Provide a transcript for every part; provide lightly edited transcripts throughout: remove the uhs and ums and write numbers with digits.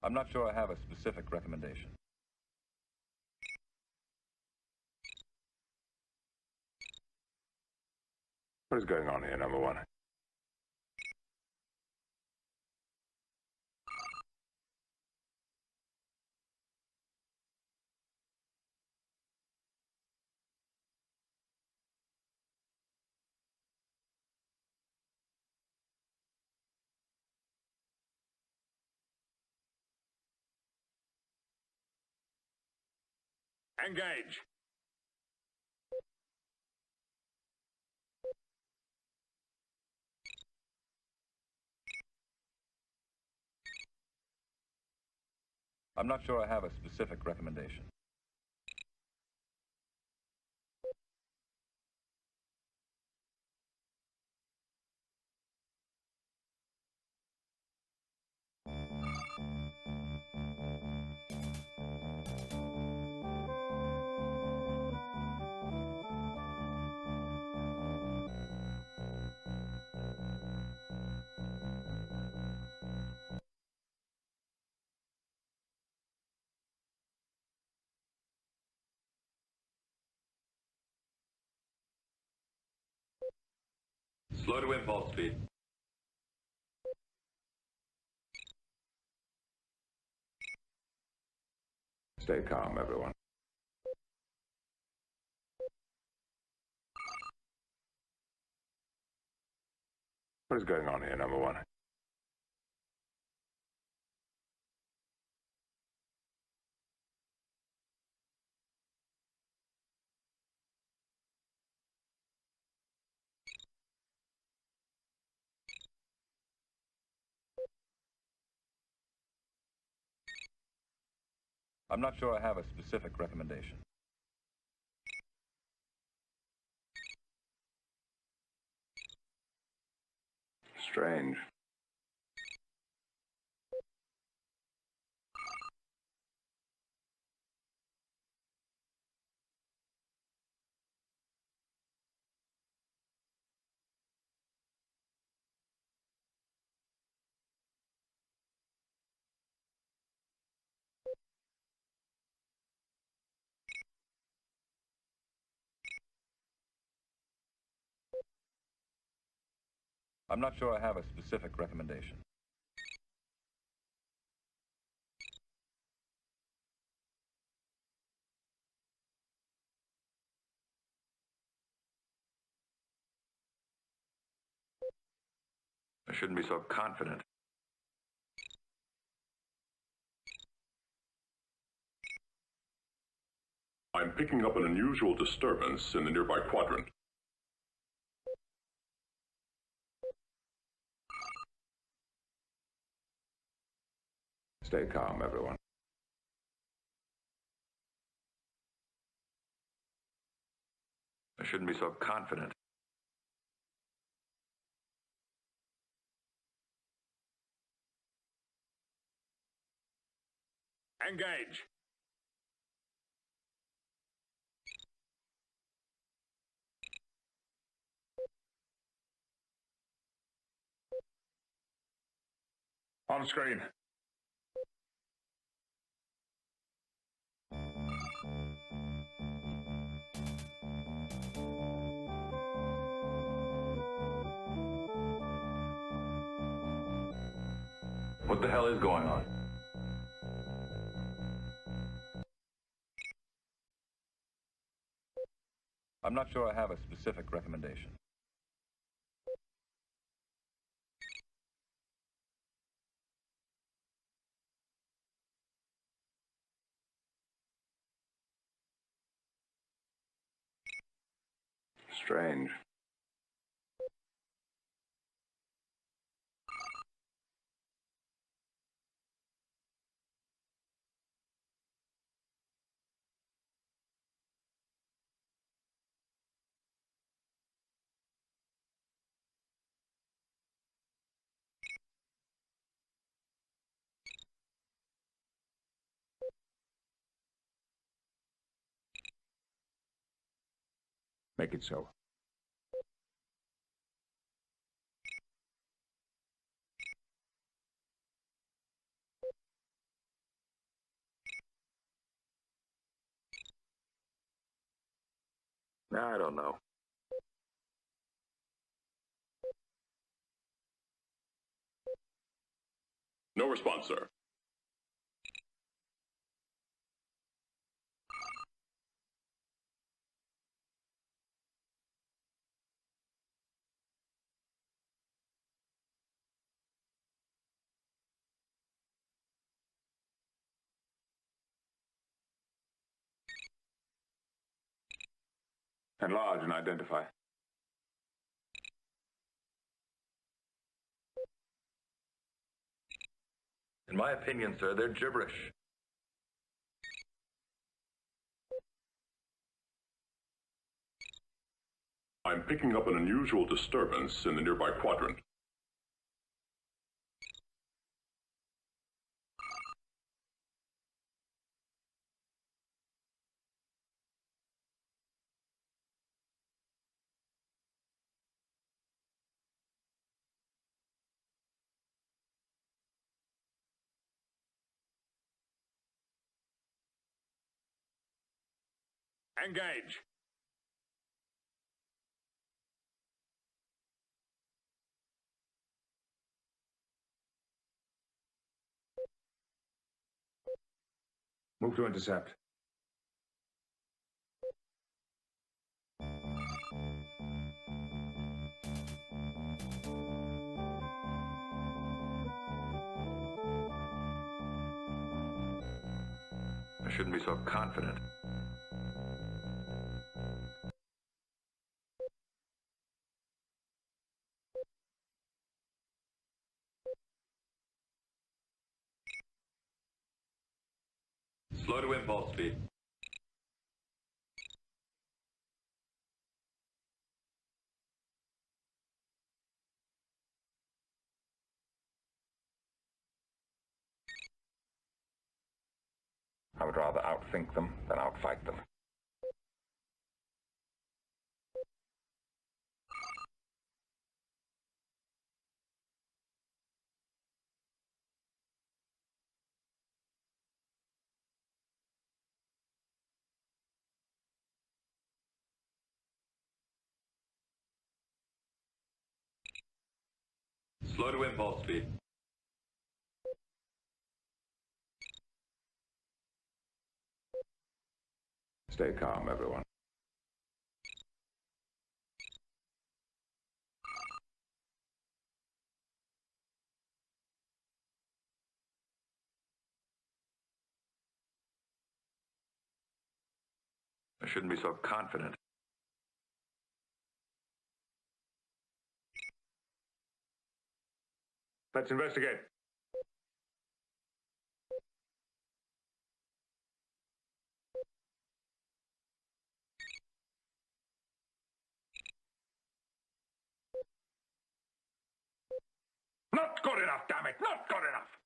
I'm not sure I have a specific recommendation. What is going on here, number one? Engage! I'm not sure I have a specific recommendation. Slow to impulse speed. Stay calm, everyone. What is going on here, number one? I'm not sure I have a specific recommendation. Strange. I'm not sure I have a specific recommendation. I shouldn't be so confident. I'm picking up an unusual disturbance in the nearby quadrant. Stay calm, everyone. I shouldn't be so confident. Engage! On screen. What the hell is going on? I'm not sure I have a specific recommendation. Strange. Make it so. I don't know. No response, sir. Enlarge and identify. In my opinion, sir, they're gibberish. I'm picking up an unusual disturbance in the nearby quadrant. Engage! Move to intercept. I shouldn't be so confident. Slow to impulse speed. I would rather outthink them than outfight them. Slow to impulse speed. Stay calm, everyone. I shouldn't be so confident. Let's investigate. Not good enough, damn it! Not good enough!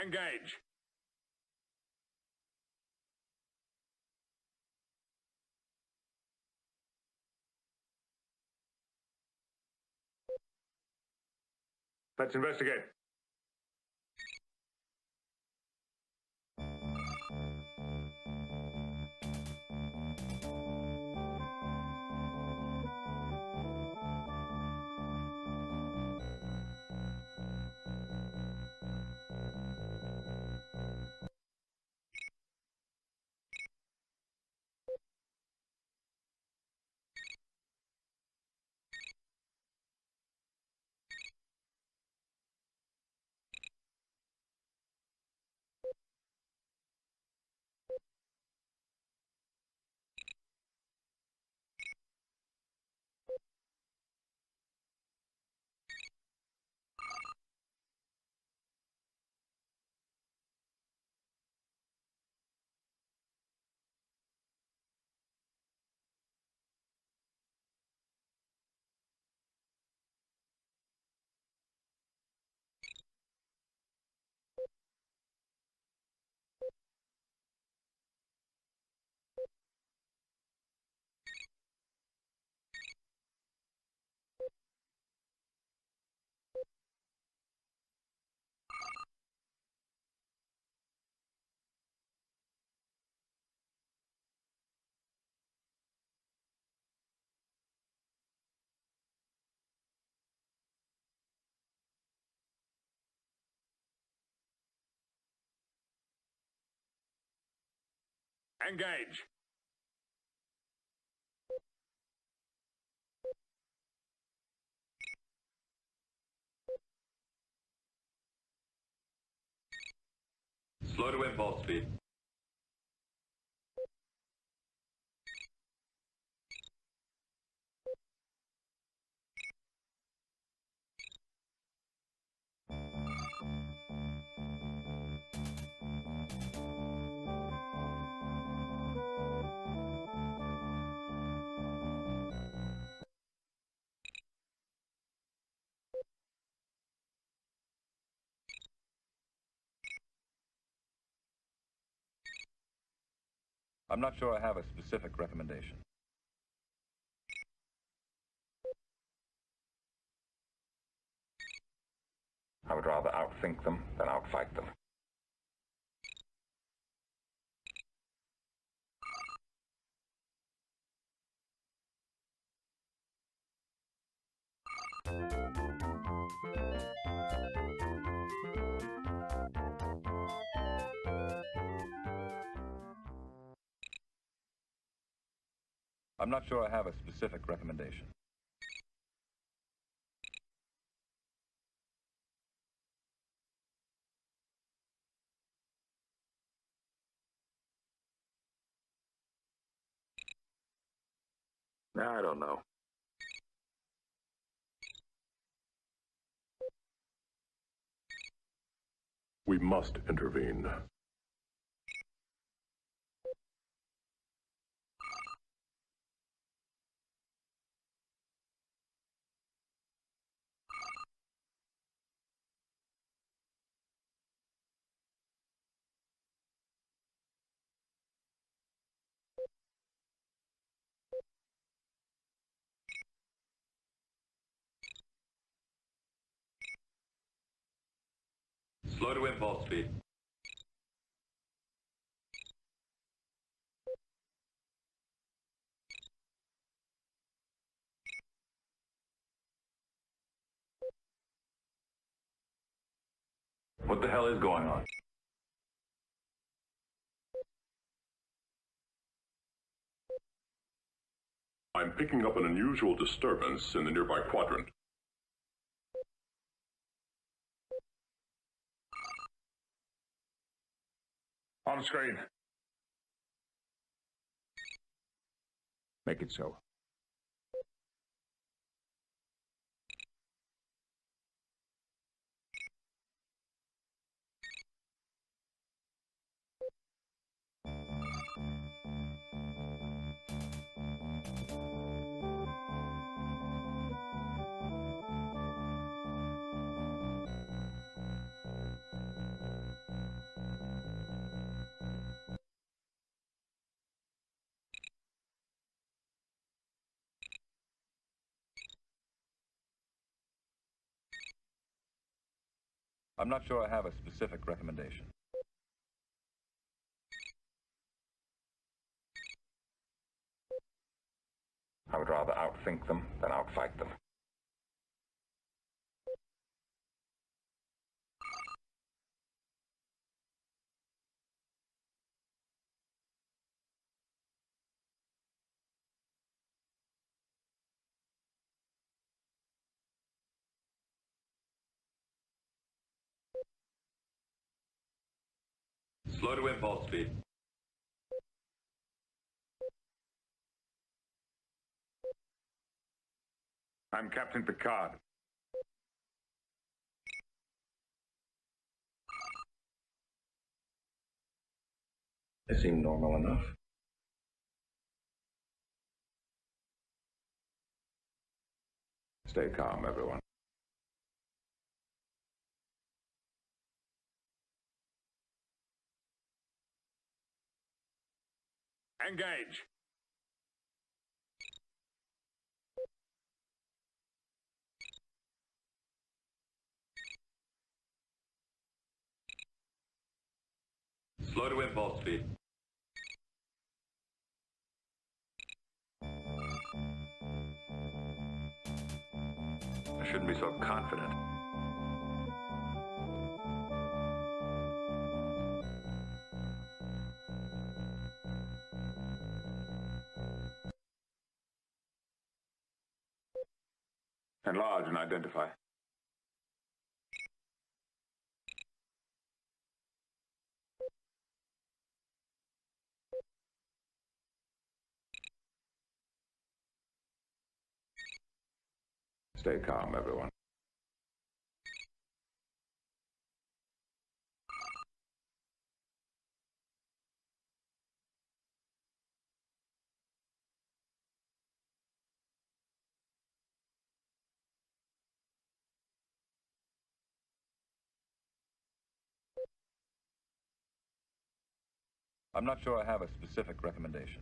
Engage! Let's investigate. Engage. Slow to impulse speed. I'm not sure I have a specific recommendation. I would rather outthink them than outfight them. I'm not sure I have a specific recommendation. I don't know. We must intervene. Slow to impulse speed. What the hell is going on? I'm picking up an unusual disturbance in the nearby quadrant. On screen. Make it so. I'm not sure I have a specific recommendation. I would rather outthink them than outfight them. Slow to impulse speed. I'm Captain Picard. They seem normal enough. Stay calm, everyone. Engage. Slow to impulse speed. I shouldn't be so confident. barge and identify. Stay calm, everyone. I'm not sure I have a specific recommendation.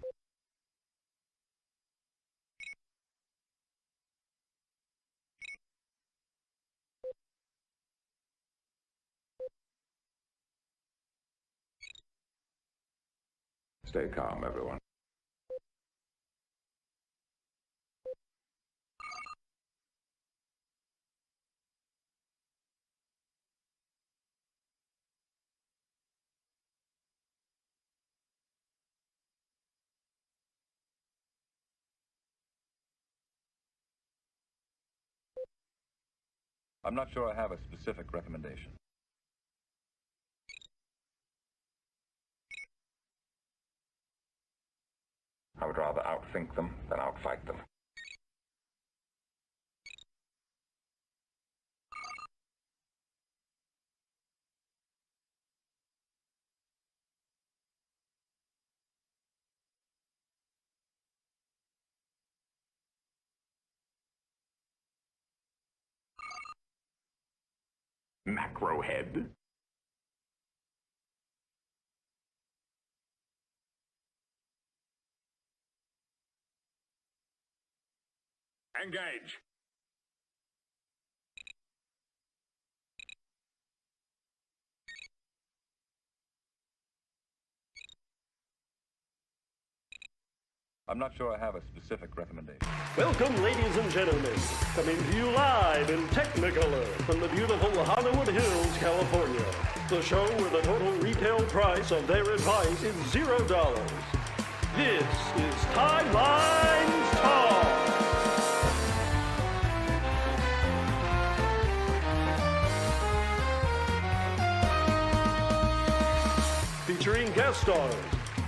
Stay calm, everyone. I'm not sure I have a specific recommendation. I would rather outthink them than outfight them. Macro head. Engage. I'm not sure I have a specific recommendation. Welcome, ladies and gentlemen. Coming to you live in Technicolor from the beautiful Hollywood Hills, California. The show where the total retail price of their advice is $0. This is Timelines Talk. Featuring guest stars.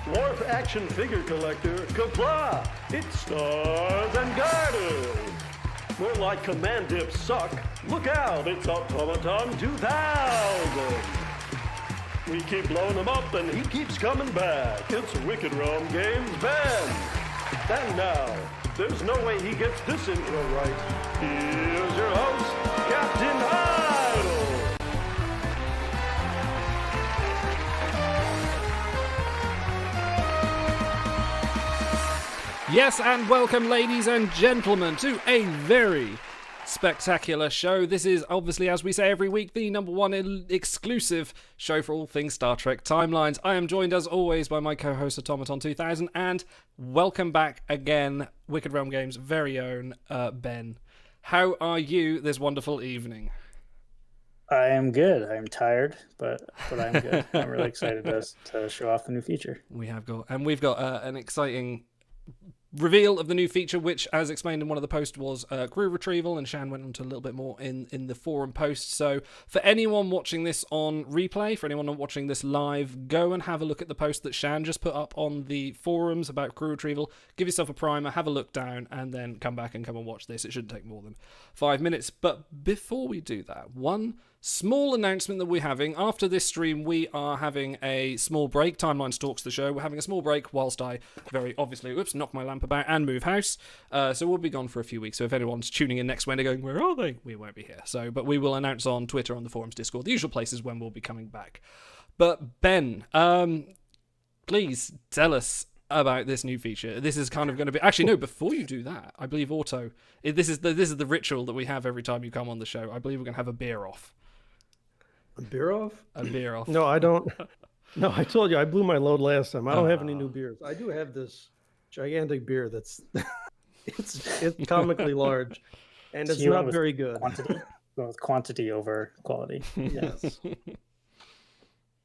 Dwarf action figure collector, Kapla. It's stars and garters. More like Command Dips suck. Look out, it's Automaton 2000. We keep blowing him up and he keeps coming back. It's Wicked Realm Games Ben. And now, there's no way he gets this intro right. Here's your host, Captain Idol. Yes, and welcome, ladies and gentlemen, to a very spectacular show. This is obviously, as we say every week, the number one exclusive show for all things Star Trek Timelines. I am joined, as always, by my co-host Automaton 2000, and welcome back again, Wicked Realm Games' very own Ben. How are you this wonderful evening? I am good. I'm tired, but I'm good. I'm really excited to show off the new feature. We've got an exciting reveal of the new feature, which, as explained in one of the posts, was Crew Retrieval, and Shan went into a little bit more in the forum post. So for anyone watching this on replay, for anyone not watching this live, go and have a look at the post that Shan just put up on the forums about Crew Retrieval. Give yourself a primer, have a look down, and then come back and come and watch this. It shouldn't take more than 5 minutes. But before we do that, one small announcement that we're having. After this stream, we are having a small break. Timeline stalks the show. We're having a small break whilst I very obviously, knock my lamp about and move house. So we'll be gone for a few weeks. So if anyone's tuning in next Wednesday going, where are they? We won't be here. But we will announce on Twitter, on the forums, Discord, the usual places when we'll be coming back. But Ben, please tell us about this new feature. This is kind of going to be... Actually, no, before you do that, I believe this is the ritual that we have every time you come on the show. I believe we're going to have a beer off. A beer off? A beer off. No, I don't. No, I told you I blew my load last time. I don't have any new beers. I do have this gigantic beer that's it's comically large, and it's not very good. Quantity over quality. Yes.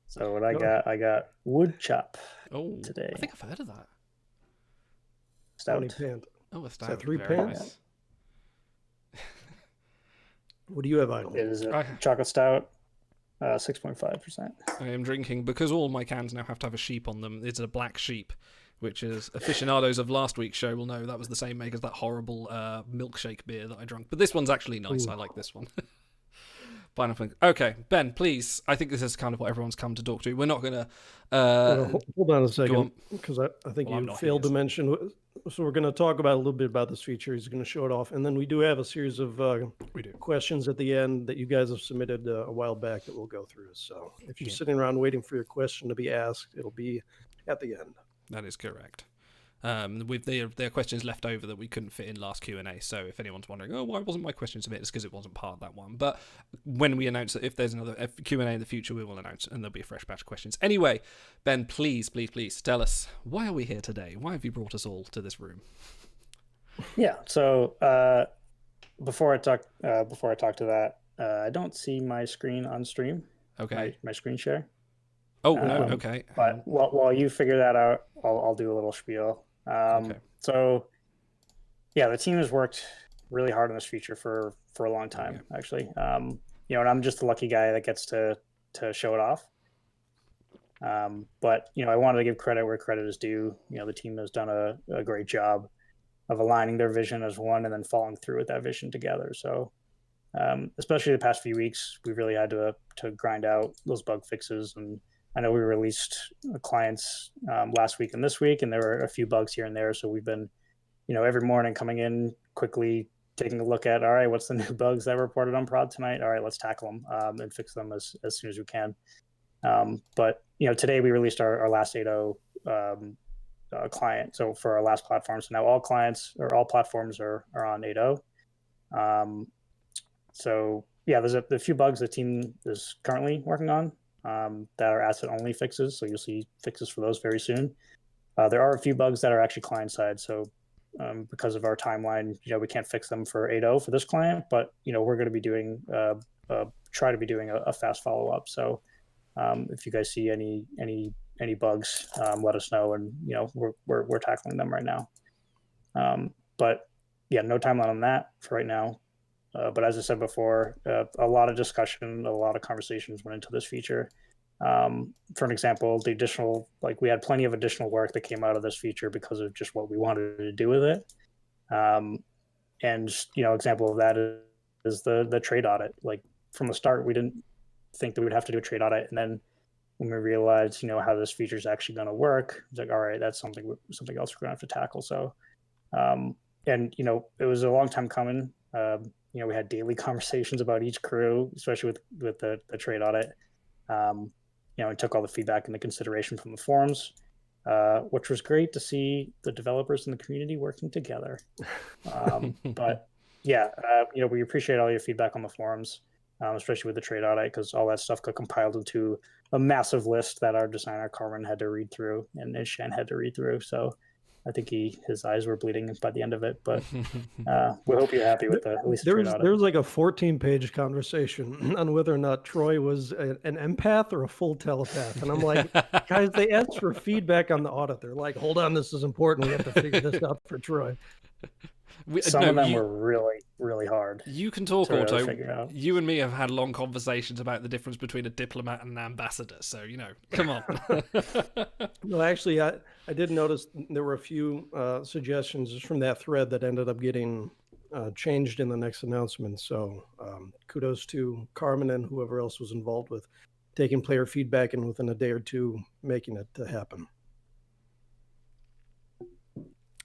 So what I got wood chop today. I think I've heard of that. Stout. Pant. Oh, a stout. Is that 3 Very pants? nice. What do you have, Idle? It is a chocolate stout, 6.5%. I am drinking, because all my cans now have to have a sheep on them. It's a black sheep, which is aficionados of last week's show will know that was the same make as that horrible milkshake beer that I drank. But this one's actually nice. Ooh. I like this one. Pineapple. Okay, Ben, please. I think this is kind of what everyone's come to talk to. We're not going to... hold on a second, because I think you failed to mention... So we're going to talk about a little bit about this feature. He's going to show it off. And then we do have a series of questions at the end that you guys have submitted a while back that we'll go through. So if you're sitting around waiting for your question to be asked, it'll be at the end. That is correct. With there are questions left over that we couldn't fit in last Q&A. So if anyone's wondering, why wasn't my question submitted? It's because it wasn't part of that one. But when we announce that if there's another Q&A in the future, we will announce, and there'll be a fresh batch of questions. Anyway, Ben, please tell us, why are we here today? Why have you brought us all to this room? Yeah. So before I talk to that, I don't see my screen on stream. Okay. My screen share. Oh no. Okay. But while you figure that out, I'll do a little spiel. Okay. So, yeah, the team has worked really hard on this feature for a long time, actually. And I'm just the lucky guy that gets to show it off. But I wanted to give credit where credit is due. The team has done a great job of aligning their vision as one and then following through with that vision together. So, especially the past few weeks, we've really had to grind out those bug fixes. And I know we released clients last week and this week, and there were a few bugs here and there. So we've been, every morning coming in quickly, taking a look at, all right, what's the new bugs that were reported on prod tonight? All right, let's tackle them and fix them as soon as we can. But today we released our last 8.0 client. So for our last platform, so now all platforms are on 8.0. So yeah, there's a few bugs the team is currently working on. That are asset only fixes, so you'll see fixes for those very soon. There are a few bugs that are actually client side, so because of our timeline, we can't fix them for 8.0 for this client, but we're going to be doing try to be doing a fast follow up. So if you guys see any bugs, let us know, and we're tackling them right now. But yeah, no timeline on that for right now. But as I said before, a lot of discussion, a lot of conversations went into this feature. For an example, we had plenty of additional work that came out of this feature because of just what we wanted to do with it. And example of that is the trade audit. Like from the start, we didn't think that we would have to do a trade audit, and then when we realized, how this feature is actually going to work, it's like, all right, that's something else we're going to have to tackle. So, and it was a long time coming. We had daily conversations about each crew, especially with the trade audit. And took all the feedback into consideration from the forums, which was great to see the developers in the community working together. But yeah, we appreciate all your feedback on the forums, especially with the trade audit, because all that stuff got compiled into a massive list that our designer Carmen had to read through and Shan had to read through. So I think his eyes were bleeding by the end of it, but we hope you're happy with at least there was like a 14-page conversation on whether or not Troy was an empath or a full telepath. And I'm like, guys, they asked for feedback on the audit. They're like, hold on, this is important. We have to figure this out for Troy. Some of them were really, really hard. You can talk, Otto. You and me have had long conversations about the difference between a diplomat and an ambassador. So, come on. No, actually, I did notice there were a few suggestions from that thread that ended up getting changed in the next announcement. So kudos to Carmen and whoever else was involved with taking player feedback and within a day or two making it happen.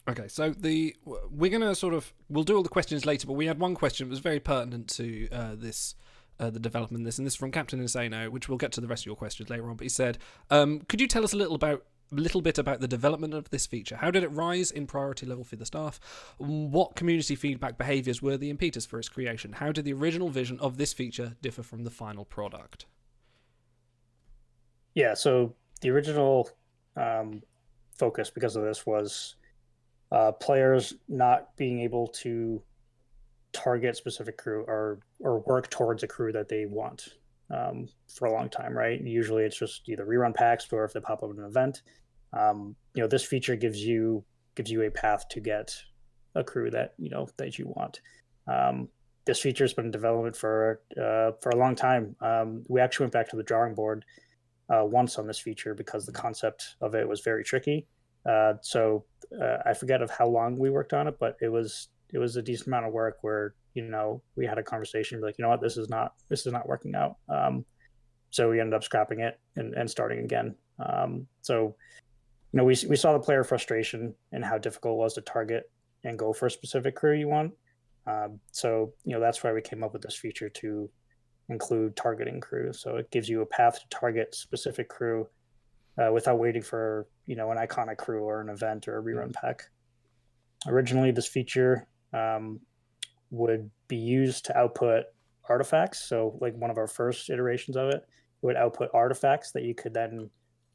Okay, so we're going to we'll do all the questions later, but we had one question that was very pertinent to the development of this, and this is from Captain Insano, which we'll get to the rest of your questions later on, but he said, could you tell us a little bit about the development of this feature? How did it rise in priority level for the staff? What community feedback behaviours were the impetus for its creation? How did the original vision of this feature differ from the final product? Yeah, so the original focus because of this was players not being able to target specific crew or work towards a crew that they want for a long time, right? Usually it's just either rerun packs or if they pop up at an event. This feature gives you a path to get a crew that that you want. this feature's been in development for a long time. We actually went back to the drawing board once on this feature because the concept of it was very tricky. So I forget of how long we worked on it, but it was a decent amount of work where, you know, we had a conversation like, you know what, this is not working out. So we ended up scrapping it and starting again. So, you know, we saw the player frustration and how difficult it was to target and go for a specific crew you want. So, you know, that's why we came up with this feature to include targeting crew. So it gives you a path to target specific crew without waiting for, you know, an iconic crew or an event or a rerun pack. Originally, this feature would be used to output artifacts. So like one of our first iterations of it would output artifacts that you could then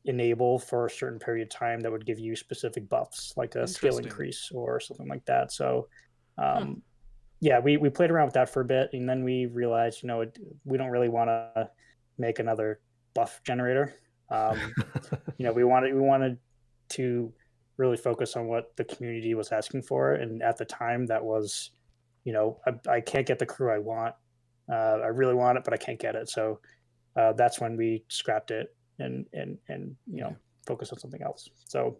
enable for a certain period of time that would give you specific buffs, like a skill increase or something like that. So yeah, we played around with that for a bit, and then we realized, you know, we don't really want to make another buff generator. You know, we wanted to really focus on what the community was asking for, and at the time that was, you know, I can't get the crew I want. I really want it, but I can't get it. So that's when we scrapped it and you know, focus on something else. So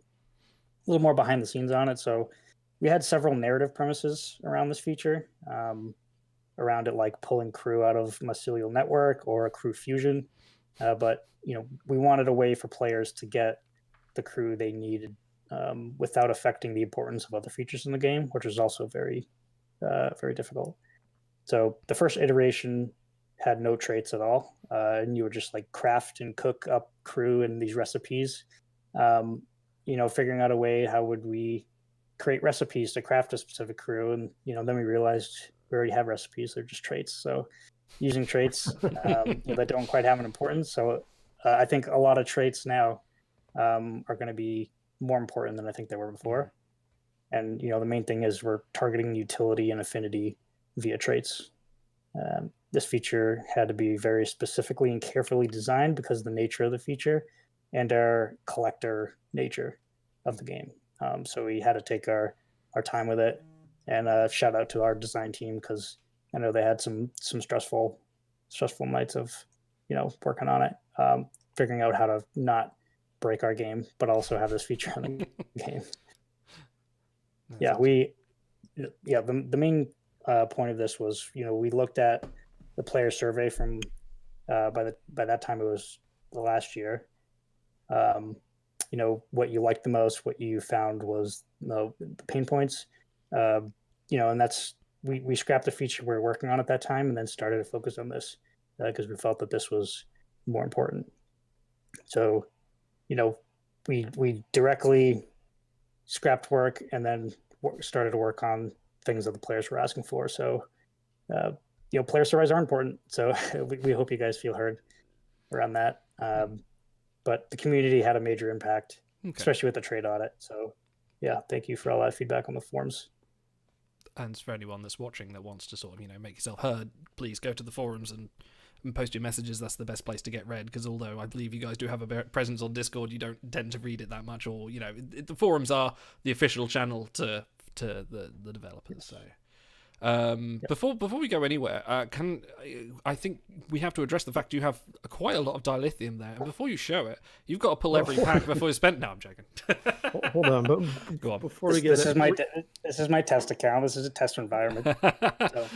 a little more behind the scenes on it. So we had several narrative premises around this feature, around it, like pulling crew out of mycelial network or a crew fusion. But, you know, we wanted a way for players to get the crew they needed without affecting the importance of other features in the game, which is also very, very difficult. So the first iteration had no traits at all, and you would just like craft and cook up crew in these recipes. You know, figuring out a way, how would we create recipes to craft a specific crew? And, you know, then we realized we already have recipes, they're just traits. So using traits you know, that don't quite have an importance. So I think a lot of traits now are going to be more important than I think they were before. And, you know, the main thing is we're targeting utility and affinity via traits. This feature had to be very specifically and carefully designed because of the nature of the feature and our collector nature of the game. So we had to take our time with it, and shout out to our design team, because I know they had some stressful nights of, you know, working on it, figuring out how to not break our game, but also have this feature in the game. Yeah, the main point of this was, you know, we looked at the player survey from by that time it was the last year. You know, what you liked the most, what you found was the pain points. You know, and that's we scrapped the feature we were working on at that time and then started to focus on this because we felt that this was more important. So, you know, we directly scrapped work and then started to work on things that the players were asking for. So, you know, player surveys are important. So we hope you guys feel heard around that. But the community had a major impact, especially with the trade audit. So, yeah, thank you for all that feedback on the forums. And for anyone that's watching that wants to sort of, you know, make yourself heard, please go to the forums and post your messages. That's the best place to get read, because although I believe you guys do have a presence on Discord, you don't tend to read it that much, or, you know, the forums are the official channel to the developers. So before we go anywhere, I think we have to address the fact you have quite a lot of dilithium there, and before you show it, you've got to pull every pack before you spend. No, I'm joking. Hold on, but go on. Before we get this is my test account. This is a test environment. So.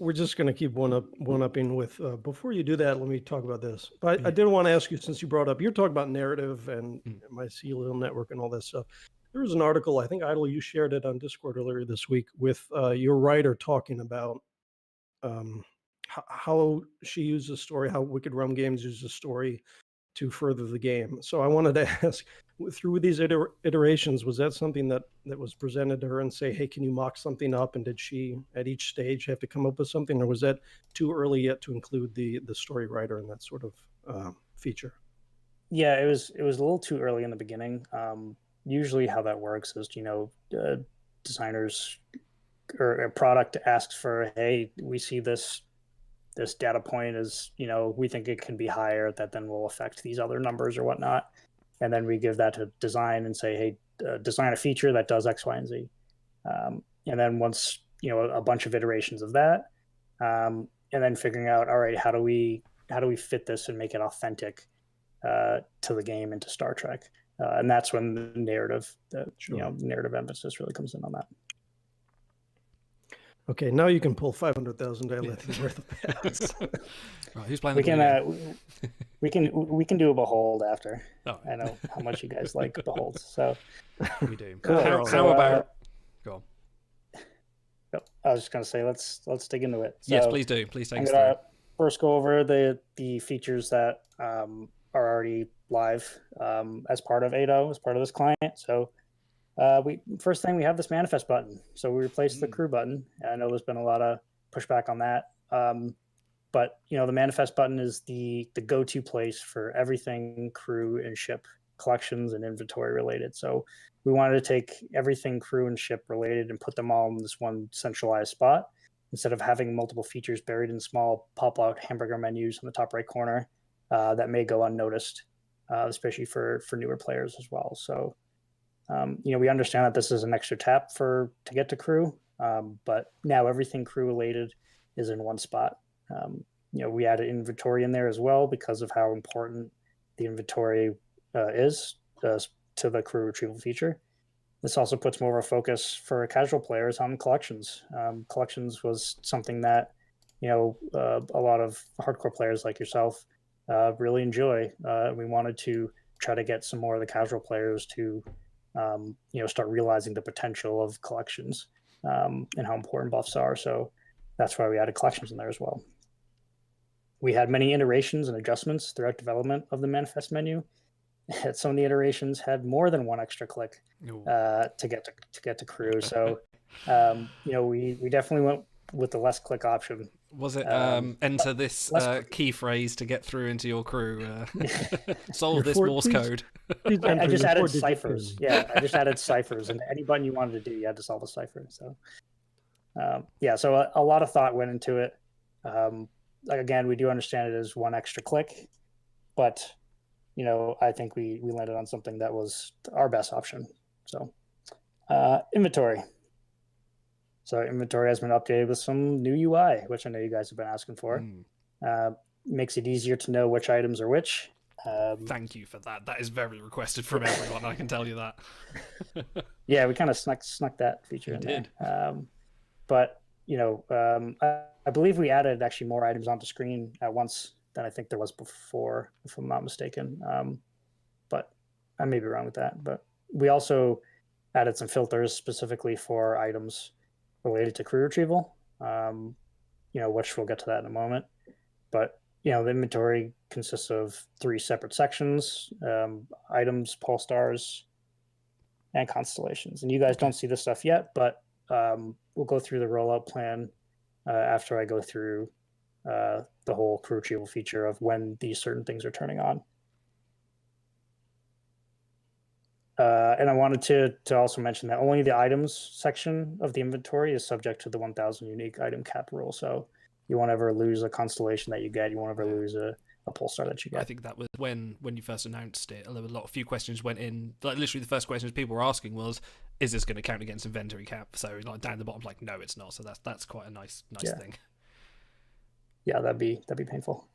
We're just going to keep one-upping with. Before you do that, let me talk about this. But I did want to ask you, since you brought up, you're talking about narrative and mycelial network and all that stuff. There was an article, I think, Idle, you shared it on Discord earlier this week, with your writer talking about how she uses story, how Wicked Realm Games uses story to further the game. So I wanted to ask, through these iterations, was that something that was presented to her and say, hey, can you mock something up? And did she, at each stage, have to come up with something? Or was that too early yet to include the story writer in that sort of feature? Yeah, it was a little too early in the beginning. Usually how that works is, you know, designers or a product asks for, hey, we see this data point is, you know, we think it can be higher, that then will affect these other numbers or whatnot. And then we give that to design and say, hey, design a feature that does X, Y, and Z. And then once a bunch of iterations of that, and then figuring out, all right, how do we fit this and make it authentic to the game and to Star Trek, and that's when the narrative, narrative emphasis really comes in on that. Okay, now you can pull 500,000 dilithium worth of pads. Right, who's playing? We can do a behold after. Oh. I know how much you guys like beholds, so we do. Cool. How about? Go on. I was just gonna say let's dig into it. So yes, please do. Please take I'm us gonna through. first go over the features that are already live as part of 8.0, as part of this client. So first thing, we have this manifest button. So we replaced the crew button. I know there's been a lot of pushback on that. But the manifest button is the go-to place for everything crew and ship collections and inventory related. So we wanted to take everything crew and ship related and put them all in this one centralized spot instead of having multiple features buried in small pop-out hamburger menus in the top right corner that may go unnoticed, especially for newer players as well. So we understand that this is an extra tap to get to crew, but now everything crew related is in one spot. We added inventory in there as well because of how important the inventory is to the crew retrieval feature. This also puts more of a focus for casual players on collections. Collections was something that a lot of hardcore players like yourself really enjoy. We wanted to try to get some more of the casual players to start realizing the potential of collections and how important buffs are. So that's why we added collections in there as well. We had many iterations and adjustments throughout development of the manifest menu. Some of the iterations had more than one extra click to get to crew. So we definitely went with the less click option. Was it enter this key phrase to get through into your crew? Solve this Morse code. I just added ciphers. Yeah, I just added ciphers, and any button you wanted to do, you had to solve a cipher. So so a lot of thought went into it. Again, we do understand it as one extra click, but I think we landed on something that was our best option. So inventory. So inventory has been updated with some new UI, which I know you guys have been asking for. Makes it easier to know which items are which. Thank you for that. That is very requested from everyone. I can tell you that. Yeah, we kind of snuck that feature in did. there. But I believe we added actually more items onto screen at once than I think there was before, if I'm not mistaken. But I may be wrong with that. But we also added some filters specifically for items related to crew retrieval, which we'll get to that in a moment. But the inventory consists of 3 separate sections: items, pole stars, and constellations. And you guys don't see this stuff yet, but we'll go through the rollout plan after I go through the whole crew retrieval feature of when these certain things are turning on. And I wanted to also mention that only the items section of the inventory is subject to the 1,000 unique item cap rule. So you won't ever lose a constellation that you get. You won't ever lose a pole star that you get. I think that was when you first announced it. There were a few questions went in. Like literally, the first questions people were asking was, "Is this going to count against inventory cap?" So like down the bottom, like, no, it's not. So that's quite a nice thing. Yeah, that'd be painful.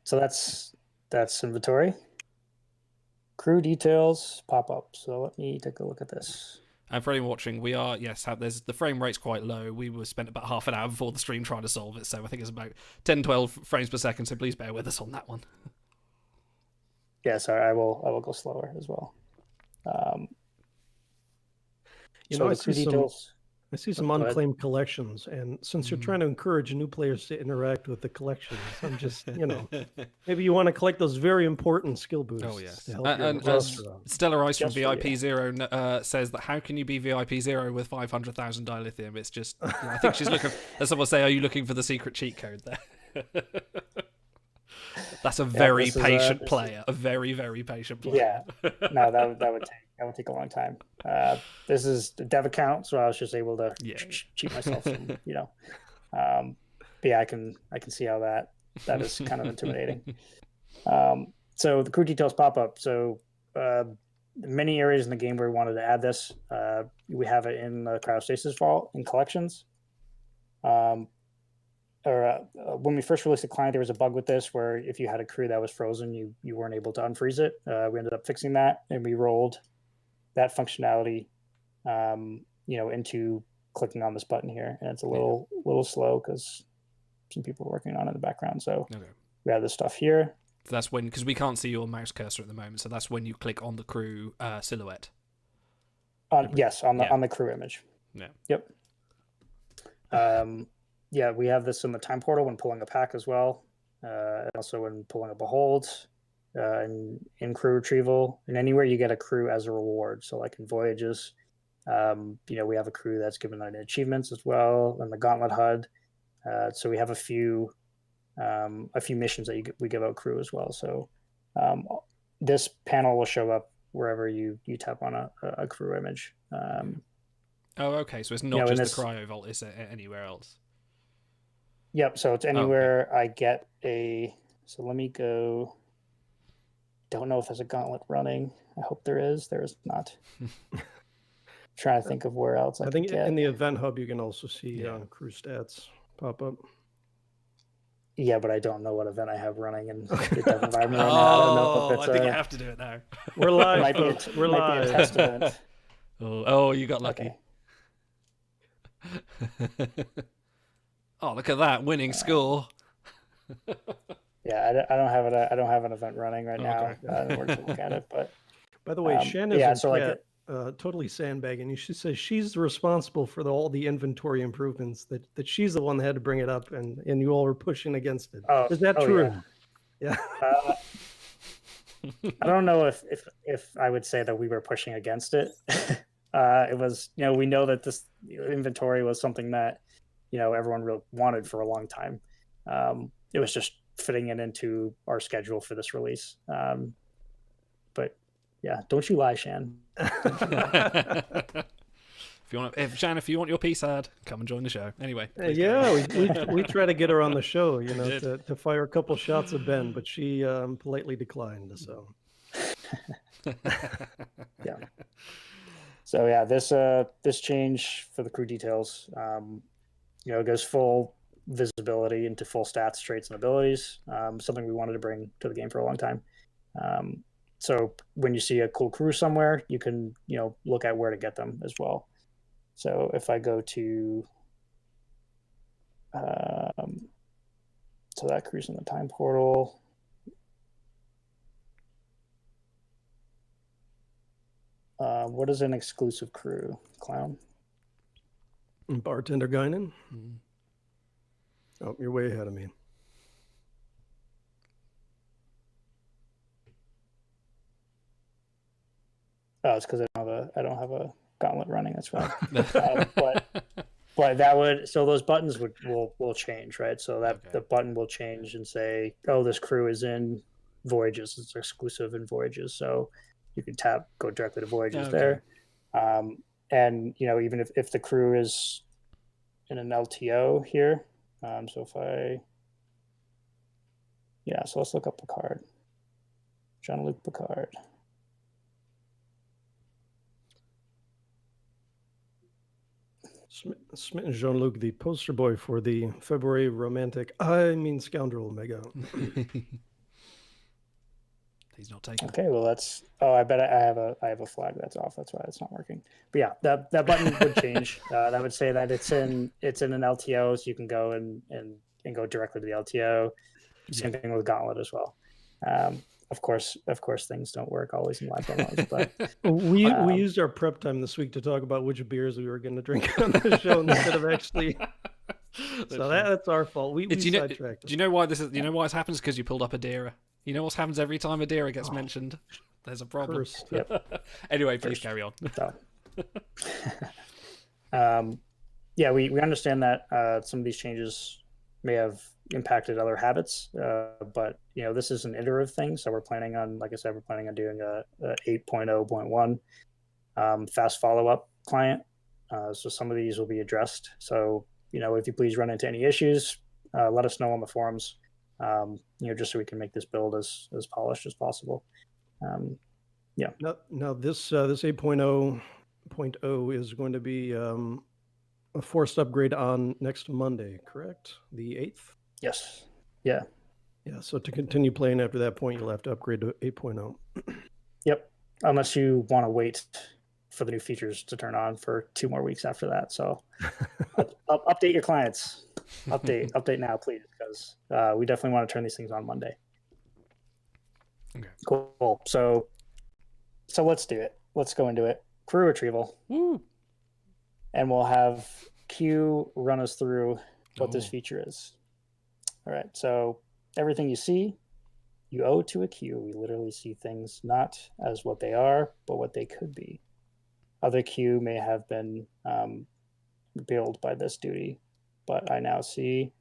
So that's inventory. Crew details pop up. So let me take a look at this. And for anyone watching, we are, there's the frame rate's quite low. We were spent about half an hour before the stream trying to solve it, so I think it's about 10, 12 frames per second, so please bear with us on that one. Yeah, sorry, I will go slower as well. I see some unclaimed collections, and since you're trying to encourage new players to interact with the collections, I'm just, maybe you want to collect those very important skill boosts. Oh, yes. And Stellar Ice from VIP Zero says that how can you be VIP Zero with 500,000 dilithium? It's just, I think she's looking, as someone say, are you looking for the secret cheat code there? That's a very patient player, a very, very patient player. Yeah, no, that would take a long time. This is a dev account, so I was just able to cheat myself. But yeah, I can see how that is kind of intimidating. So the crew details pop up. So many areas in the game where we wanted to add this. We have it in the cryostasis vault in collections. When we first released the client, there was a bug with this where if you had a crew that was frozen, you weren't able to unfreeze it. We ended up fixing that, and we rolled that functionality, into clicking on this button here. And it's a little slow because some people are working on it in the background. So we have this stuff here. So that's when, because we can't see your mouse cursor at the moment, so that's when you click on the crew silhouette. Yes, on the crew image. Yeah. Yep. We have this in the time portal when pulling a pack as well, and also when pulling up a hold, in crew retrieval, and anywhere you get a crew as a reward. So like in voyages, we have a crew that's given out achievements as well, and the gauntlet HUD. So we have a few missions that we give out crew as well. So this panel will show up wherever you tap on a crew image. Oh, okay. So it's not just the cryo vault; it's anywhere else. Yep. So it's anywhere I get a. So let me go. Don't know if there's a gauntlet running. I hope there is. There is not. Trying to think of where else I think in the event hub you can also see crew stats pop up. Yeah, but I don't know what event I have running in the dev environment right now. I don't know if it's I think you have to do it now. We're live. Might be a test event. Oh, you got lucky. Oh, look at that winning score. Yeah, I don't have it. I don't have an event running right now. We're to look at it, but by the way, Shannon's totally sandbagging. She says she's responsible for all the inventory improvements. That she's the one that had to bring it up, and you all were pushing against it. Is that true? Yeah. I don't know if I would say that we were pushing against it. It was, we know that this inventory was something that, everyone really wanted for a long time. It was just fitting it into our schedule for this release. But yeah, don't you lie, Shan. If you want your piece ad, come and join the show. Anyway. We try to get her on the show, to fire a couple shots at Ben, but she politely declined. So. Yeah. So yeah, this change for the crew details, it goes full visibility into full stats, traits, and abilities. Something we wanted to bring to the game for a long time. So when you see a cool crew somewhere, you can look at where to get them as well. So if I go to so that crew's in the time portal. What is an exclusive crew, Clown? Bartender Guinan. Mm-hmm. Oh, you're way ahead of me. Oh, it's because I don't have a gauntlet running. That's why. But that would, so those buttons will change, right? So that the button will change and say, oh, this crew is in Voyages. It's exclusive in Voyages. So you can go directly to Voyages there. And even if the crew is in an LTO here, so let's look up Picard. Jean-Luc Picard. Smitten Jean-Luc, the poster boy for the February romantic, Scoundrel Mega. He's not taking. Okay, well that's. Oh, I bet I have a flag that's off. That's why it's not working. But yeah, that button would change. That would say that it's in an LTO, so you can go and go directly to the LTO. Same thing with Gauntlet as well. Of course, things don't work always in live demos, but we used our prep time this week to talk about which beers we were going to drink on the show instead of actually. So that's our fault. We sidetracked. Do you know why this is? You know why this happens? Because you pulled up Adira. You know what happens every time Adira gets mentioned? There's a problem. Yep. Anyway, please carry on. We understand that some of these changes may have impacted other habits, but this is an iterative thing. So we're planning on, like I said, doing a 8.0.1 fast follow-up client. So some of these will be addressed. So if you please run into any issues, let us know on the forums. Just so we can make this build as polished as possible. Yeah. Now this 8.0.0 is going to be a forced upgrade on next Monday, correct? The 8th? Yes. Yeah. Yeah, so to continue playing after that point, you'll have to upgrade to 8.0. Yep. Unless you want to wait for the new features to turn on for 2 more weeks after that. So update your clients. Update now, please, because we definitely want to turn these things on Monday. Okay. Cool. So let's do it. Let's go into it. Crew retrieval. Woo. And we'll have Q run us through what this feature is. All right. So everything you see, you owe to a Q. We literally see things not as what they are, but what they could be. Other Q may have been billed by this duty, but I now see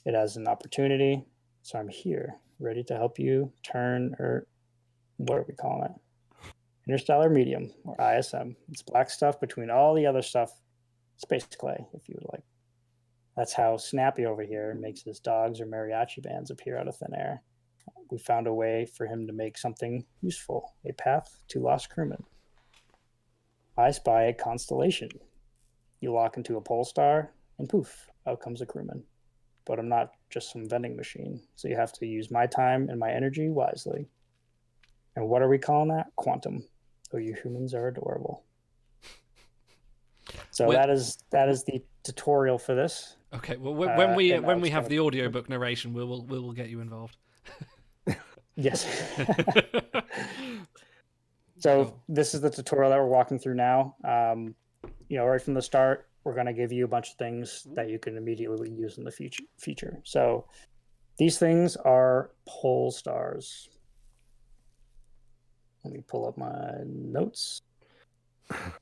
it as an opportunity. So I'm here, ready to help you turn, or what are we calling it? Interstellar medium, or ISM. It's black stuff between all the other stuff. Space clay, if you would like. That's how Snappy over here makes his dogs or mariachi bands appear out of thin air. We found a way for him to make something useful, a path to lost crewmen. I spy a constellation. You lock into a pole star, and poof, out comes a crewman. But I'm not just some vending machine, so you have to use my time and my energy wisely. And what are we calling that? Quantum. Oh, you humans are adorable. So that is the tutorial for this. Okay. Well, when we have the audiobook narration, we'll get you involved. Yes. So this is the tutorial that we're walking through now. Right from the start, we're going to give you a bunch of things that you can immediately use in the feature. So these things are pole stars. Let me pull up my notes.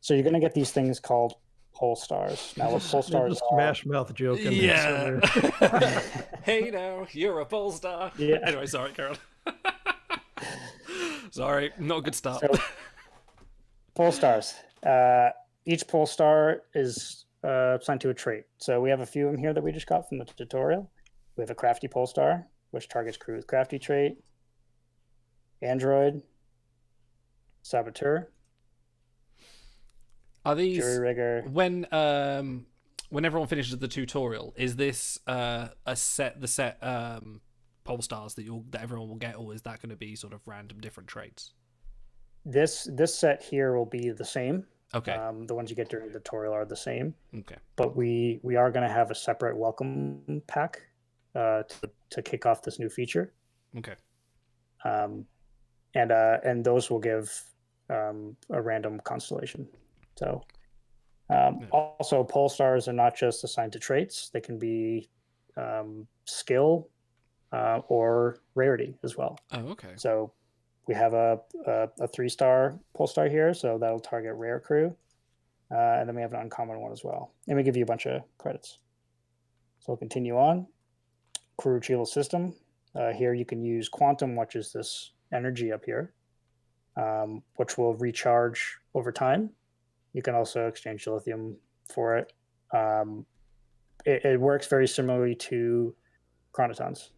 So you're going to get these things called pole stars. Now, what pole stars are... Smash Mouth joke. Yeah. Hey, now, you're a pole star. Yeah. Anyway, sorry, Carol. Sorry, not a good start. So, pole stars. Each pole star is assigned to a trait. So we have a few of them here that we just got from the tutorial. We have a crafty pole star, which targets crew with crafty trait. Android. Saboteur. Are these jury rigger? When everyone finishes the tutorial, is this the set pole stars that everyone will get, or is that going to be sort of random different traits? This set here will be the same. Okay. The ones you get during the tutorial are the same. Okay. But we are going to have a separate welcome pack to kick off this new feature. Okay. And those will give a random constellation. So also pole stars are not just assigned to traits; they can be skill or rarity as well. Oh, okay. So we have a 3-star pole star here, so that'll target rare crew, and then we have an uncommon one as well, and we give you a bunch of credits. So we'll continue on. Crew retrieval system. Here you can use quantum, which is this energy up here, which will recharge over time. You can also exchange lithium for it. It works very similarly to chronotons,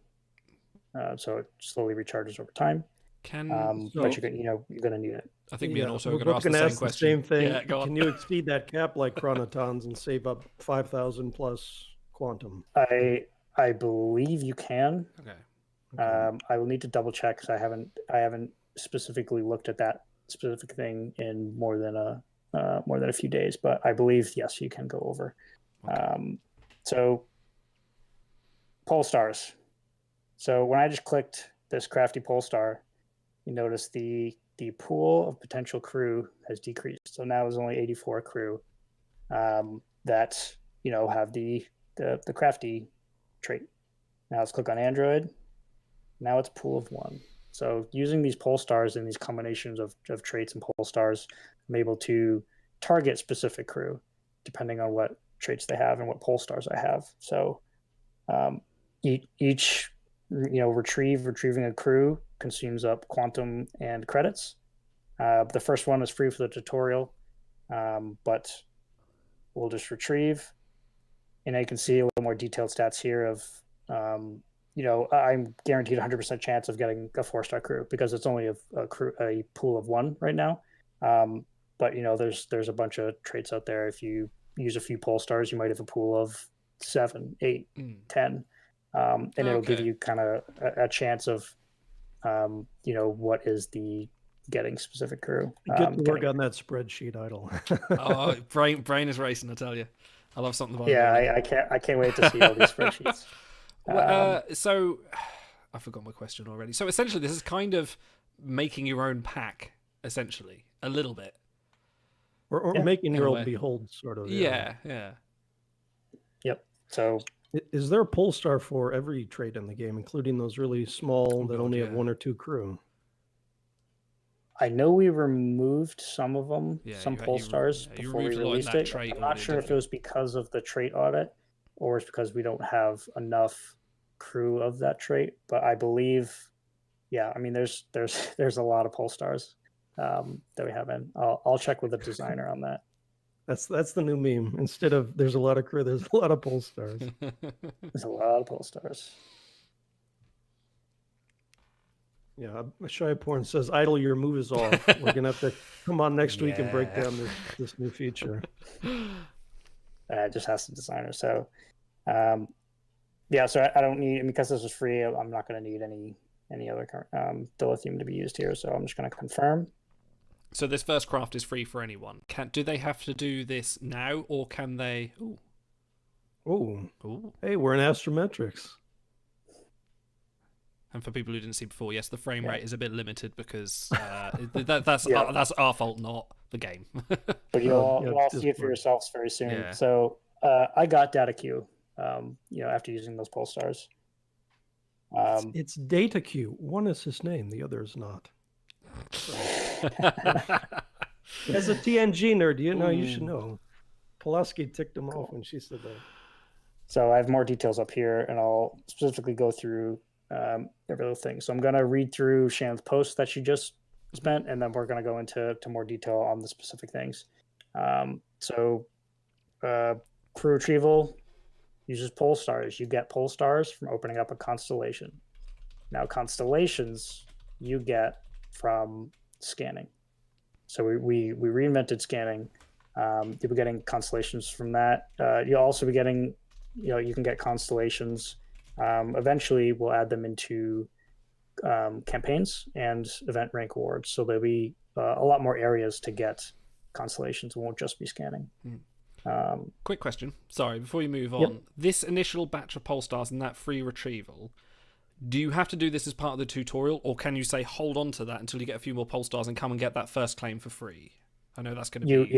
so it slowly recharges over time. But you're going to need it. I think me and also we're going to ask the same thing. Yeah, go on. Can you exceed that cap like chronotons and save up 5,000 plus quantum? I believe you can. Okay. I will need to double check because I haven't specifically looked at that specific thing in more than a few days, but I believe yes, you can go over. Okay. So pole stars. So when I just clicked this crafty pole star, you notice the pool of potential crew has decreased. So now there's only 84 crew that have the crafty trait. Now let's click on Android. Now it's pool of 1. So using these pole stars and these combinations of traits and pole stars, I'm able to target specific crew depending on what traits they have and what pole stars I have. So each retrieving a crew consumes up quantum and credits. The first one is free for the tutorial, but we'll just retrieve. And you can see a little more detailed stats here of I'm guaranteed 100% chance of getting a 4-star crew because it's only a pool of 1 right now. But there's a bunch of traits out there. If you use a few pole stars, you might have a pool of 7, 8, 10, and it'll give you kind of a chance of, what is the getting specific crew. Get to work on that spreadsheet, Idle. Oh, brain is racing, I tell you. I love something about I can't wait to see all these spreadsheets. So I forgot my question already. So essentially, this is kind of making your own pack, essentially, a little bit, or making your own behold, sort of. Yeah. Yep. So, is there a pole star for every trait in the game, including those really small that only have 1 or 2 crew? I know we removed some of them, some pole stars before we released it. I'm not sure if it was because of the trait audit or it's because we don't have enough crew of that trait. But I believe, there's a lot of pole stars that we have in. I'll check with the designer on that. That's the new meme. Instead of there's a lot of crew, there's a lot of pole stars. There's a lot of pole stars. Yeah, Shy Porn says, Idle, your move is off. We're going to have to come on next week and break down this new feature. Just ask the designer. So, so I don't need, because this is free, I'm not going to need any other dilithium to be used here. So I'm just going to confirm. So this first craft is free for anyone. Do they have to do this now, or can they... Ooh. Hey, we're in astrometrics. And for people who didn't see before, yes, the frame rate is a bit limited because that's our fault, not the game. But you'll all see it for yourselves very soon. Yeah. So I got data queue, after using those pole stars. It's data queue. One is his name, the other is not. As a TNG nerd, you should know. Pulaski ticked him off when she said that. So I have more details up here, and I'll specifically go through every little thing. So I'm going to read through Shan's post that she just spent, and then we're going to go into more detail on the specific things. Crew Retrieval uses pole stars. You get pole stars from opening up a constellation. Now, constellations you get from scanning. So we reinvented scanning. You'll be getting constellations from that. You'll also be getting, you can get constellations. Eventually, we'll add them into campaigns and event rank awards. So there'll be a lot more areas to get constellations. It won't just be scanning. Quick question. Sorry, before you move on. Yep. This initial batch of pole stars and that free retrieval, do you have to do this as part of the tutorial, or can you say hold on to that until you get a few more pole stars and come and get that first claim for free? I know that's going to be...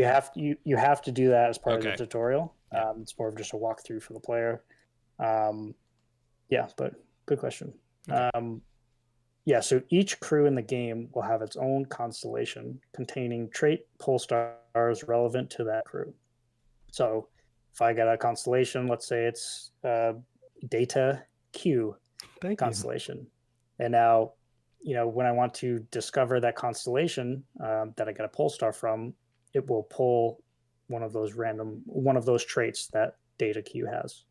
You have to do that as part of the tutorial. It's more of just a walkthrough for the player. But good question. Okay. So each crew in the game will have its own constellation containing trait pole stars relevant to that crew. So if I get a constellation, let's say it's Data Q constellation. And now, when I want to discover that constellation that I get a pole star from, it will pull one of those traits that Data Q has.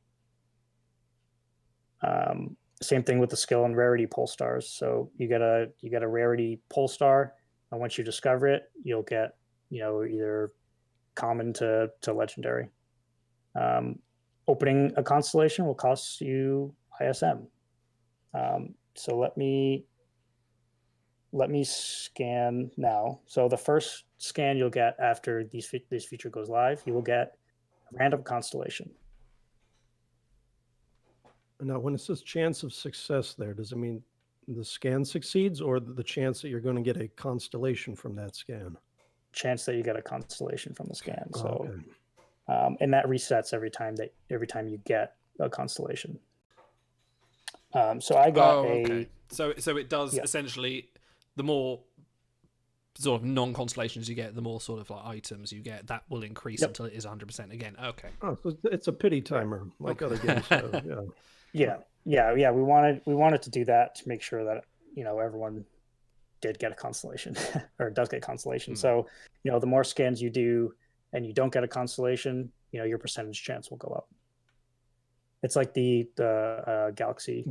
Same thing with the skill and rarity pole stars. So you get a rarity pole star, and once you discover it, you'll get either common to legendary. Opening a constellation will cost you ISM. So let me scan now. So the first scan you'll get after this feature goes live, you will get a random constellation. Now, when it says chance of success there, does it mean the scan succeeds, or the chance that you're going to get a constellation from that scan? Chance that you get a constellation from the scan. And that resets every time you get a constellation. So I got So it does essentially, the more sort of non-constellations you get, the more sort of like items you get, that will increase until it is 100% again. Okay. Oh, so it's a pity timer like other games. So, yeah. We wanted to do that to make sure that everyone did get a constellation or does get a constellation. So the more scans you do and you don't get a constellation, your percentage chance will go up. It's like the Galaxy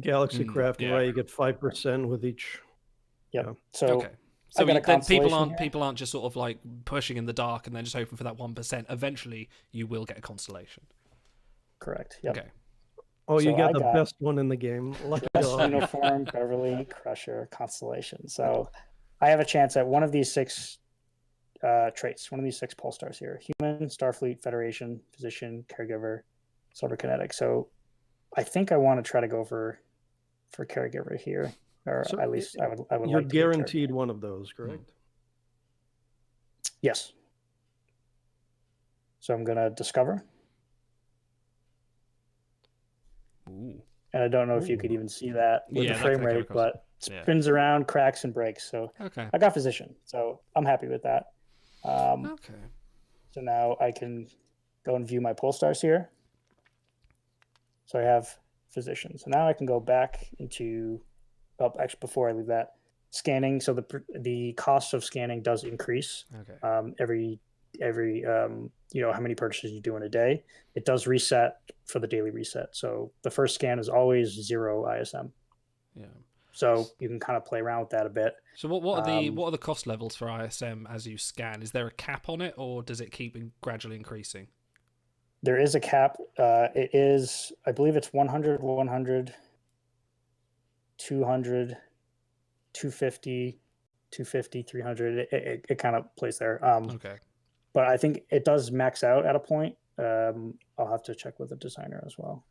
craft, right? You get 5% with each. Yep. Yeah. So okay. So then people aren't just sort of like pushing in the dark and then just hoping for that 1%. Eventually, you will get a constellation. Correct. Yep. Okay. Oh, you got the best one in the game. Best uniform, Beverly, Crusher, Constellation. So I have a chance at one of these 6 traits, one of these 6 pole stars here: Human, Starfleet, Federation, Physician, Caregiver, Cyberkinetic. So I think I want to try to go for Caregiver here, or at least I would. You're like to guaranteed one of those, correct? Yes. So I'm gonna discover. Ooh. And I don't know if you could even see that with the frame rate, but spins around, cracks, and breaks. So I got Physician, so I'm happy with that. Okay. So now I can go and view my pole stars here. So I have Physician. So now I can go back into, actually before I leave that, scanning. So the cost of scanning does increase. Okay. Every how many purchases you do in a day. It does reset for the daily reset. So the first scan is always 0 ISM. Yeah. So you can kind of play around with that a bit. So what are the cost levels for ISM as you scan? Is there a cap on it, or does it keep gradually increasing? There is a cap. It is, I believe it's 100, 100, 200, 250, 250, 300. It kind of plays there. Okay. But I think it does max out at a point. I'll have to check with the designer as well.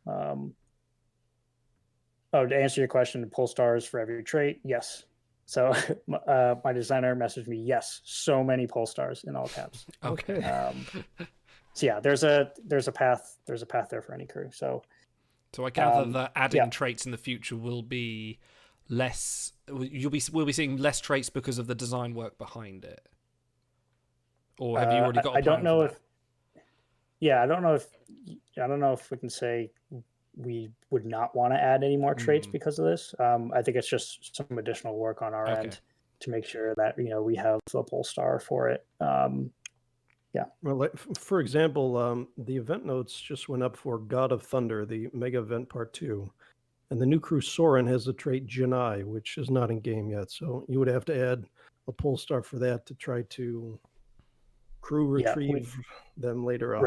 To answer your question, pole stars for every trait, yes. So my designer messaged me, yes, so many pole stars in all caps. Okay. So yeah, there's a path there for any crew. So I gather that adding traits in the future will be less. We'll be seeing less traits because of the design work behind it. Or have you already got a plan? I don't know for that? I don't know if we can say we would not want to add any more traits because of this. I think it's just some additional work on our end to make sure that we have a pole star for it. Well, for example, the event notes just went up for God of Thunder, the Mega Event Part 2. And the new crew Soren has the trait Janai, which is not in game yet. So you would have to add a pole star for that to try to crew retrieve them later on.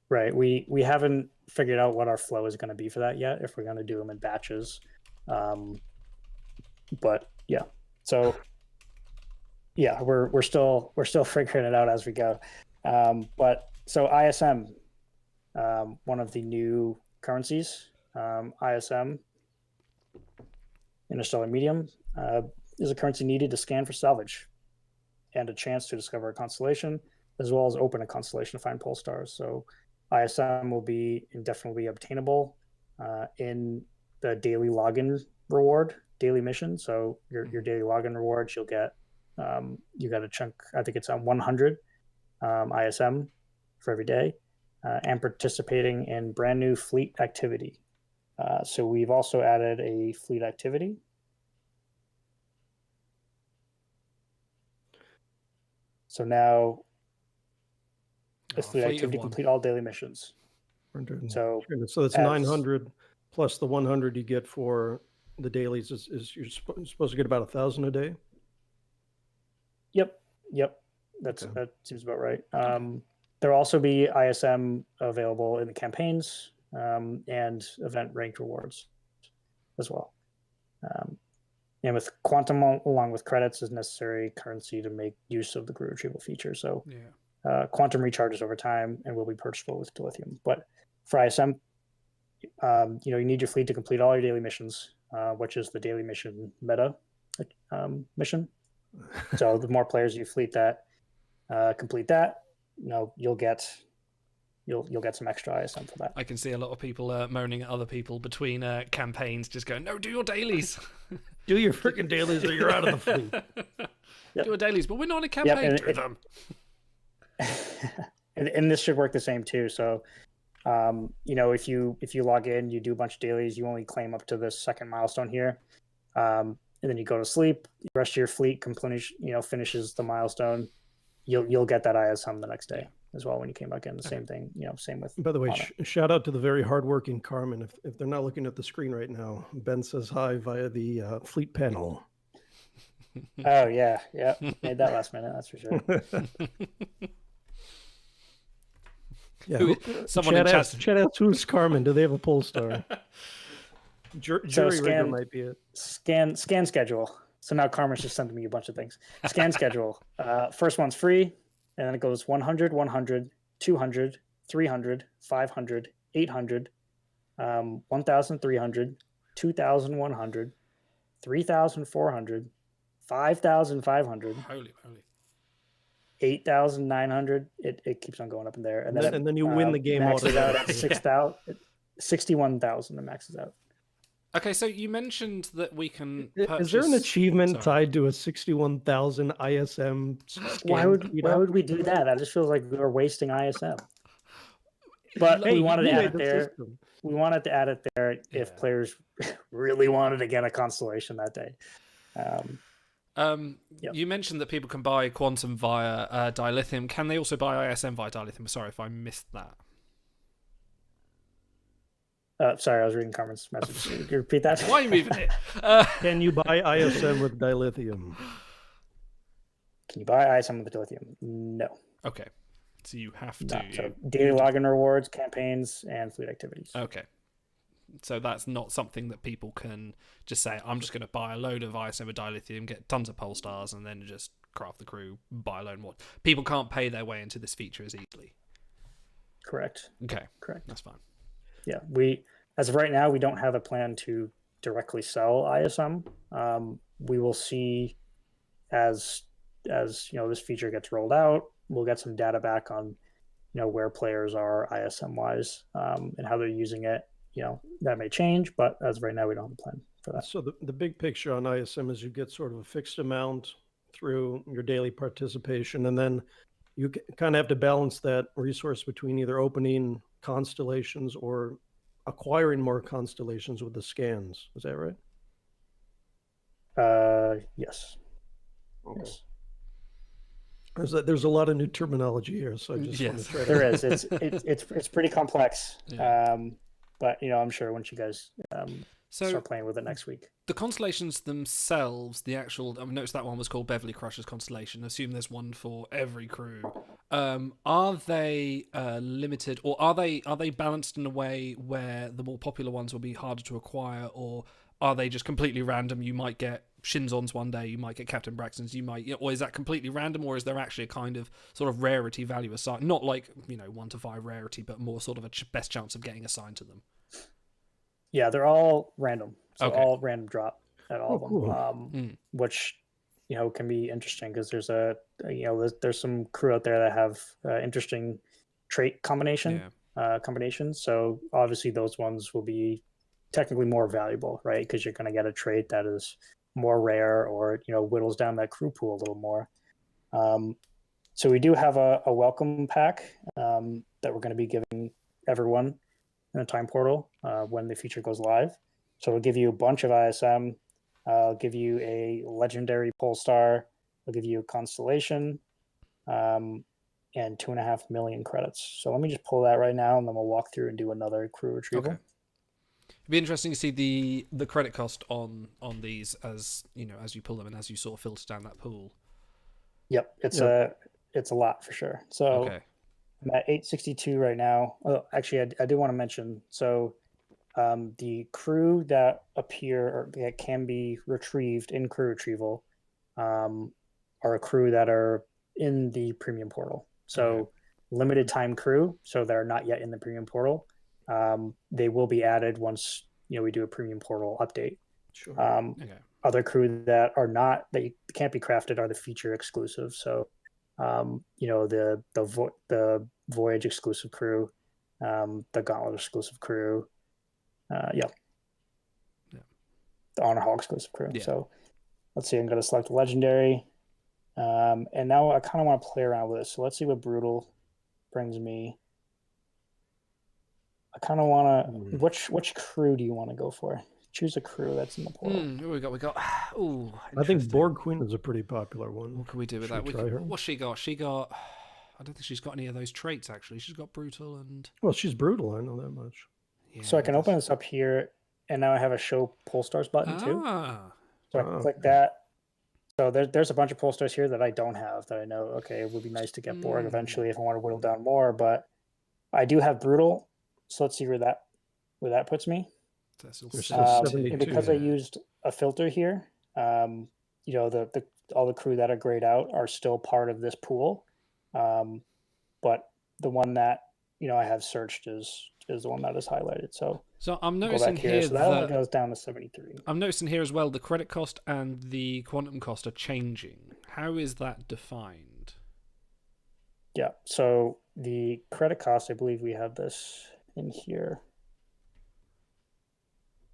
Right. We haven't figured out what our flow is going to be for that yet, if we're going to do them in batches. But yeah. So yeah, we're still figuring it out as we go. But so ISM, one of the new currencies, ISM, interstellar medium, is a currency needed to scan for salvage and a chance to discover a constellation, as well as open a constellation to find pole stars. So ISM will be indefinitely obtainable in the daily login reward, daily mission. So your daily login rewards, you'll get you got a chunk. I think it's on 100 ISM for every day, and participating in brand new fleet activity. So we've also added a fleet activity. So now it's fleet activity, complete all daily missions. So that's 900 plus the 100 you get for the dailies is you're supposed to get about 1,000 a day. Yep. That seems about right. There'll also be ISM available in the campaigns and event ranked rewards as well. And with quantum along with credits is necessary currency to make use of the Crew Retrieval feature. So quantum recharges over time and will be purchasable with dilithium. But for ISM, you need your fleet to complete all your daily missions, which is the daily mission meta mission. So the more players you fleet that complete that, you'll get some extra ISM for that. I can see a lot of people moaning at other people between campaigns, just going, "No, do your dailies, do your freaking dailies, or you're out of the fleet." Do your dailies, but we're not in a campaign. Do them. And this should work the same too. So, if you log in, you do a bunch of dailies, you only claim up to this second milestone here. And then you go to sleep. The rest of your fleet finishes the milestone. You'll get that ISM the next day as well when you came back in. The same thing, same with. By the way, shout out to the very hardworking Carmen. If they're not looking at the screen right now, Ben says hi via the fleet panel. Oh yeah, made that last minute. That's for sure. Yeah, someone in chat asks who's Carmen. Do they have a pole star? Jury rigger might be it. Scan schedule. So now Carmen's just sending me a bunch of things. Scan schedule. First one's free, and then it goes 100, 100, 200, 300, 500, 800, 1,300, 2,100, 3,400, 5,500. Holy. 8,900. It keeps on going up in there, and then you win the game. Maxes out at 6,000, 61,000. It maxes out. Okay, so you mentioned that we can. Is there an achievement tied to a 61,000 ISM? Why would we do that? That just feels like we were wasting ISM. But we wanted to add it there. We wanted to add it there if players really wanted to get a constellation that day. You mentioned that people can buy quantum via dilithium. Can they also buy ISM via dilithium? Sorry if I missed that. Sorry, I was reading Carmen's message. Can you repeat that? Why are you moving it? Can you buy ISM with dilithium? Can you buy ISM with dilithium? No. Okay. So you have to. So daily login rewards, campaigns, and fleet activities. Okay. So that's not something that people can just say, I'm just going to buy a load of ISM with dilithium, get tons of pole stars, and then just craft the crew, buy a load more. People can't pay their way into this feature as easily. Correct. Okay. Correct. That's fine. Yeah, as of right now, we don't have a plan to directly sell ISM. We will see as this feature gets rolled out. We'll get some data back on where players are ISM wise and how they're using it. That may change, but as of right now, we don't have a plan for that. So the big picture on ISM is you get sort of a fixed amount through your daily participation, and then you kind of have to balance that resource between either opening constellations or acquiring more constellations with the scans. Is that right? Yes. Okay. Yes. There's a lot of new terminology here, so I just want to try to... There is. It's pretty complex. Yeah. But I'm sure once you guys start playing with it next week. The constellations themselves, the actual, I noticed that one was called Beverly Crusher's constellation. I assume there's one for every crew. Are they limited, or are they balanced in a way where the more popular ones will be harder to acquire, or are they just completely random? You might get Shinzons one day, you might get Captain Braxton's, or is that completely random, or is there actually a kind of sort of rarity value assigned? Not like 1 to 5 rarity, but more sort of a best chance of getting assigned to them. Yeah, they're all random. So okay. All random drop at all of them, cool. Which can be interesting because there's there's some crew out there that have interesting trait combinations. So obviously those ones will be technically more valuable, right? Because you're going to get a trait that is more rare, or whittles down that crew pool a little more. So we do have a welcome pack that we're going to be giving everyone in a time portal when the feature goes live. So it'll give you a bunch of ISM. I'll give you a legendary pole star. I'll give you a constellation, and 2.5 million credits. So let me just pull that right now, and then we'll walk through and do another crew retrieval. Okay. It'd be interesting to see the credit cost on these as you pull them and as you sort of filter down that pool. Yep, it's a lot for sure. So okay. I'm at 862 right now. Oh, actually, I do want to mention, so the crew that appear or that can be retrieved in crew retrieval are a crew that are in the premium portal. So limited time crew, so they're not yet in the premium portal. They will be added once we do a premium portal update. Sure. Other crew that are not, that can't be crafted, are the feature exclusive. So the Voyage exclusive crew, the Gauntlet exclusive crew, the Honor Hall exclusive crew. Yeah. So let's see, I'm going to select legendary, and now I kind of want to play around with this. So let's see what brutal brings me. I kind of want to. Which crew do you want to go for? Choose a crew that's in the portal. We got. Ooh, I think Borg Queen is a pretty popular one. What can we do with that? What's she got? She got. I don't think she's got any of those traits, actually. She's got brutal and... Well, she's brutal, I know that much. Yeah, So I can open this up here, and now I have a show pole stars button too. So I can click that. So there's a bunch of pole stars here that I don't have that I know, okay, it would be nice to get Borg eventually if I want to whittle down more, but I do have brutal. So let's see where that puts me. And because I used a filter here, you know, all the crew that are grayed out are still part of this pool. But the one that, you know, I have searched is the one that is highlighted. So I'm noticing here so that one goes down to 73. I'm noticing here as well the credit cost and the quantum cost are changing. How is that defined? Yeah, so the credit cost, I believe we have this in here.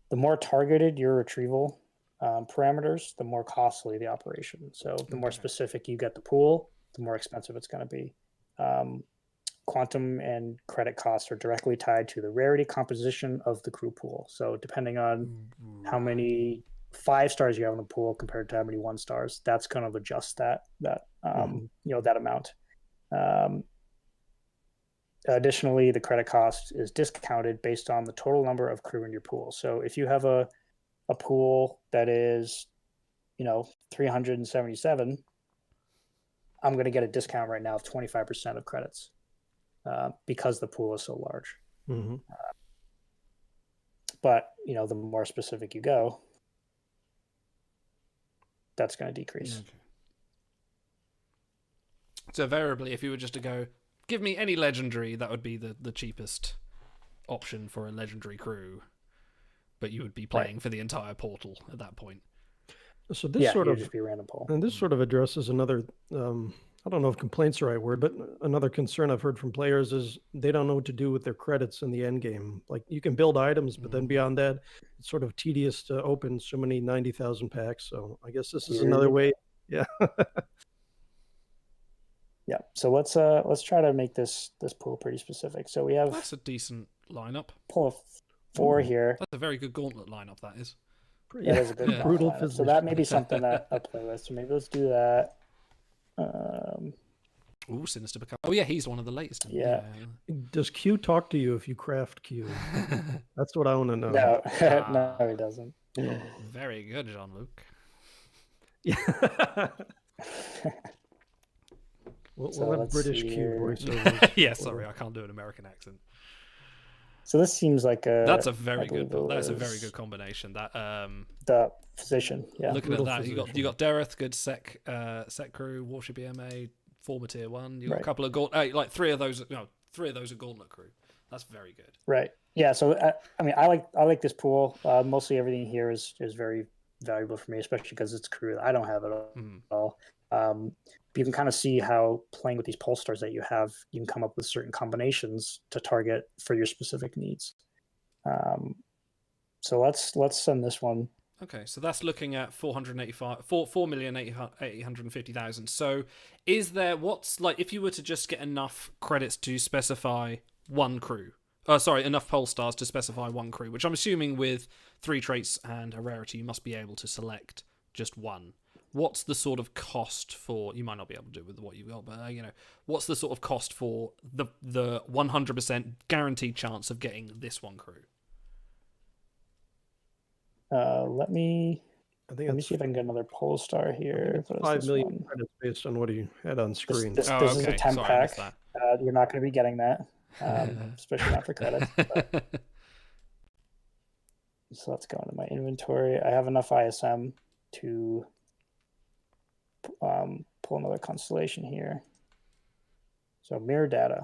The more targeted your retrieval parameters, the more costly the operation. So the more specific you get the pool, the more expensive it's going to be. Quantum and credit costs are directly tied to the rarity composition of the crew pool. So depending on how many 5 stars you have in the pool compared to how many 1 stars, that's going to adjust that you know, that amount. Additionally, the credit cost is discounted based on the total number of crew in your pool. So if you have a pool that is, you know, 377, I'm going to get a discount right now of 25% of credits because the pool is so large. But, you know, the more specific you go, that's going to decrease. Okay. So variably, if you were just to go, give me any legendary, that would be the cheapest option for a legendary crew. But you would be playing for the entire portal at that point. So this sort of just be a random pool. And this sort of addresses another, I don't know if complaint's the right word, but another concern I've heard from players is they don't know what to do with their credits in the end game. Like you can build items, but then beyond that, it's sort of tedious to open so many 90,000 packs. So I guess this is another way. Yeah. Yeah. So let's try to make this pool pretty specific. So we have that's a decent lineup. Pull of 4 here. That's a very good gauntlet lineup. That is. Yeah, that is a good brutal. So that may be something that I'll play with. So maybe let's do that. Ooh, Sinister Picard. Oh yeah, he's one of the latest. Yeah. Does Q talk to you if you craft Q? That's what I want to know. No, no, he doesn't. Very good, Jean-Luc. Yeah. We'll have British Q voiceovers. Yeah, sorry, I can't do an American accent. So this seems like that's a very good. That's a very good combination. That the physician. Yeah. Looking at that, you got Dareth, good sec crew, warship EMA, former tier 1. You got a couple of like 3 of those. No, 3 of those are gauntlet crew. That's very good. Right. Yeah. So I mean, I like this pool. Mostly everything here is very valuable for me, especially because it's crew. I don't have it all. You can kind of see how playing with these pole stars that you have, you can come up with certain combinations to target for your specific needs. So let's send this one. Okay, so that's looking at 4,850,000. So is there, what's like, if you were to just get enough credits to specify 1 crew, enough pole stars to specify 1 crew, which I'm assuming with 3 traits and a rarity, you must be able to select just 1. What's the sort of cost for, you might not be able to do it with what you've got, but you know, what's the sort of cost for the 100% guaranteed chance of getting this 1 crew? Let me see if I can get another pole star here. 5 million credits based on what you had on screen. This is a 10 pack. You're not going to be getting that, especially not for credits. But... So let's go into my inventory. I have enough ISM to pull another constellation here. So mirror data,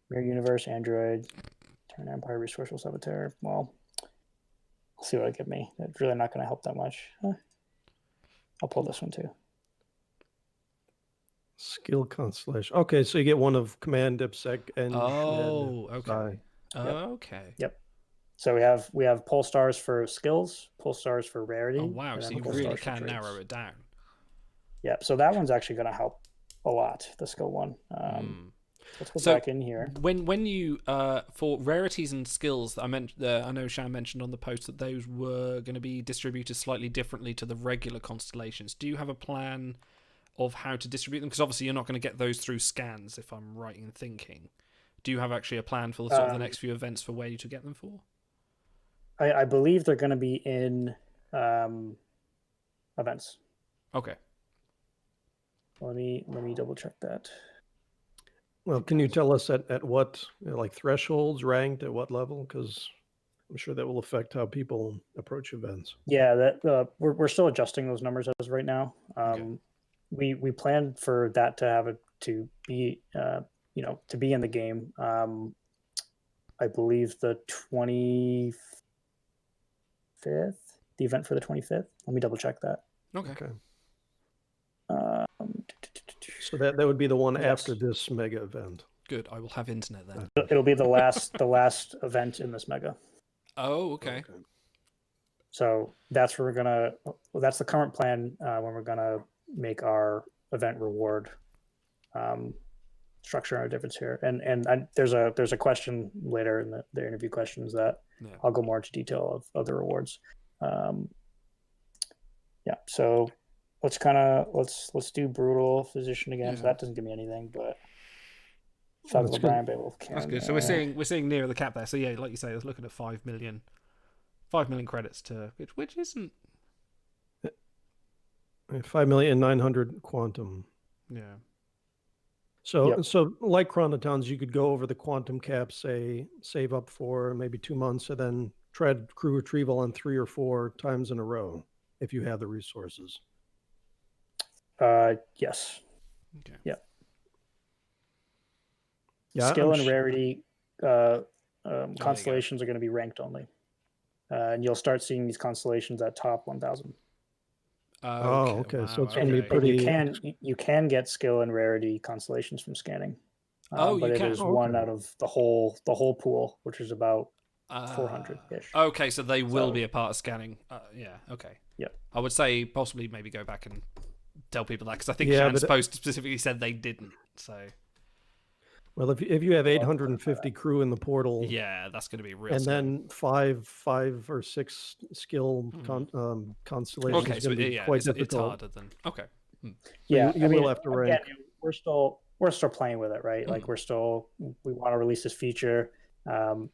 mirror universe, Android, Turn Empire, Resourceful Saboteur. Well, I'll see what it'll give me. It's really not going to help that much. I'll pull this one too. Skill constellation. Okay, so you get one of command, IPSec, and okay. Okay. Yep. So we have pole stars for skills, pole stars for rarity. Oh wow! So you really can narrow it down. Yeah, so that one's actually going to help a lot, the skill one. Let's go back in here. When you for rarities and skills, I know Shan mentioned on the post that those were going to be distributed slightly differently to the regular constellations. Do you have a plan of how to distribute them? Because obviously you're not going to get those through scans, if I'm right in thinking. Do you have actually a plan for the sort of the next few events for where you to get them for? I believe they're going to be in events. Okay. Let me double check that. Well, can you tell us at what, like, thresholds, ranked at what level? Because I'm sure that will affect how people approach events. Yeah, that we're still adjusting those numbers as right now. Okay. We planned for that to have to be to be in the game. I believe the 25th, the event for the 25th. Let me double check that. Okay. So that would be the one Yes. after this mega event. Good. I will have internet then. It'll be the last event in this mega. Oh, okay. So that's where we're gonna. Well, that's the current plan when we're gonna make our event reward structure and our difference here. And there's a question later in the interview questions that I'll go more into detail of the rewards. So let's do brutal physician again. So that doesn't give me anything, but that's good. So we're seeing nearer the cap there. So yeah, like you say, I was looking at 5 million credits to which isn't 5,900,000 quantum. Yeah. So like Chronotons, you could go over the quantum cap, say save up for maybe 2 months, and then try crew retrieval on 3 or 4 times in a row if you have the resources. Yes. Okay. Yeah. Yeah. Skill and rarity constellations are going to be ranked only, and you'll start seeing these constellations at top 1,000. Okay. Wow, So it's going to be pretty. You can get skill and rarity constellations from scanning. But it is one out of the whole pool, which is about 400-ish. Okay, so they will be a part of scanning. Yeah. Okay. Yeah. I would say possibly maybe go back and tell people that, because I think Shan's post specifically said they didn't. So. Well, if you have 850 crew in the portal, that's going to be real. And then five or 6 skill constellations. Okay, so quite difficult. It's harder than Yeah, you will have to rank. Again, we're still playing with it, right? Like we want to release this feature, and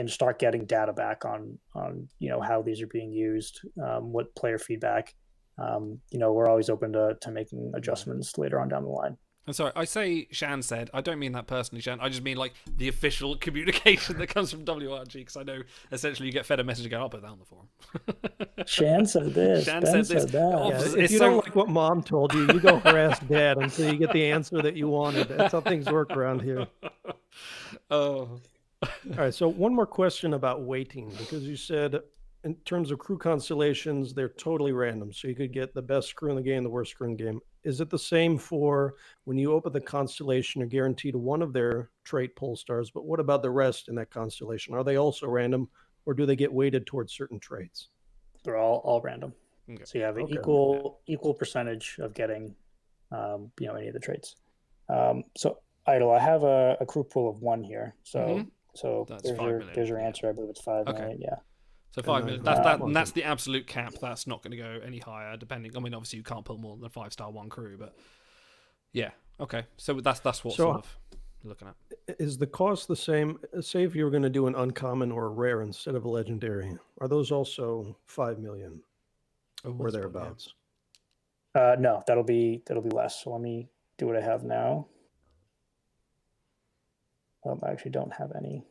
start getting data back on how these are being used, what player feedback. We're always open to making adjustments later on down the line. I'm sorry, I say Shan said. I don't mean that personally, Shan. I just mean like the official communication that comes from WRG, because I know essentially you get fed a message and go, I'll put that on the forum. Shan said this. Shan Ben said that. If you don't like what mom told you, you go harass dad until you get the answer that you wanted. That's how things work around here. Oh. All right, so one more question about weighting, because you said in terms of crew constellations, they're totally random. So you could get the best crew in the game, the worst crew in the game. Is it the same for when you open the constellation, you're guaranteed one of their trait pole stars, but what about the rest in that constellation? Are they also random, or do they get weighted towards certain traits? They're all random. Okay. So you have an equal percentage of getting, any of the traits. So Idle, I have a crew pool of 1 here. So there's your answer. I believe it's 5 million. Yeah. So 5 million. That's the absolute cap. That's not going to go any higher. Depending. I mean, obviously you can't put more than a 5-star 1 crew, but yeah. Okay. So that's what sort of looking at. Is the cost the same? Say if you were going to do an uncommon or a rare instead of a legendary, are those also 5 million or thereabouts? No, that'll be less. So let me do what I have now. I actually don't have any.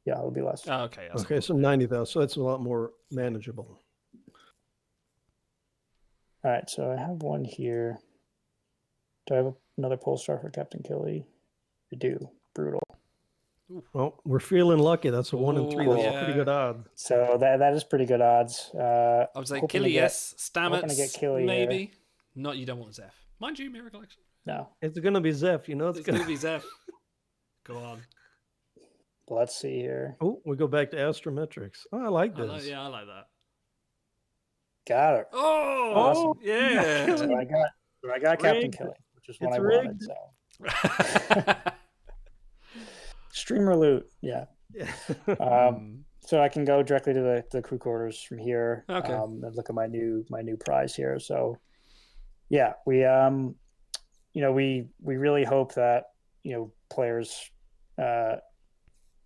Yeah, it'll be less. Okay. Okay, so 90,000. So that's a lot more manageable. All right, so I have 1 here. Do I have another pole star for Captain Killy? I do. Brutal. Well, we're feeling lucky. That's a 1 in 3. That's pretty good odds. So that is pretty good odds. I would say Killy, yes. Stamets, maybe. Here. Not, you don't want Zeph. Mind you, Mirror Collection. No. It's going to be Zeph. It's going to be Zeph. Go on. Let's see here. Oh, we go back to astrometrics. Oh, I like this. I like that. Got it. Oh, awesome. Yeah. So I got Captain Killy, which is what I wanted. So. Streamer loot, yeah. So I can go directly to the crew quarters from here. Okay. And look at my new prize here. So, Yeah, we we really hope that players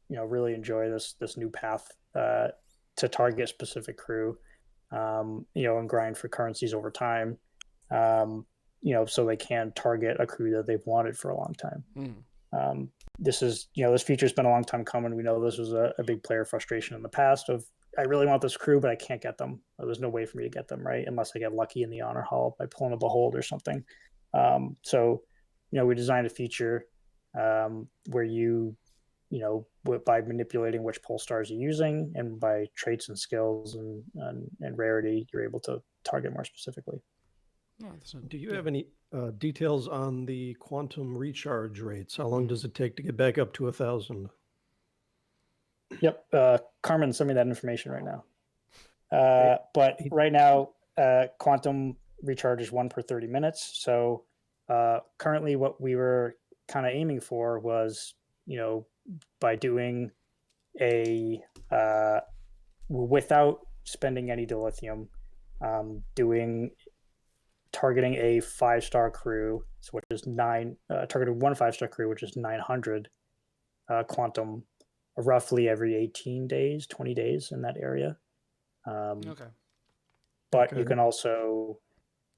really enjoy this new path to target specific crew, and grind for currencies over time, so they can target a crew that they've wanted for a long time. This feature's been a long time coming. We know this was a big player frustration in the past of, I really want this crew, but I can't get them. There's no way for me to get them, right? Unless I get lucky in the honor hall by pulling a behold or something. So we designed a feature where by manipulating which pole stars you're using, and by traits and skills and rarity, you're able to target more specifically. Do you have any details on the quantum recharge rates? How long does it take to get back up to 1,000? Yep. Carmen sent me that information right now. But right now, quantum recharge is 1 per 30 minutes. So currently what we were kind of aiming for was, by doing without spending any dilithium, targeting a 5-star crew, so which is targeting one 5-star crew, which is 900 quantum, roughly every 18 days, 20 days in that area. Okay. But you can also,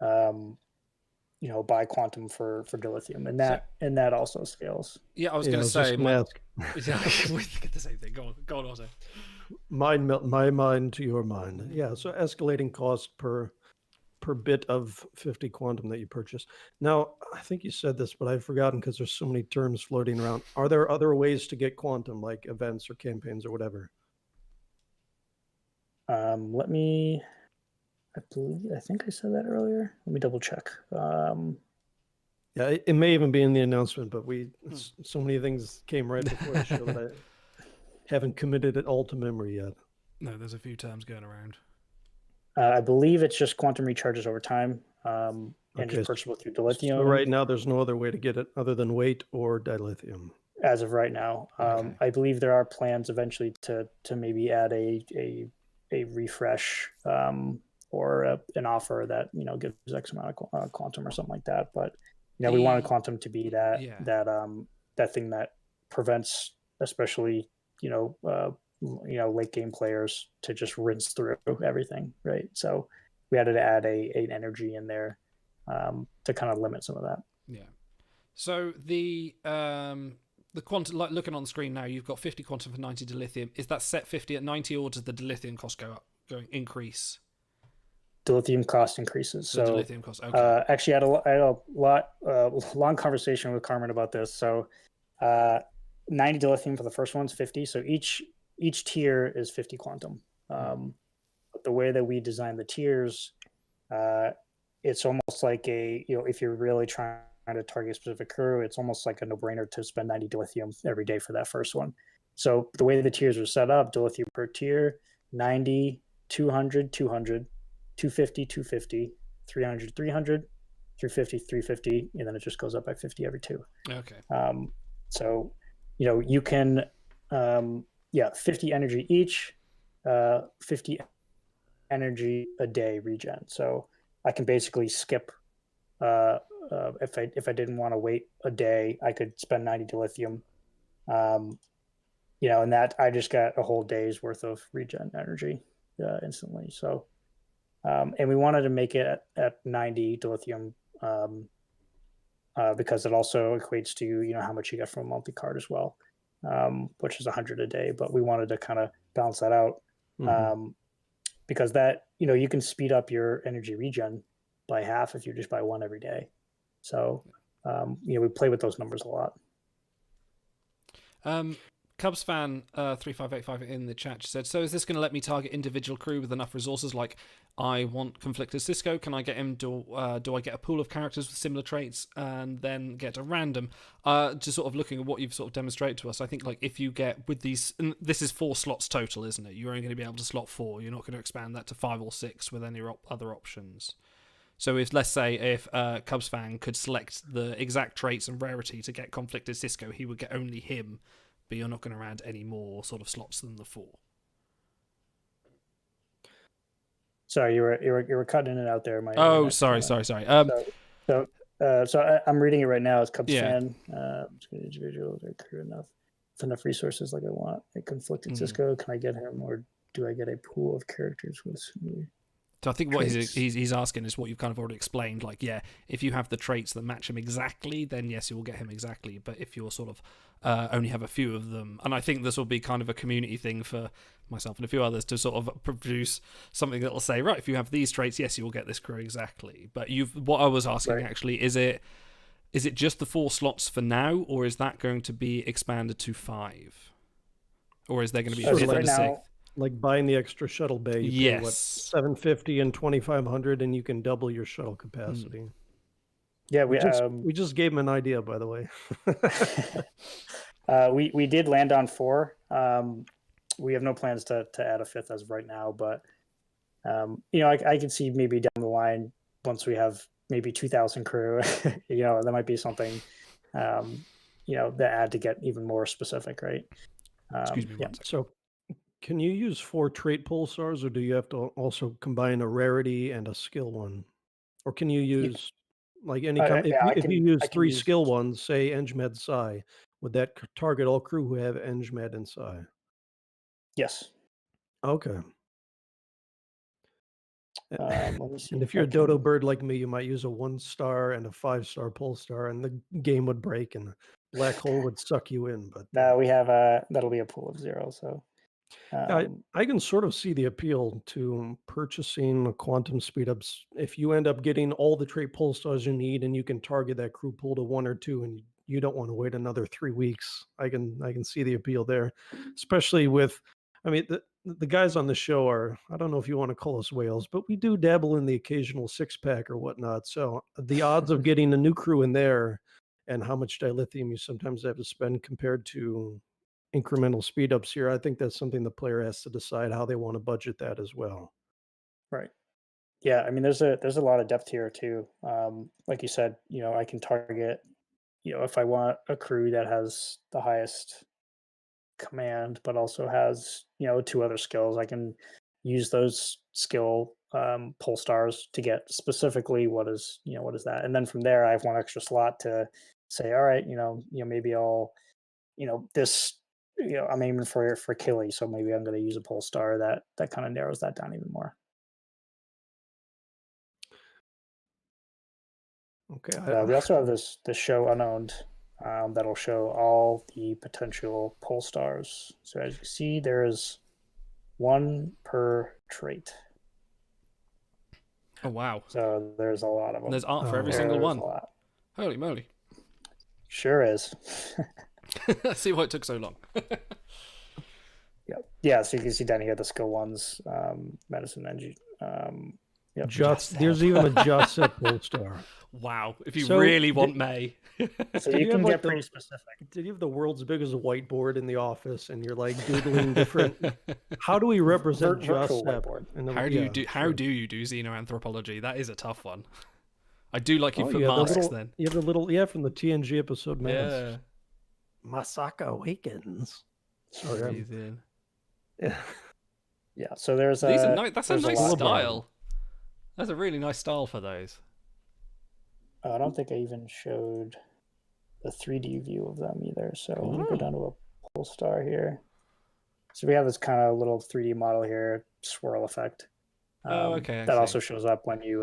buy quantum for dilithium, and that also scales. Yeah, I was going to say. We think the same thing. Go on, Otto. My mind to your mind. Yeah, so escalating cost per bit of 50 quantum that you purchase. Now, I think you said this, but I've forgotten because there's so many terms floating around. Are there other ways to get quantum, like events or campaigns or whatever? I think I said that earlier. Let me double check. Yeah, it may even be in the announcement, but so many things came right before the show that I haven't committed it all to memory yet. No, there's a few terms going around. I believe it's just quantum recharges over time, and just purchasable through dilithium. So right now, there's no other way to get it other than weight or dilithium. As of right now, Okay. I believe there are plans eventually to maybe add a refresh or an offer that gives X amount of quantum or something like that. But we wanted quantum to be that thing that prevents, especially late game players, to just rinse through everything, right? So we had to add an energy in there to kind of limit some of that. Yeah. So the quantum, like looking on the screen now, you've got 50 quantum for 90 dilithium. Is that set 50 at 90, or does the dilithium cost increase? Dilithium cost increases. So dilithium cost. Okay. Actually, I had a long conversation with Carmen about this. So 90 dilithium for the first one's 50. So each tier is 50 quantum. But the way that we design the tiers, it's almost like if you're really trying to target a specific crew, it's almost like a no-brainer to spend 90 dilithium every day for that first one. So the way the tiers are set up, dilithium per tier, 90, 200, 200, 250, 250, 300, 300, 350, 350, and then it just goes up by 50 every 2. Okay. So, you can, 50 energy each, 50 energy a day regen. So I can basically skip, if I didn't want to wait a day, I could spend 90 dilithium, and that I just got a whole day's worth of regen energy instantly. So, and we wanted to make it at 90 dilithium because it also equates to how much you get from a multi-card as well, which is 100 a day. But we wanted to kind of balance that out because that you can speed up your energy regen by half if you just buy one every day. So we play with those numbers a lot. Cubs fan 3585 in the chat said, so is this going to let me target individual crew with enough resources? Like, I want Conflictor Sisko. Can I get him? Do I get a pool of characters with similar traits and then get a random? Just sort of looking at what you've sort of demonstrated to us, I think like if you get with these, and this is 4 slots total, isn't it? You're only going to be able to slot 4. You're not going to expand that to 5 or 6 with any other options. So if, let's say, if Cubs fan could select the exact traits and rarity to get Conflictor Sisko, he would get only him, but you're not going to add any more sort of slots than the 4. Sorry, you were cutting in and out there. Sorry. I'm reading it right now. It's Cubs Yeah. fan. Individual, crew enough resources like I want. A conflicted Sisko. Can I get him, or do I get a pool of characters with me? So I think what he's asking is what you've kind of already explained. Like, yeah, if you have the traits that match him exactly, then yes, you will get him exactly. But if you're sort of only have a few of them, and I think this will be kind of a community thing for myself and a few others to sort of produce something that will say, right, if you have these traits, yes, you will get this crew exactly. But what I was asking actually, is it just the 4 slots for now, or is that going to be expanded to 5? Or is there going to be a 5th and a 6th? Like buying the extra shuttle bay, you pay, what, $750 and $2,500, and you can double your shuttle capacity. Yeah, we just gave him an idea, by the way. We did land on 4. We have no plans to add a 5th as of right now, but I can see maybe down the line once we have maybe 2,000 crew, that might be something, that add to get even more specific, right? Excuse me one second. So, can you use 4 trait pulsars, or do you have to also combine a rarity and a skill one? Or can you use like any? If you use 3 skill ones, say Engmed Psi, would that target all crew who have Engmed and Psi? Yes. Okay. Let me see and if you're a dodo bird like me, you might use a 1-star and a 5-star pulsar, and the game would break and the black hole would suck you in. But no, we have that'll be a pool of 0. So. I can sort of see the appeal to purchasing quantum speedups if you end up getting all the trait pulsars you need, and you can target that crew pool to 1 or 2, and you don't want to wait another 3 weeks. I can see the appeal there, especially with, I mean, the guys on the show are, I don't know if you want to call us whales, but we do dabble in the occasional 6-pack or whatnot. So the odds of getting a new crew in there, and how much dilithium you sometimes have to spend compared to incremental speed ups here, I think that's something the player has to decide how they want to budget that as well. Right. Yeah, I mean, there's a lot of depth here too. Like you said, I can target, if I want a crew that has the highest command, but also has 2 other skills, I can use those skill pull stars to get specifically what is that, and then from there I have 1 extra slot to say, all right, maybe I'll, this. I'm aiming for Killy, so maybe I'm going to use a pull star that kind of narrows that down even more. Okay. We also have this show unowned that'll show all the potential pull stars. So as you see, there's 1 per trait. Oh wow! So there's a lot of them. There's art for every single one. A lot. Holy moly! Sure is. See why it took so long. Yeah. So you can see down here the skill ones, medicine, energy. There's even a just set pull star. Wow! If you really want May, so you can get pretty specific. Did you have the world's biggest whiteboard in the office, and you're like doodling different? How do we represent just set? How do you do xenoanthropology? That is a tough one. I do like you for masks. Then you have the little from the TNG episode masks. Yeah. Masaka Awakens. Sorry. Yeah. So there's that's a nice style. That's a really nice style for those. I don't think I even showed the 3D view of them either. So I'm gonna go down to a pull star here. So we have this kind of little 3D model here, swirl effect. Okay. That also shows up when you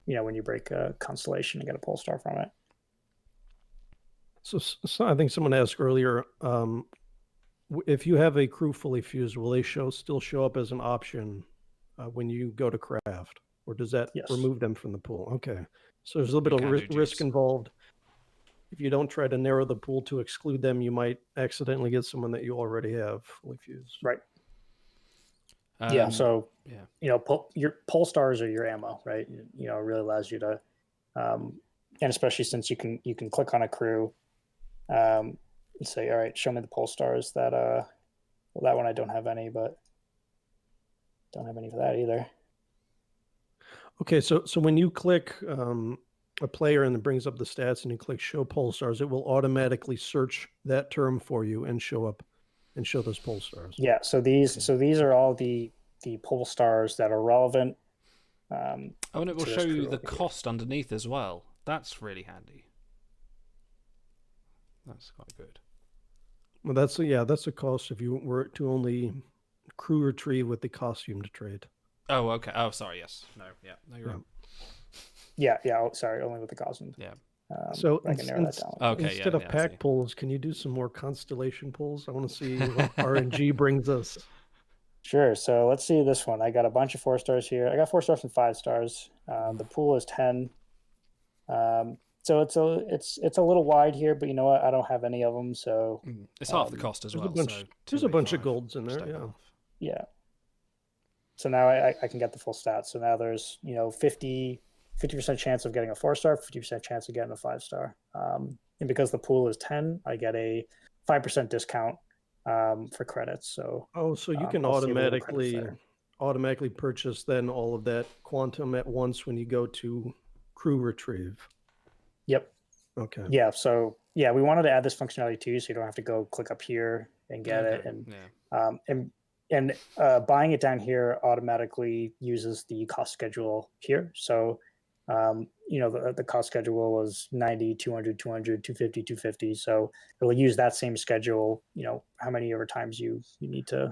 when you break a constellation and get a pull star from it. So I think someone asked earlier, if you have a crew fully fused, will they still show up as an option when you go to craft, or does that remove them from the pool? Okay, so there's a little bit of risk involved. If you don't try to narrow the pool to exclude them, you might accidentally get someone that you already have fully fused. Right. So your pull stars are your ammo, right? It really allows you to, and especially since you can click on a crew. And say, all right, show me the pull stars that that one I don't have any, but don't have any for that either. Okay, so when you click a player and it brings up the stats and you click show pull stars, it will automatically search that term for you and show those pull stars. Yeah, so these are all the the pole stars that are relevant. And it will show you the cost underneath as well. That's really handy. That's quite good. Well, that's a cost if you were to only crew retrieve with the costume to trade. Oh, okay. Oh, sorry. Yes. No. Yeah. No, you're right. Yeah. Oh, sorry. Only with the costume. Yeah. So I can narrow that down. Okay. Instead of pack pulls, can you do some more constellation pulls? I want to see what RNG brings us. Sure. So let's see this one. I got a bunch of 4 stars here. I got 4 stars and 5 stars. The pool is 10. So it's a little wide here, but you know what? I don't have any of them, so it's half the cost as well. There's a bunch of golds in there. Yeah. Yeah. So now I can get the full stats. So now there's 50% chance of getting a 4-star, 50% chance of getting a 5-star. And because the pool is 10, I get a 5% discount for credits. So so you can automatically purchase then all of that quantum at once when you go to crew retrieve. Yep. Okay. Yeah. So yeah, we wanted to add this functionality too, so you don't have to go click up here and get it. And buying it down here automatically uses the cost schedule here. So the cost schedule was 90, 200, 200, 250, 250. So it'll use that same schedule, how many ever times you need to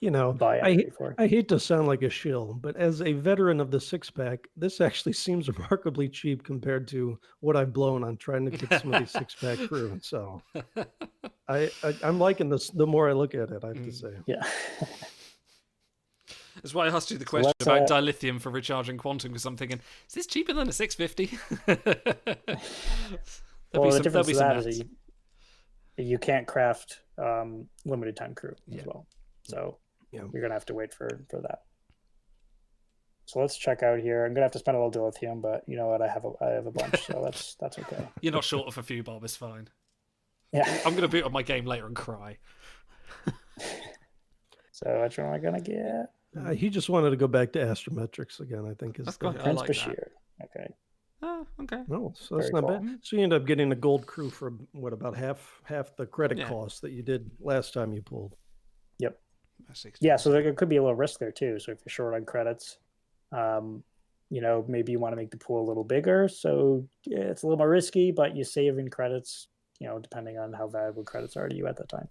buy it. I hate to sound like a shill, but as a veteran of the 6-pack, this actually seems remarkably cheap compared to what I've blown on trying to get some of these 6-pack crew. So I'm liking this the more I look at it, I have to say. Yeah. That's why I asked you the question about dilithium for recharging quantum, because I'm thinking, is this cheaper than a 650? Well, the difference is that you can't craft limited time crew as well. So you're going to have to wait for that. So let's check out here. I'm going to have to spend a little dilithium, but you know what? I have a bunch, so that's okay. You're not short of a few, Bob. It's fine. Yeah. I'm going to boot up my game later and cry. So which one am I going to get? He just wanted to go back to astrometrics again, I think. That's good. Prince Bashir. Okay. Oh, okay. No, so that's not bad. So you end up getting a gold crew for about half the credit cost that you did last time you pulled. Yep. Yeah, so there could be a little risk there too. So if you're short on credits, maybe you want to make the pool a little bigger. So it's a little more risky, but you save in credits, depending on how valuable credits are to you at that time.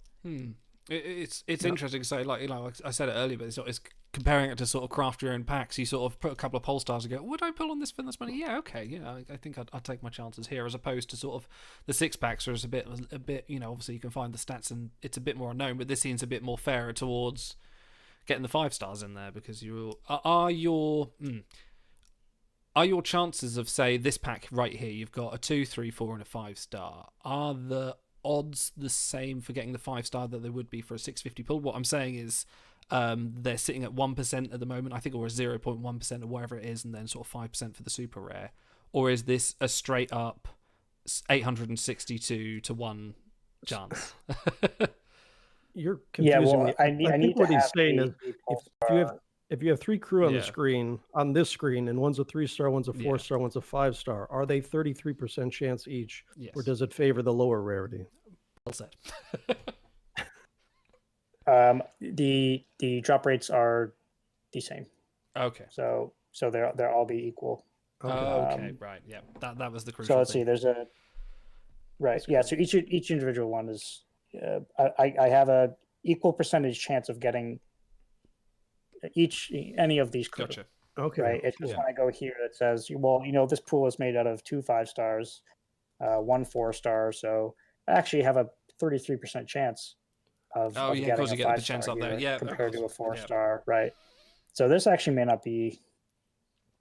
It's interesting to say, I said it earlier, but it's comparing it to sort of craft your own packs. You sort of put a couple of pole stars and go, would I pull on this for this money? Yeah, okay. Yeah, I think I'd take my chances here, as opposed to sort of the 6-packs are a bit, obviously you can find the stats and it's a bit more unknown, but this seems a bit more fairer towards getting the 5 stars in there, because are your chances of, say, this pack right here, you've got a 2, 3, 4 and a 5-star, are the odds the same for getting the 5-star that they would be for a 650 pull? What I'm saying is they're sitting at 1% at the moment, I think, or a 0.1% or whatever it is, and then sort of 5% for the super rare. Or is this a straight up 862 to 1 chance? You're confusing me. I think what he's saying is if you have 3 crew on the screen, on this screen, and one's a 3-star, one's a 4-star, one's a 5-star, are they 33% chance each, or does it favor the lower rarity? Well said. The drop rates are the same. Okay. So they'll all be equal. Okay, right. Yeah, that was the crucial. So let's see. There's a right. Yeah. So each individual one is. I have a equal percentage chance of getting any of these crew. Gotcha. Okay. Right. It's just when I go here, it says, well, this pool is made out of 2 5-stars, 1 4-star. So I actually have a 33% chance of getting a 5-star here compared to a 4-star. Right. So this actually may not be,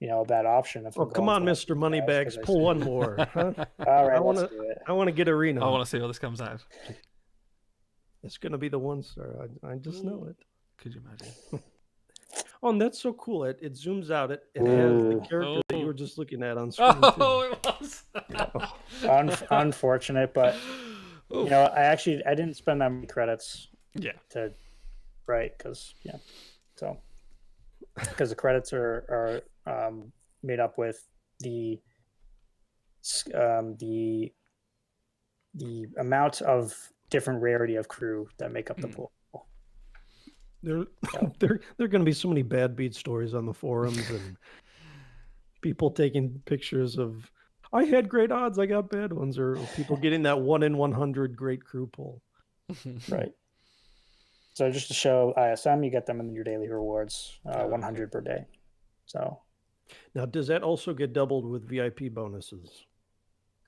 a bad option. Oh, come on, Mr. Moneybags, pull one more. Huh? All right, let's do it. I want to get Arena. I want to see how this comes out. It's going to be the 1-star. I just know it. Could you imagine? Oh, and that's so cool. It zooms out. It has the character that you were just looking at on screen. Oh, it was. Unfortunate, but I didn't spend that many credits. Yeah. Because the credits are made up with the amount of different rarity of crew that make up the pool. There are going to be so many bad beat stories on the forums and people taking pictures of, I had great odds, I got bad ones, or people getting that 1 in 100 great crew pull. Right. So just to show ISM, you get them in your daily rewards, 100 per day. So now, does that also get doubled with VIP bonuses?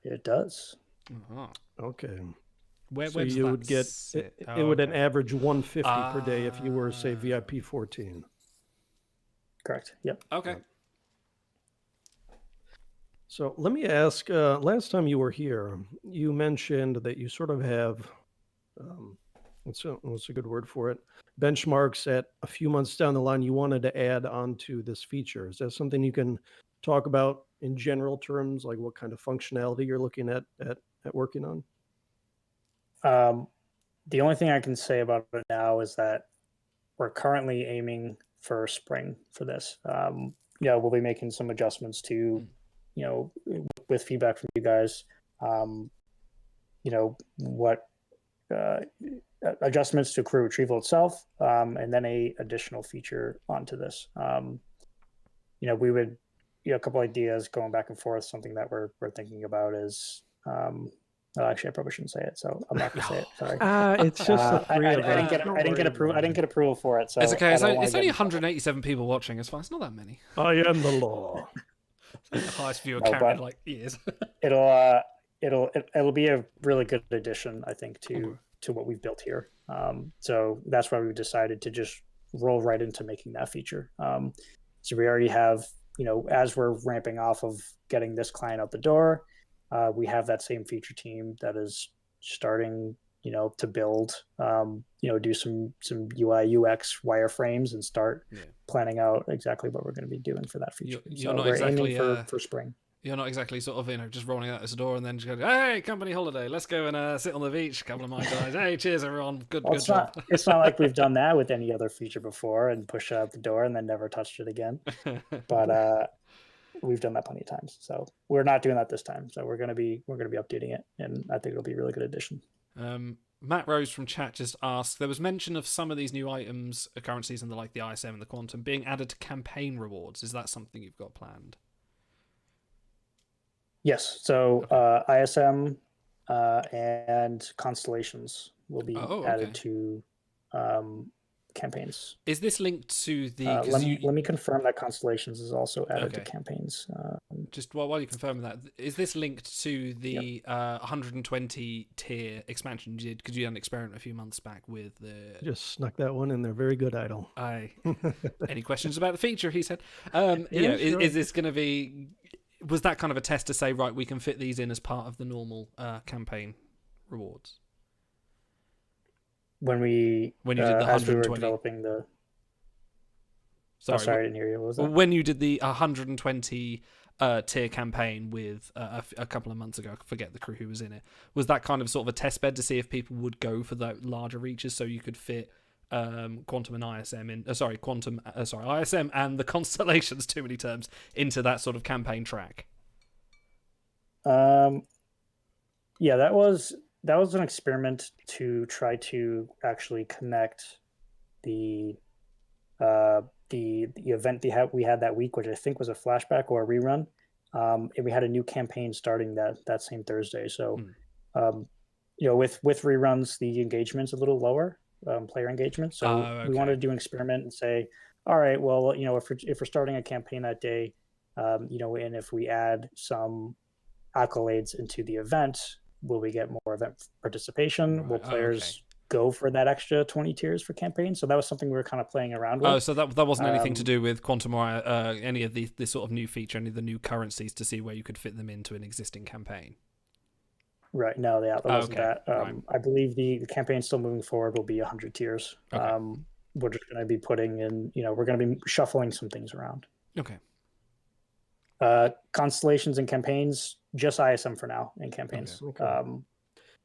it does. Uh-huh. Okay. Where So does you that would get sit? it would an average 150 per day if you were, say, VIP 14. Correct. Yep. Okay. So let me ask, last time you were here, you mentioned that you sort of have, what's a good word for it? Benchmarks at a few months down the line you wanted to add onto this feature. Is that something you can talk about in general terms, like what kind of functionality you're looking at working on? The only thing I can say about it now is that we're currently aiming for spring for this. We'll be making some adjustments to, with feedback from you guys, what adjustments to Crew Retrieval itself, and then a additional feature onto this. We would, a couple ideas going back and forth. Something that we're thinking about is, actually, I probably shouldn't say it, so I'm not going to say it. Sorry. It's just the three of us. I didn't get approval for it. So it's okay. It's only 187 people watching. It's fine. It's not that many. I am the law. The highest viewer count in like years. It'll be a really good addition, I think, to what we've built here. So that's why we decided to just roll right into making that feature. So we already have, as we're ramping off of getting this client out the door, we have that same feature team that is starting, to build, do some UI UX wireframes and start planning out exactly what we're going to be doing for that feature. You're not exactly for spring. You're not exactly sort of, just rolling out this door and then just going, hey, company holiday, let's go and sit on the beach. A couple of my guys. Hey, cheers, everyone. Good job. It's not like we've done that with any other feature before and pushed it out the door and then never touched it again. But we've done that plenty of times. So we're not doing that this time. So we're gonna be updating it, and I think it'll be a really good addition. Matt Rose from chat just asked, there was mention of some of these new items, currencies, and the ISM and the quantum being added to campaign rewards. Is that something you've got planned? Yes. So ISM and constellations will be added to campaigns. Is this linked to the? Let me confirm that constellations is also added to campaigns. Just while you're confirming that, is this linked to the 120 tier expansion you did? Because you had an experiment a few months back with the. Just snuck that one in there. Very good, Idle. Any questions about the feature? He said. Sure. Is this going to be? Was that kind of a test to say, right, we can fit these in as part of the normal campaign rewards? When you did the 120, as we were developing the. Sorry, I didn't hear you. What was that? When you did the 120 tier campaign with a couple of months ago, I forget the crew who was in it. Was that kind of sort of a test bed to see if people would go for the larger reaches, so you could fit quantum and ISM in? ISM and the constellations, too many terms, into that sort of campaign track. Yeah, that was an experiment to try to actually connect the event we had that week, which I think was a flashback or a rerun, and we had a new campaign starting that same Thursday. So, with reruns, the engagement's a little lower, player engagement. So we wanted to do an experiment and say, all right, well, if we're starting a campaign that day, and if we add some accolades into the event, will we get more event participation? Right. Will players go for that extra 20 tiers for campaigns? So that was something we were kind of playing around with. Oh, so that wasn't anything to do with quantum or any of this sort of new feature, any of the new currencies, to see where you could fit them into an existing campaign? Right. No, that wasn't that. Right. I believe the campaign still moving forward will be 100 tiers. Okay. We're just going to be putting in, we're going to be shuffling some things around. Okay. Constellations and campaigns, just ISM for now in campaigns. Okay.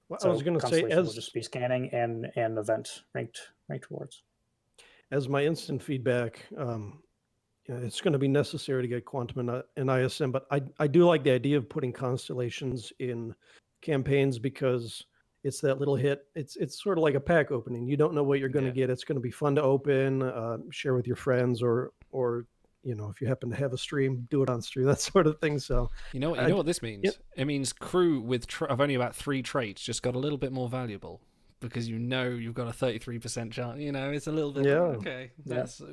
Well, I was going to say, we'll just be scanning and event ranked rewards. As my instant feedback, it's going to be necessary to get quantum and ISM, but I do like the idea of putting constellations in campaigns, because it's that little hit. It's sort of like a pack opening. You don't know what you're going to get. It's going to be fun to open, share with your friends, or if you happen to have a stream, do it on stream, that sort of thing. So you know what this means? It means crew with of only about 3 traits just got a little bit more valuable. Because you've got a 33% chance. It's a little bit okay.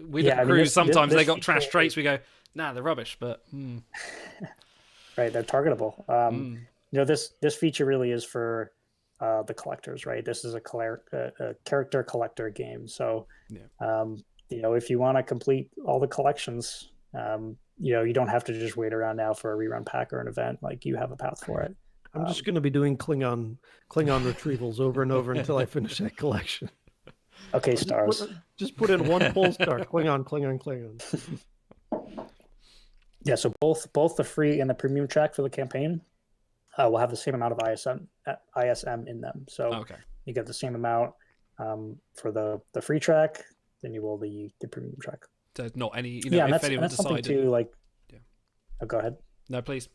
We look at crews sometimes they got trash traits. We go, nah, they're rubbish, but right, they're targetable. This feature really is for the collectors, right? This is a character collector game. So, if you want to complete all the collections, you don't have to just wait around now for a rerun pack or an event. Like, you have a path for it. I'm just going to be doing Klingon retrievals over and over until I finish that collection. Okay, stars. Just put in one pull star. Klingon. Yeah, so both the free and the premium track for the campaign will have the same amount of ISM in them. So you get the same amount for the free track than you will the premium track. There's not any, if anyone that's decided. Something to Oh, go ahead. No, please.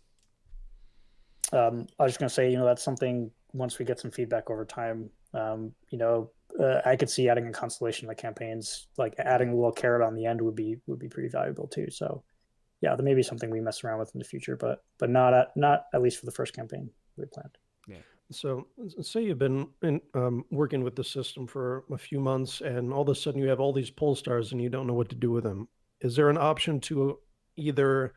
I was just going to say, that's something once we get some feedback over time, I could see adding a constellation to the campaigns, like adding a little carrot on the end would be pretty valuable too. So yeah, there may be something we mess around with in the future, but not at least for the first campaign we planned. Yeah. So say you've been working with the system for a few months and all of a sudden you have all these pole stars and you don't know what to do with them. Is there an option to either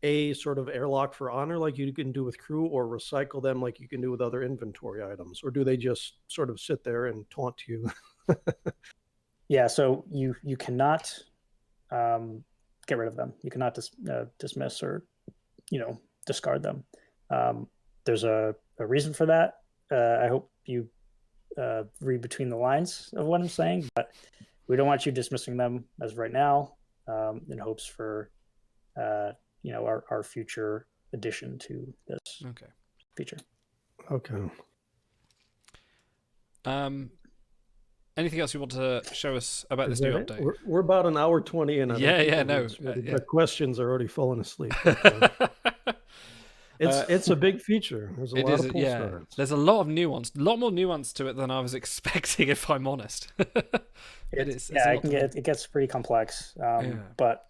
a sort of airlock for honor like you can do with crew, or recycle them like you can do with other inventory items, or do they just sort of sit there and taunt you? Yeah, so you cannot get rid of them. You cannot dismiss or discard them. There's a reason for that. I hope you read between the lines of what I'm saying, but we don't want you dismissing them as of right now, in hopes for our future addition to this feature. Okay. Anything else you want to show us about this new update? We're about an hour 20 in. The questions are already falling asleep. It's a big feature. There's a lot of pull stars. There's a lot of nuance, a lot more nuance to it than I was expecting, if I'm honest. It gets pretty complex. But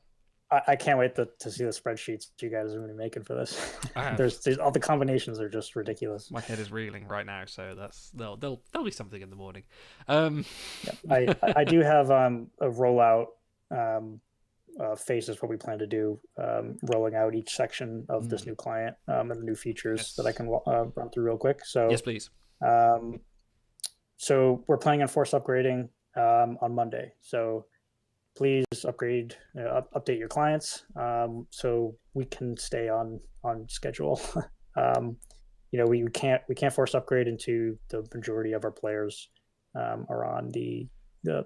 I can't wait to see the spreadsheets you guys are going to be making for this. There's all the combinations are just ridiculous. My head is reeling right now, so there'll be something in the morning. I do have a rollout phase is what we plan to do, rolling out each section of this new client and the new features that I can run through real quick. So yes, please. So we're planning on force upgrading on Monday. So please update your clients so we can stay on schedule. We can't force upgrade into the majority of our players are on the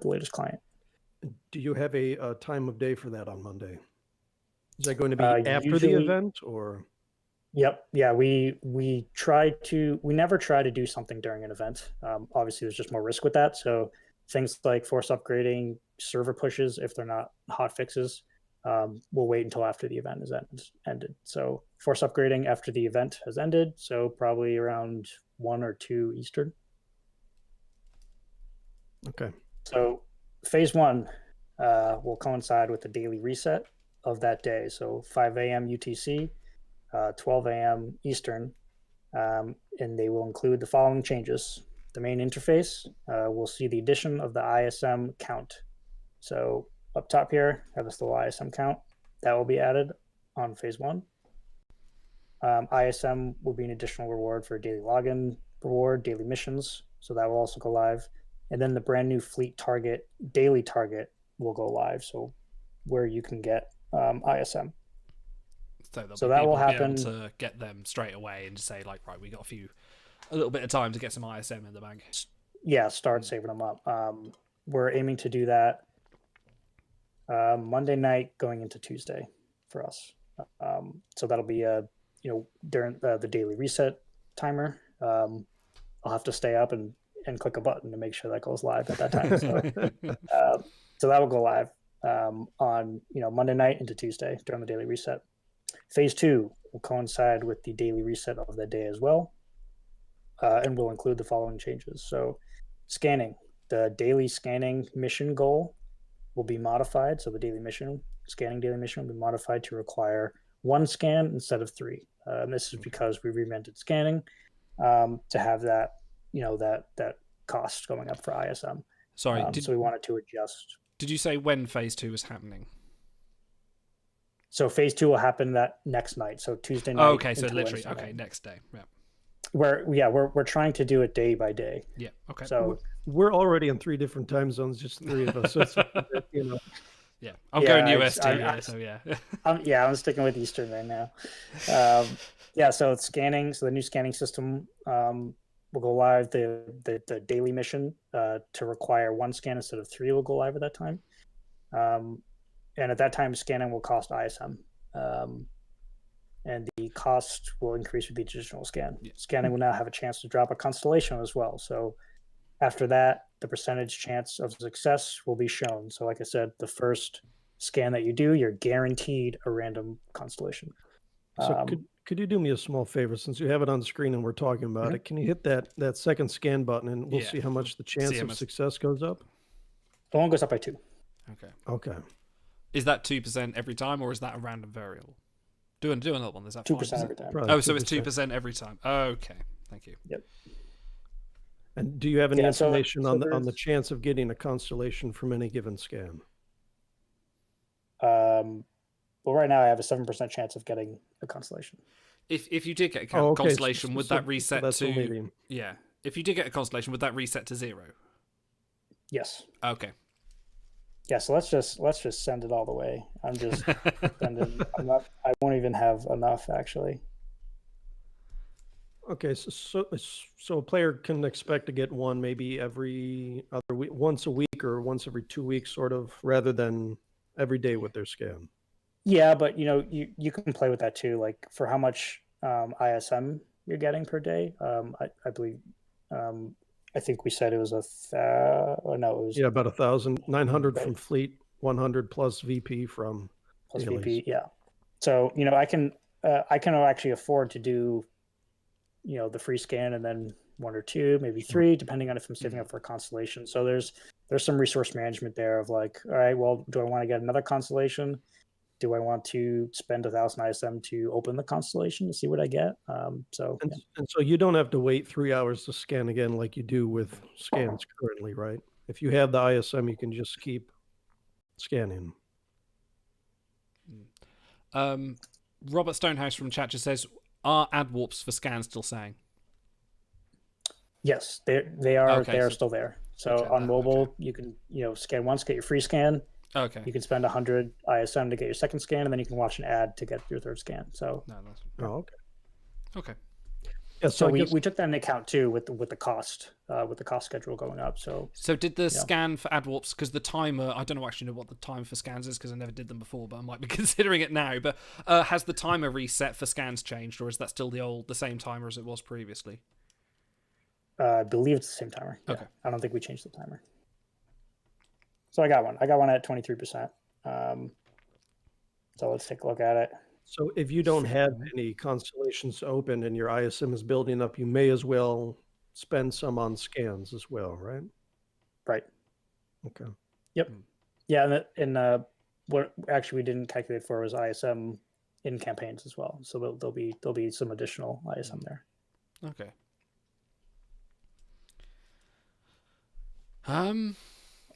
latest client. Do you have a time of day for that on Monday? Is that going to be after the event or? Yep. Yeah. We never try to do something during an event. Obviously there's just more risk with that. So things like force upgrading, server pushes, if they're not hot fixes, we'll wait until after the event is ended. So force upgrading after the event has ended. So probably around 1 or 2 Eastern. Okay. So phase 1 will coincide with the daily reset of that day. So 5 a.m. UTC, 12 a.m. Eastern, and they will include the following changes. The main interface will see the addition of the ISM count. So up top here, have this little ISM count that will be added on phase 1. ISM will be an additional reward for daily login reward, daily missions. So that will also go live. And then the brand new fleet daily target will go live. So where you can get ISM. So that will happen. Be able to get them straight away and just say like, right, we got a little bit of time to get some ISM in the bank. Yeah, start saving them up. We're aiming to do that Monday night going into Tuesday for us. So that'll be during the daily reset timer. I'll have to stay up and click a button to make sure that goes live at that time. So that will go live on Monday night into Tuesday during the daily reset. Phase 2 will coincide with the daily reset of that day as well. and will include the following changes. So scanning, the daily scanning mission goal will be modified. So the scanning daily mission will be modified to require 1 scan instead of 3. And this is because we reinvented scanning to have that, that cost going up for ISM. Sorry, so we wanted to adjust. Did you say when phase 2 was happening? So phase 2 will happen that next night. So Tuesday night. Oh, okay, so literally, Wednesday night. next day. Yeah. We're trying to do it day by day. Yeah. Okay. So we're already in 3 different time zones, just 3 of us. So it's, Yeah, I'm going UST. So yeah. I'm sticking with Eastern right now. So it's scanning. So the new scanning system will go live. The daily mission to require 1 scan instead of 3 will go live at that time. And at that time, scanning will cost ISM. And the cost will increase with each additional scan. Yeah. Scanning will now have a chance to drop a constellation as well. So after that, the percentage chance of success will be shown. So like I said, the first scan that you do, you're guaranteed a random constellation. So could you do me a small favor, since you have it on screen and we're talking about it? Can you hit that second scan button and we'll see how much the chance of success goes up? The one goes up by 2. Okay. Is that 2% every time, or is that a random variable? Do another one. Is that 2% every time? Probably so it's 2% every time. Okay, thank you. Yep. And do you have any information on the chance of getting a constellation from any given scan? Well, right now I have a 7% chance of getting a constellation. If you did get a constellation, would that reset to? Yeah. If you did get a constellation, would that reset to 0? Yes. Okay. Yeah, so let's just send it all the way. I'm just sending. I won't even have enough actually. Okay, so a player can expect to get one maybe every other week, once a week or once every 2 weeks, sort of, rather than every day with their scan. Yeah, but you can play with that too. Like for how much ISM you're getting per day. I believe. I think we said it was about 1,900 from fleet, 100 plus VP from VP. Yeah. So I can actually afford to do the free scan and then 1 or 2, maybe 3, depending on if I'm saving up for a constellation. So there's some resource management there of like, all right, well, do I want to get another constellation? Do I want to spend 1,000 ISM to open the constellation to see what I get? And so you don't have to wait 3 hours to scan again like you do with scans currently, right? If you have the ISM, you can just keep scanning. Robert Stonehouse from chat just says, "Are ad warps for scans still saying?" Yes, they are. They are still there. So on mobile, you can scan once, get your free scan. Okay. You can spend 100 ISM to get your second scan, and then you can watch an ad to get your third scan. So. Okay. Okay. Yeah. So we took that into account too with the cost schedule going up. So did the scan for ad warps, because the timer, I don't actually know what the time for scans is because I never did them before, but I might be considering it now. But has the timer reset for scans changed, or is that still the same timer as it was previously? I believe it's the same timer. Yeah. Okay. I don't think we changed the timer. So I got one at 23%. So let's take a look at it. So if you don't have any constellations open and your ISM is building up, you may as well spend some on scans as well, right? Right. Okay. Yep. Yeah, and what actually we didn't calculate for was ISM in campaigns as well. So there'll be some additional ISM there. Okay.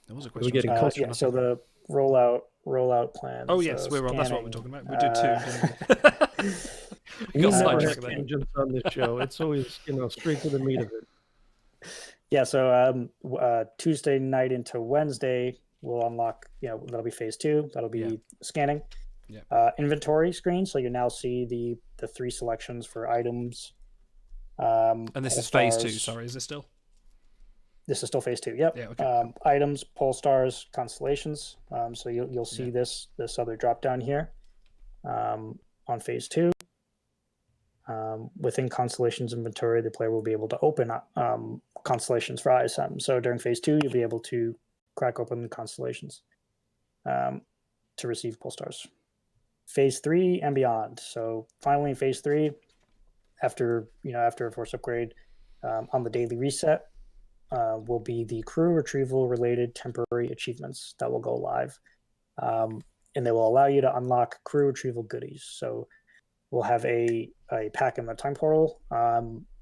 There was a question. So the rollout plan. Oh yes, that's what we're talking about. We did 2. We never have tangents on this show. It's always straight to the meat of it. Yeah. So Tuesday night into Wednesday, we'll unlock. That'll be phase 2. That'll be scanning. Yeah. Inventory screen. So you now see the 3 selections for items. And this is phase 2. Sorry, is this still? This is still phase 2. Yep. Yeah, okay. Items, pole stars, constellations. So you'll see this other drop down here on phase 2. Within constellations inventory, the player will be able to open constellations for ISM. So during phase 2, you'll be able to crack open constellations to receive pole stars. Phase 3 and beyond. So finally, in phase 3, after a force upgrade, on the daily reset will be the crew retrieval related temporary achievements that will go live. And they will allow you to unlock crew retrieval goodies. So we'll have a pack in the time portal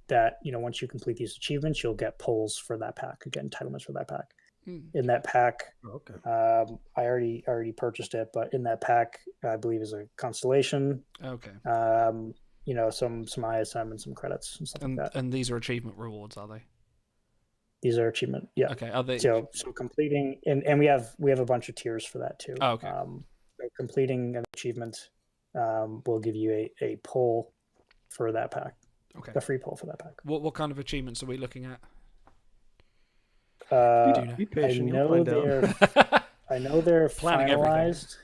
that, once you complete these achievements, you'll get pulls for that pack, again, entitlements for that pack. In that pack, I already purchased it, but in that pack, I believe is a constellation. Okay. Some ISM and some credits and stuff like that. And these are achievement rewards, are they? These are achievement, yeah. Okay. Are they? So completing, and we have a bunch of tiers for that too. Oh, okay. So completing an achievement will give you a pull for that pack. Okay. A free pull for that pack. What kind of achievements are we looking at? Be patient, you'll find out. I know they're Planning finalized.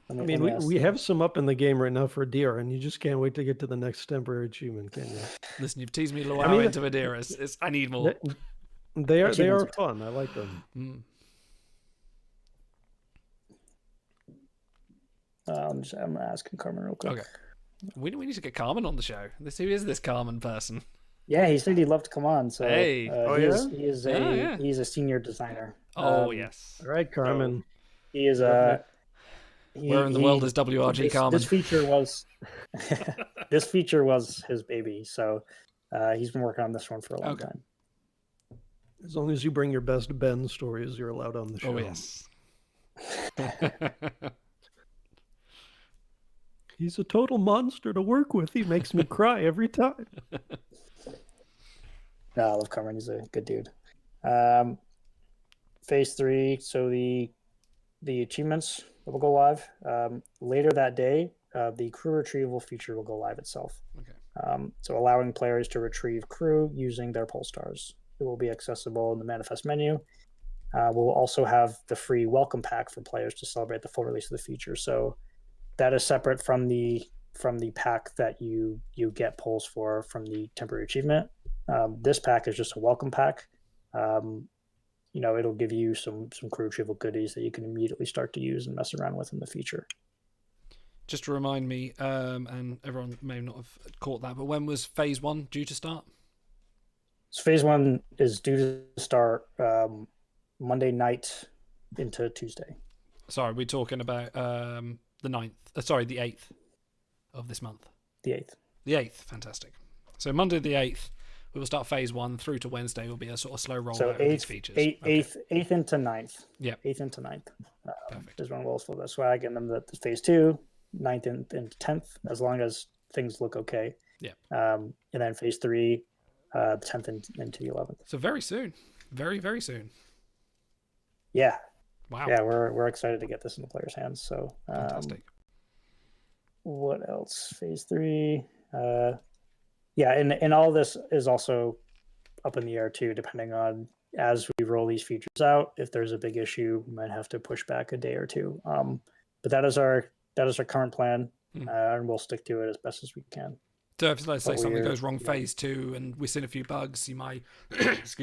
I mean, we have some up in the game right now for Adira, and you just can't wait to get to the next temporary achievement, can you? Listen, you've teased me into Adira. I need more. They are fun. I like them. I'm asking Carmen real quick. Okay. We need to get Carmen on the show. Who is this Carmen person? Yeah, he said he'd love to come on. So hey, he's a senior designer. Oh yes. All right, Carmen. He is where in the world is WRG Carmen? This feature was this feature was his baby, so he's been working on this one for a long time. As long as you bring your best Ben stories, you're allowed on the show. Oh yes. He's a total monster to work with. He makes me cry every time. No, I love Carmen. He's a good dude. Phase 3. So the achievements will go live later that day. The crew retrieval feature will go live itself. Okay. So allowing players to retrieve crew using their pole stars. It will be accessible in the manifest menu. We'll also have the free welcome pack for players to celebrate the full release of the feature. So that is separate from the pack that you get polls for from the temporary achievement. This pack is just a welcome pack. It'll give you some crew retrieval goodies that you can immediately start to use and mess around with in the future. Just to remind me, and everyone may not have caught that, but when was phase 1 due to start? So phase 1 is due to start Monday night into Tuesday. Sorry, we're talking about the 9th. The 8th of this month. The 8th. The 8th, fantastic. So Monday the 8th, we will start phase 1 through to Wednesday. Will be a sort of slow roll of these features. 8th into 9th. Yeah. 8th into 9th. Perfect. Is when we'll fill the swag, and then the phase 2, 9th into 10th, as long as things look okay. Yeah. And then phase 3, 10th into the 11th. So very soon. Very, very soon. Yeah. Wow. Yeah, we're excited to get this in the players' hands. So fantastic. What else? Phase 3. And all this is also up in the air too, depending on as we roll these features out. If there's a big issue, we might have to push back a day or two. But that is our current plan, and we'll stick to it as best as we can. So if, let's say, something goes wrong phase 2 and we've seen a few bugs, you might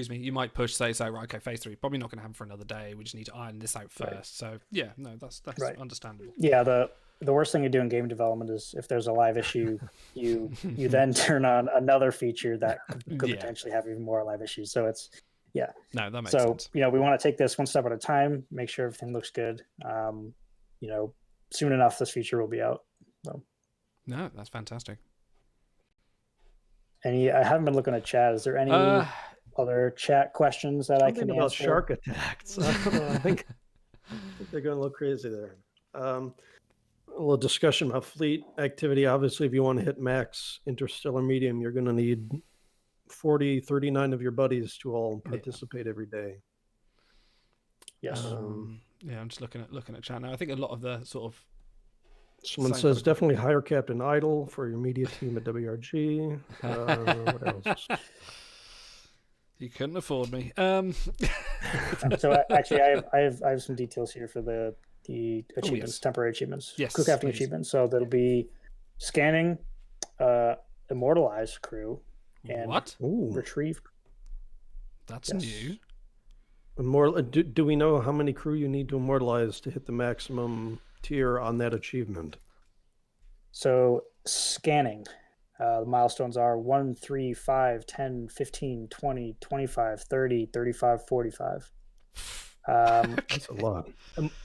you might push, say right, okay, phase 3 probably not going to happen for another day. We just need to iron this out first. Right. So yeah, no, that's right. Understandable. Yeah, the worst thing you do in game development is if there's a live issue, you then turn on another feature that could potentially have even more live issues. So it's no, that makes sense. We want to take this one step at a time, make sure everything looks good. Soon enough this feature will be out. So. No, that's fantastic. I haven't been looking at chat. Is there any other chat questions that I can answer? About shark attacks. I don't know. I think they're going a little crazy there. A little discussion about fleet activity. Obviously, if you want to hit max interstellar medium, you're going to need 39 of your buddies to all participate every day. Yes. I'm just looking at chat now. I think a lot of the sort of someone says definitely hire Captain Idle for your media team at WRG. What else? You couldn't afford me. So actually, I have some details here for the achievements, temporary achievements, crew crafting achievements. So there'll be scanning, immortalize crew, and retrieve. That's new. Do we know how many crew you need to immortalize to hit the maximum tier on that achievement? So scanning, The milestones are 1, 3, 5, 10, 15, 20, 25, 30, 35, 45. That's a lot.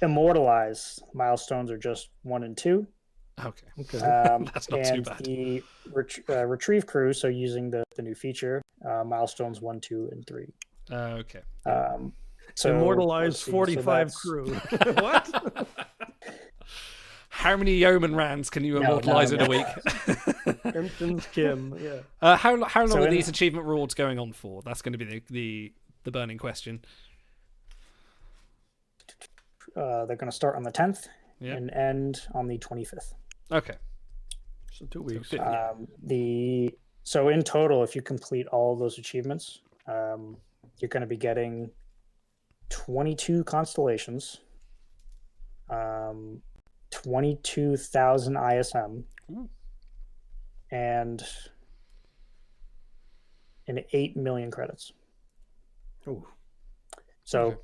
Immortalize milestones are just 1 and 2. Okay. That's not too bad. The retrieve crew, so using the new feature, milestones 1, 2, and 3. Okay. So immortalize 45 crew. What? How many yeoman rands can you immortalize in a week? Emptons Kim, yeah. How long are these achievement rewards going on for? That's going to be the burning question. They're going to start on the 10th and end on the 25th. Okay. So 2 weeks. So in total, if you complete all of those achievements, you're going to be getting 22 constellations, 22,000 ISM, and 8 million credits. Oh. So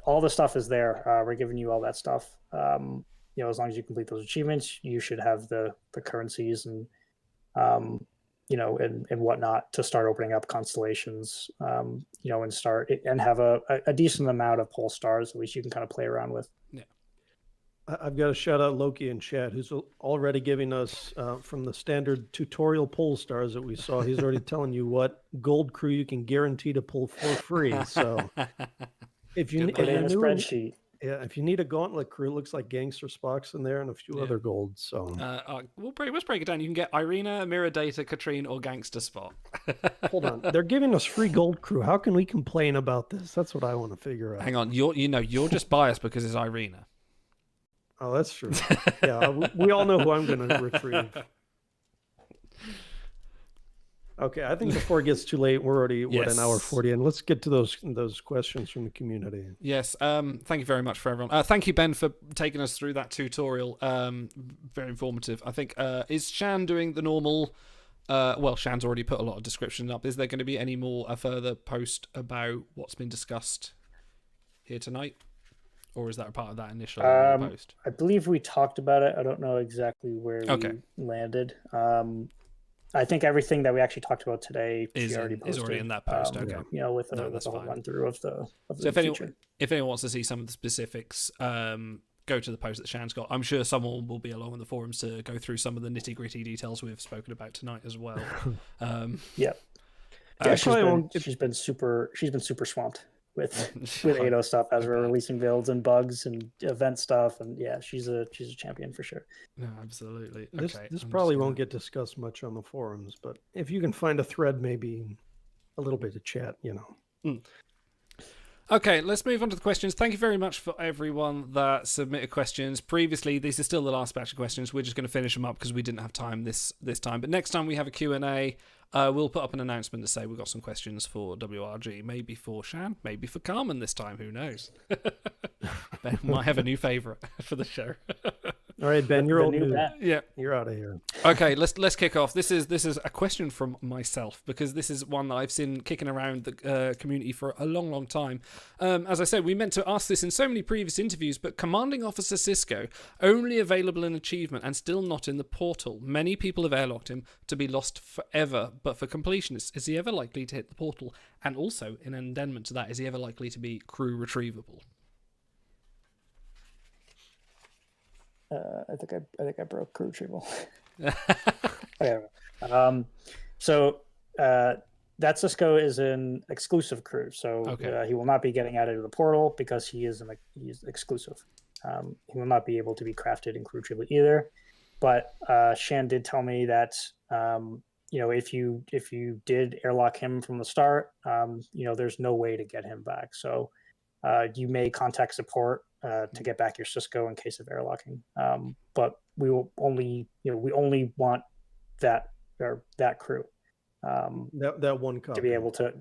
all the stuff is there. We're giving you all that stuff. As long as you complete those achievements, you should have the currencies and and whatnot to start opening up constellations, and have a decent amount of pole stars, at least you can kind of play around with. Yeah. I've got to shout out Loki in chat, who's already giving us from the standard tutorial pole stars that we saw. He's already telling you what gold crew you can guarantee to pull for free. So if you put it in a spreadsheet. Yeah, if you need a gauntlet crew, it looks like Gangster Spock's in there and a few other golds. So let's break it down. You can get Irina, Mirror Data, Katrine, or Gangster Spock. Hold on, they're giving us free gold crew. How can we complain about this? That's what I want to figure out. Hang on, you're just biased because it's Irina. Oh, that's true. Yeah, we all know who I'm going to retrieve. Okay, I think before it gets too late, we're already an hour 40 in. Let's get to those questions from the community. Yes, thank you very much for everyone. Thank you, Ben, for taking us through that tutorial. Very informative. I think is Shan doing the normal? Shan's already put a lot of description up. Is there going to be any more a further post about what's been discussed here tonight, or is that a part of that initial post? I believe we talked about it. I don't know exactly where we landed. I think everything that we actually talked about today is already in that post. Okay. With the whole run through of the feature. If anyone wants to see some of the specifics, go to the post that Shan's got. I'm sure someone will be along in the forums to go through some of the nitty gritty details we've spoken about tonight as well. She's been super swamped with 8.0 stuff as we're releasing builds and bugs and event stuff, and she's a champion for sure. No, absolutely. This probably won't get discussed much on the forums, but if you can find a thread, maybe a little bit of chat, Okay, let's move on to the questions. Thank you very much for everyone that submitted questions. Previously, these are still the last batch of questions. We're just going to finish them up because we didn't have time this time. But next time we have a Q&A, we'll put up an announcement to say we've got some questions for WRG. Maybe for Shan, maybe for Carmen this time. Who knows? Ben might have a new favourite for the show. All right, Ben, you're old news. Yeah, you're out of here. Okay, let's kick off. This is a question from myself because this is one that I've seen kicking around the community for a long time. As I said, we meant to ask this in so many previous interviews, but Commanding Officer Sisko only available in achievement and still not in the portal. Many people have airlocked him to be lost forever, but for completionists, is he ever likely to hit the portal? And also, in an addendum to that, is he ever likely to be crew retrievable? I think I broke Crew Retrieval. So that Sisko is an exclusive crew, so he will not be getting added to the portal because he's exclusive. He will not be able to be crafted in Crew Retrieval either. But Shan did tell me that if you did airlock him from the start, there's no way to get him back. So you may contact support to get back your Sisko in case of airlocking. But we will only want that crew. That one copy. To be able to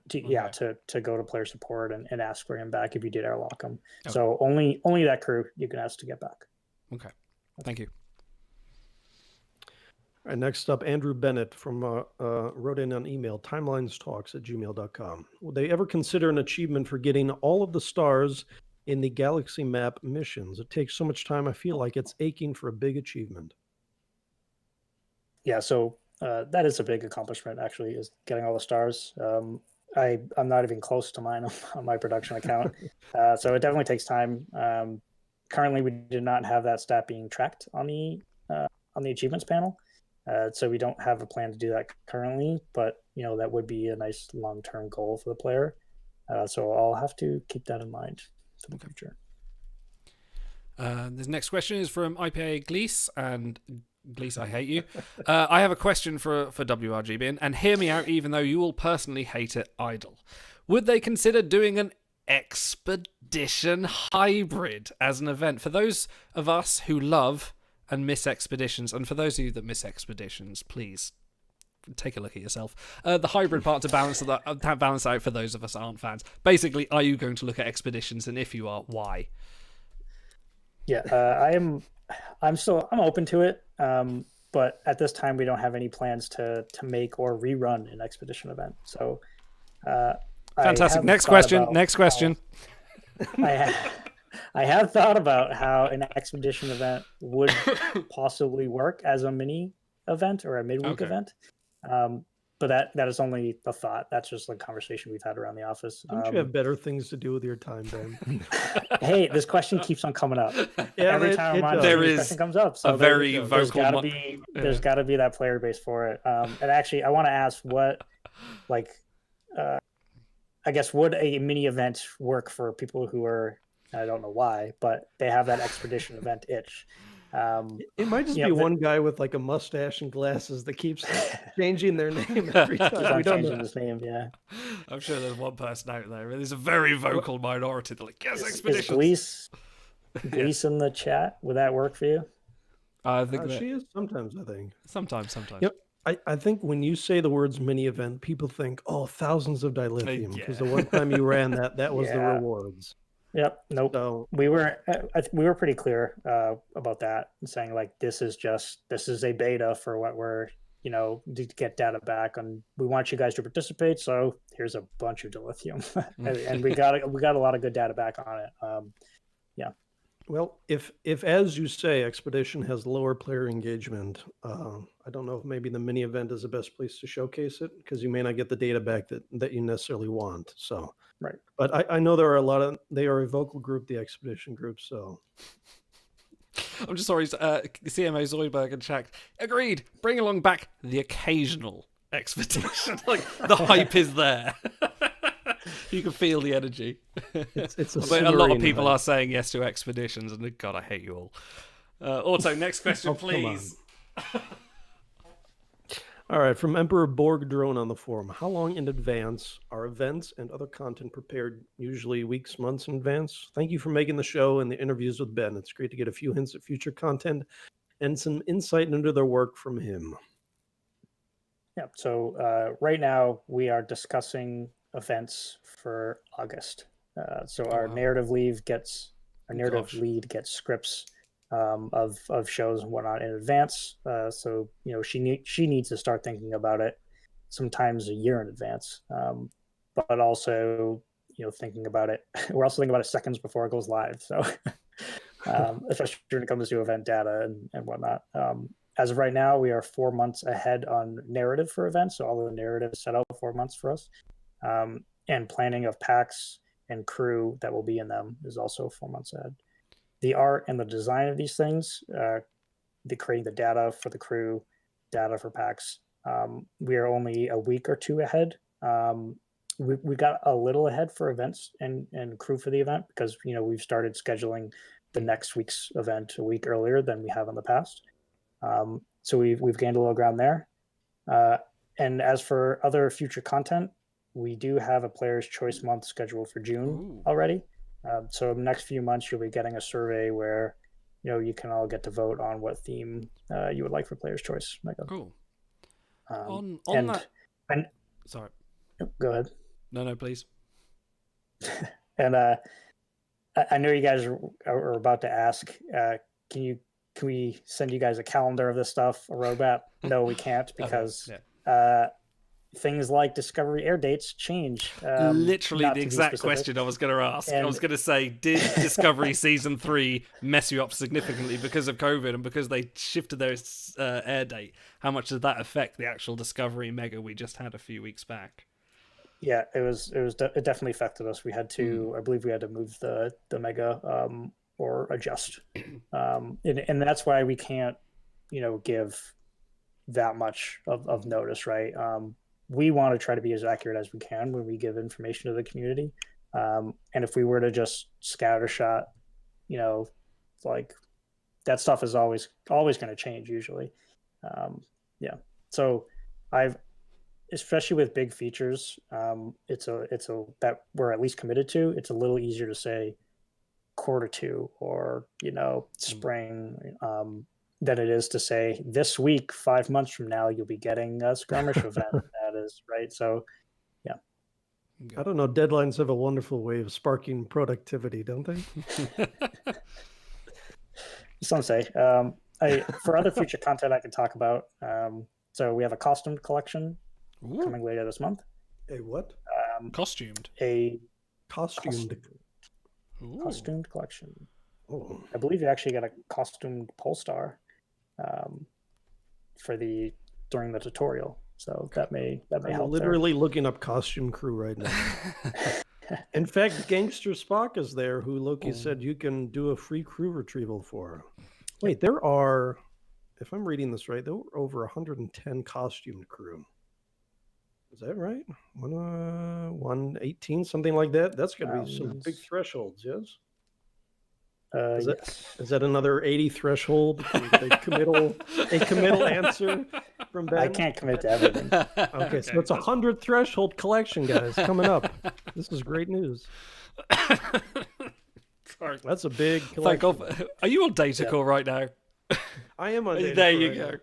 go to player support and ask for him back if you did airlock him. Okay. So only that crew you can ask to get back. Okay, thank you. All right, next up, Andrew Bennett wrote in an email, timelinestalks@gmail.com. Would they ever consider an achievement for getting all of the stars in the galaxy map missions? It takes so much time, I feel like it's aching for a big achievement. Yeah, so that is a big accomplishment, actually, is getting all the stars. I'm not even close to mine on my production account. So it definitely takes time. Currently, we did not have that stat being tracked on the achievements panel. So we don't have a plan to do that currently, but that would be a nice long-term goal for the player. So I'll have to keep that in mind for the future. This next question is from IPA Glise, and Glise, I hate you. I have a question for WRG Ben, and hear me out, even though you will personally hate it idle. Would they consider doing an expedition hybrid as an event for those of us who love and miss expeditions, and for those of you that miss expeditions, please take a look at yourself. The hybrid part to balance out for those of us that aren't fans. Basically, are you going to look at expeditions, and if you are, why? Yeah, I'm open to it, but at this time we don't have any plans to make or rerun an expedition event. So, fantastic. Next question. I have thought about how an expedition event would possibly work as a mini event or a midweek event. But that is only a thought. That's just a conversation we've had around the office. Don't you have better things to do with your time, Ben? Hey, this question keeps on coming up. Yeah, every time this question comes up. So there's got to be that player base for it. And actually, I want to ask what, I guess, would a mini event work for people who are, I don't know why, but they have that expedition event itch. It might just be one guy with like a mustache and glasses that keeps changing their name every time. We don't know his name. Yeah, I'm sure there's one person out there. There's a very vocal minority that like, yes, expedition. Is Glise in the chat? Would that work for you? I think she is sometimes. I think sometimes. Yep. I think when you say the words mini event, people think, oh, thousands of dilithium, because the one time you ran that was the rewards. Yep. Nope. So, we were pretty clear about that, and saying like this is a beta for what we're to get data back, and we want you guys to participate. So here's a bunch of dilithium, and we got a lot of good data back on it. Yeah. Well, if as you say, expedition has lower player engagement, I don't know if maybe the mini event is the best place to showcase it, because you may not get the data back that you necessarily want. So. Right. But I know there are they are a vocal group, the expedition group, so. I'm just sorry, CMO Zoidberg and Shaq agreed. Bring along back the occasional expedition. Like, the hype is there. You can feel the energy. It's a lot of people are saying yes to expeditions, and God, I hate you all. Auto, next question, please. All right, from Emperor Borg Drone on the forum. How long in advance are events and other content prepared? Usually weeks, months in advance. Thank you for making the show and the interviews with Ben. It's great to get a few hints at future content and some insight into their work from him. Yeah, so right now we are discussing events for August. So our narrative lead gets scripts of shows and whatnot in advance. So she needs to start thinking about it sometimes a year in advance. But also thinking about it. We're also thinking about it seconds before it goes live. So especially when it comes to event data and whatnot. As of right now, we are 4 months ahead on narrative for events. So all the narrative is set out 4 months for us. And planning of packs and crew that will be in them is also 4 months ahead. The art and the design of these things, creating the data for the crew, data for packs, we are only a week or two ahead. We got a little ahead for events and crew for the event because we've started scheduling the next week's event a week earlier than we have in the past. So we've gained a little ground there. And as for other future content, we do have a Player's Choice month scheduled for June already. So in the next few months, you'll be getting a survey where, you can all get to vote on what theme you would like for Player's Choice. Cool. Sorry. Go ahead. No, please. And I know you guys are about to ask, can we send you guys a calendar of this stuff, a roadmap? No, we can't because things like Discovery air dates change. Literally not the to be exact specific. question I was going to ask. I And- was going to say, did Discovery Season 3 mess you up significantly because of COVID and because they shifted their air date? How much did that affect the actual Discovery mega we just had a few weeks back? Yeah, it definitely affected us. We had to, I believe we had to move the mega or adjust. And that's why we can't, give that much of notice, right? We want to try to be as accurate as we can when we give information to the community. And if we were to just scattershot, like that stuff is always going to change usually. Yeah. So especially with big features, it's a that we're at least committed to. It's a little easier to say Q2 or spring than it is to say this week, 5 months from now, you'll be getting a skirmish event. That is right. So, yeah. I don't know. Deadlines have a wonderful way of sparking productivity, don't they? Some say. For other future content I can talk about. So we have a costume collection coming later this month. A what? Costumed. A costumed collection. Oh. I believe you actually got a costumed pole star during the tutorial. So that may I'm help. Literally looking up costume crew right now. In fact, Gangster Spock is there, who Loki said you can do a free crew retrieval for. Wait, there are, if I'm reading this right, there were over 110 costumed crew. Is that right? 118, something like that? That's going to be some big thresholds, yes? Is that another 80 threshold? A committal answer from Ben? I can't commit to everything. Okay, so it's 100 threshold collection, guys, coming up. This is great news. Sorry. That's a big collection. Thank God. Are you on data call right now? I am on data There you right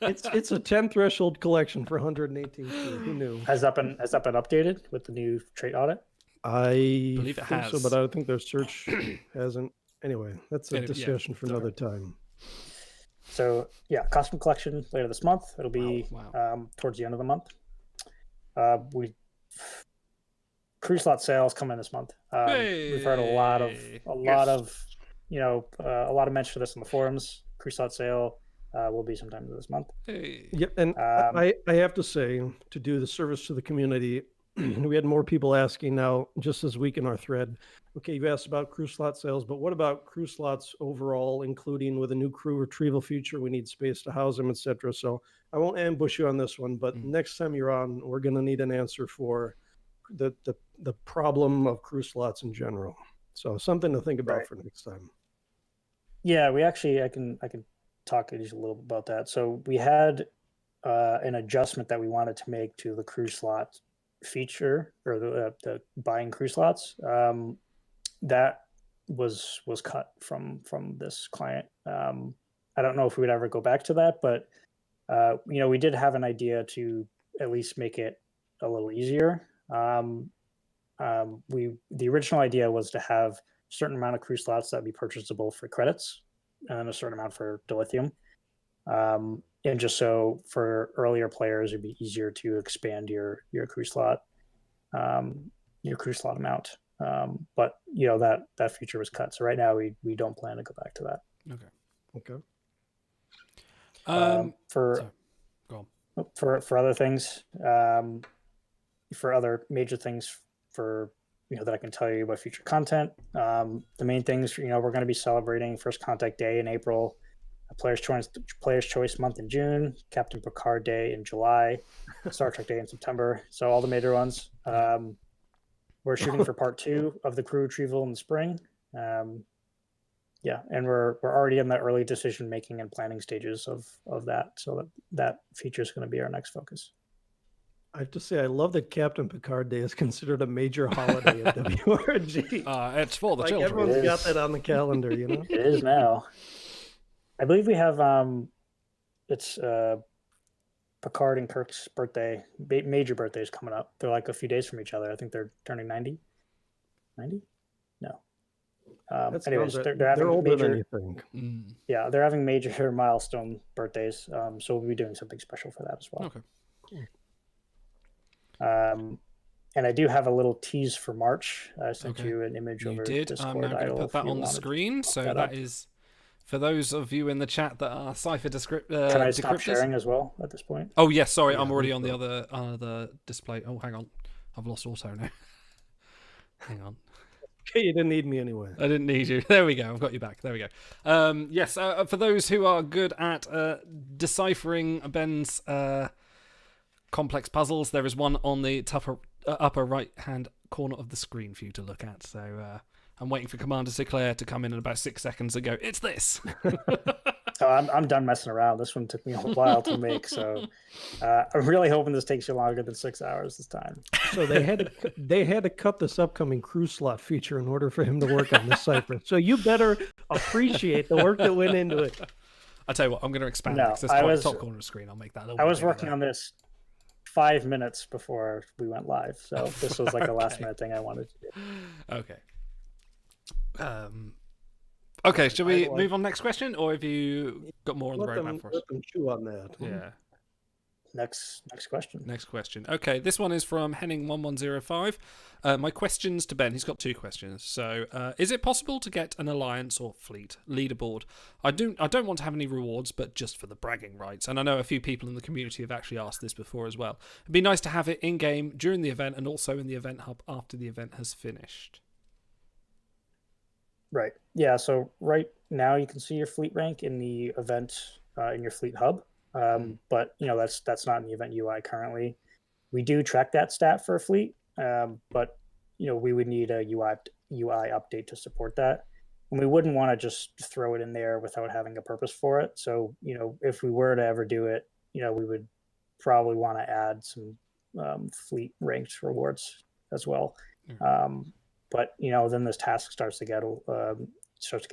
go. It's a 10 threshold collection for 118. Who knew? Has that been updated with the new trait audit? I believe it think has. so, but I don't think their search hasn't. Anyway, that's a discussion for another time. So yeah, costume collection later this month. It'll be towards the end of the month. Crew slot sales coming this month. We've heard a lot of mention of this in the forums. Crew slot sale will be sometime this month. Yep, and I have to say, to do the service to the community, we had more people asking now just this week in our thread. Okay, you've asked about crew slot sales, but what about crew slots overall, including with a new crew retrieval feature? We need space to house them, etc. So I won't ambush you on this one, but next time you're on, we're going to need an answer for the problem of crew slots in general. So something to think about for next time. Yeah, I can talk just a little bit about that. So we had an adjustment that we wanted to make to the crew slot feature, or the buying crew slots. That was cut from this client. I don't know if we would ever go back to that, but we did have an idea to at least make it a little easier. The original idea was to have a certain amount of crew slots that would be purchasable for credits and a certain amount for dilithium. And just so for earlier players, it'd be easier to expand your crew slot amount. But that feature was cut. So right now we don't plan to go back to that. Okay. For other things, for other major things that I can tell you about future content. The main things, we're going to be celebrating First Contact Day in April, Player's Choice Month in June, Captain Picard Day in July, Star Trek Day in September. So all the major ones. We're shooting for part 2 of the crew retrieval in the spring. And we're already in the early decision making and planning stages of that. So that feature is going to be our next focus. I have to say, I love that Captain Picard Day is considered a major holiday at WRG. It's for the children. Everyone's got that on the calendar, It is now. I believe we have it's Picard and Kirk's birthday, major birthdays coming up. They're like a few days from each other. I think they're turning 90. 90? No. Anyways, they're having older major, than you think. Yeah, they're having major milestone birthdays. So we'll be doing something special for that as well. Okay. Cool. And I do have a little tease for March. I sent Okay. you an image You over did. Discord. I'm now going to idle put if that you on the wanted to screen. look So that that up. is for those of you in the chat that are cipher Can I stop decryptors. sharing as well at this point? Oh yes, sorry, Yeah, I'm already we on the other display. Oh, hang on, I've lost auto now. Hang on. Okay, you didn't need me anyway. I didn't need you. There we go. I've got you back. There we go. Yes, for those who are good at deciphering Ben's complex puzzles, there is one on the upper right-hand corner of the screen for you to look at. So I'm waiting for Commander Sinclair to come in about 6 seconds and go, it's this! So I'm done messing around. This one took me a while to make, so I'm really hoping this takes you longer than 6 hours this time. So they had to cut this upcoming crew slot feature in order for him to work on this cipher. So you better appreciate the work that went into it. I'll tell you what, I'm going to expand No, this. It's I quite was- top corner of the screen. I'll make that a little I bit was bigger working there. on this 5 minutes before we went live, so this was like a last Okay. minute thing I wanted to do. Okay. Okay, shall we move on next question, or have you got more on the roadmap for us? Let them chew on that. Yeah. Next question. Next question. Okay, this one is from Henning1105. My questions to Ben. He's got 2 questions. So, is it possible to get an alliance or fleet leaderboard? I don't want to have any rewards, but just for the bragging rights. And I know a few people in the community have actually asked this before as well. It'd be nice to have it in game during the event and also in the event hub after the event has finished. Right. Yeah. So right now you can see your fleet rank in the event in your fleet hub, but that's not in the event UI currently. We do track that stat for a fleet, but we would need a UI update to support that, and we wouldn't want to just throw it in there without having a purpose for it. So if we were to ever do it, we would probably want to add some fleet ranked rewards as well. But then this task starts to get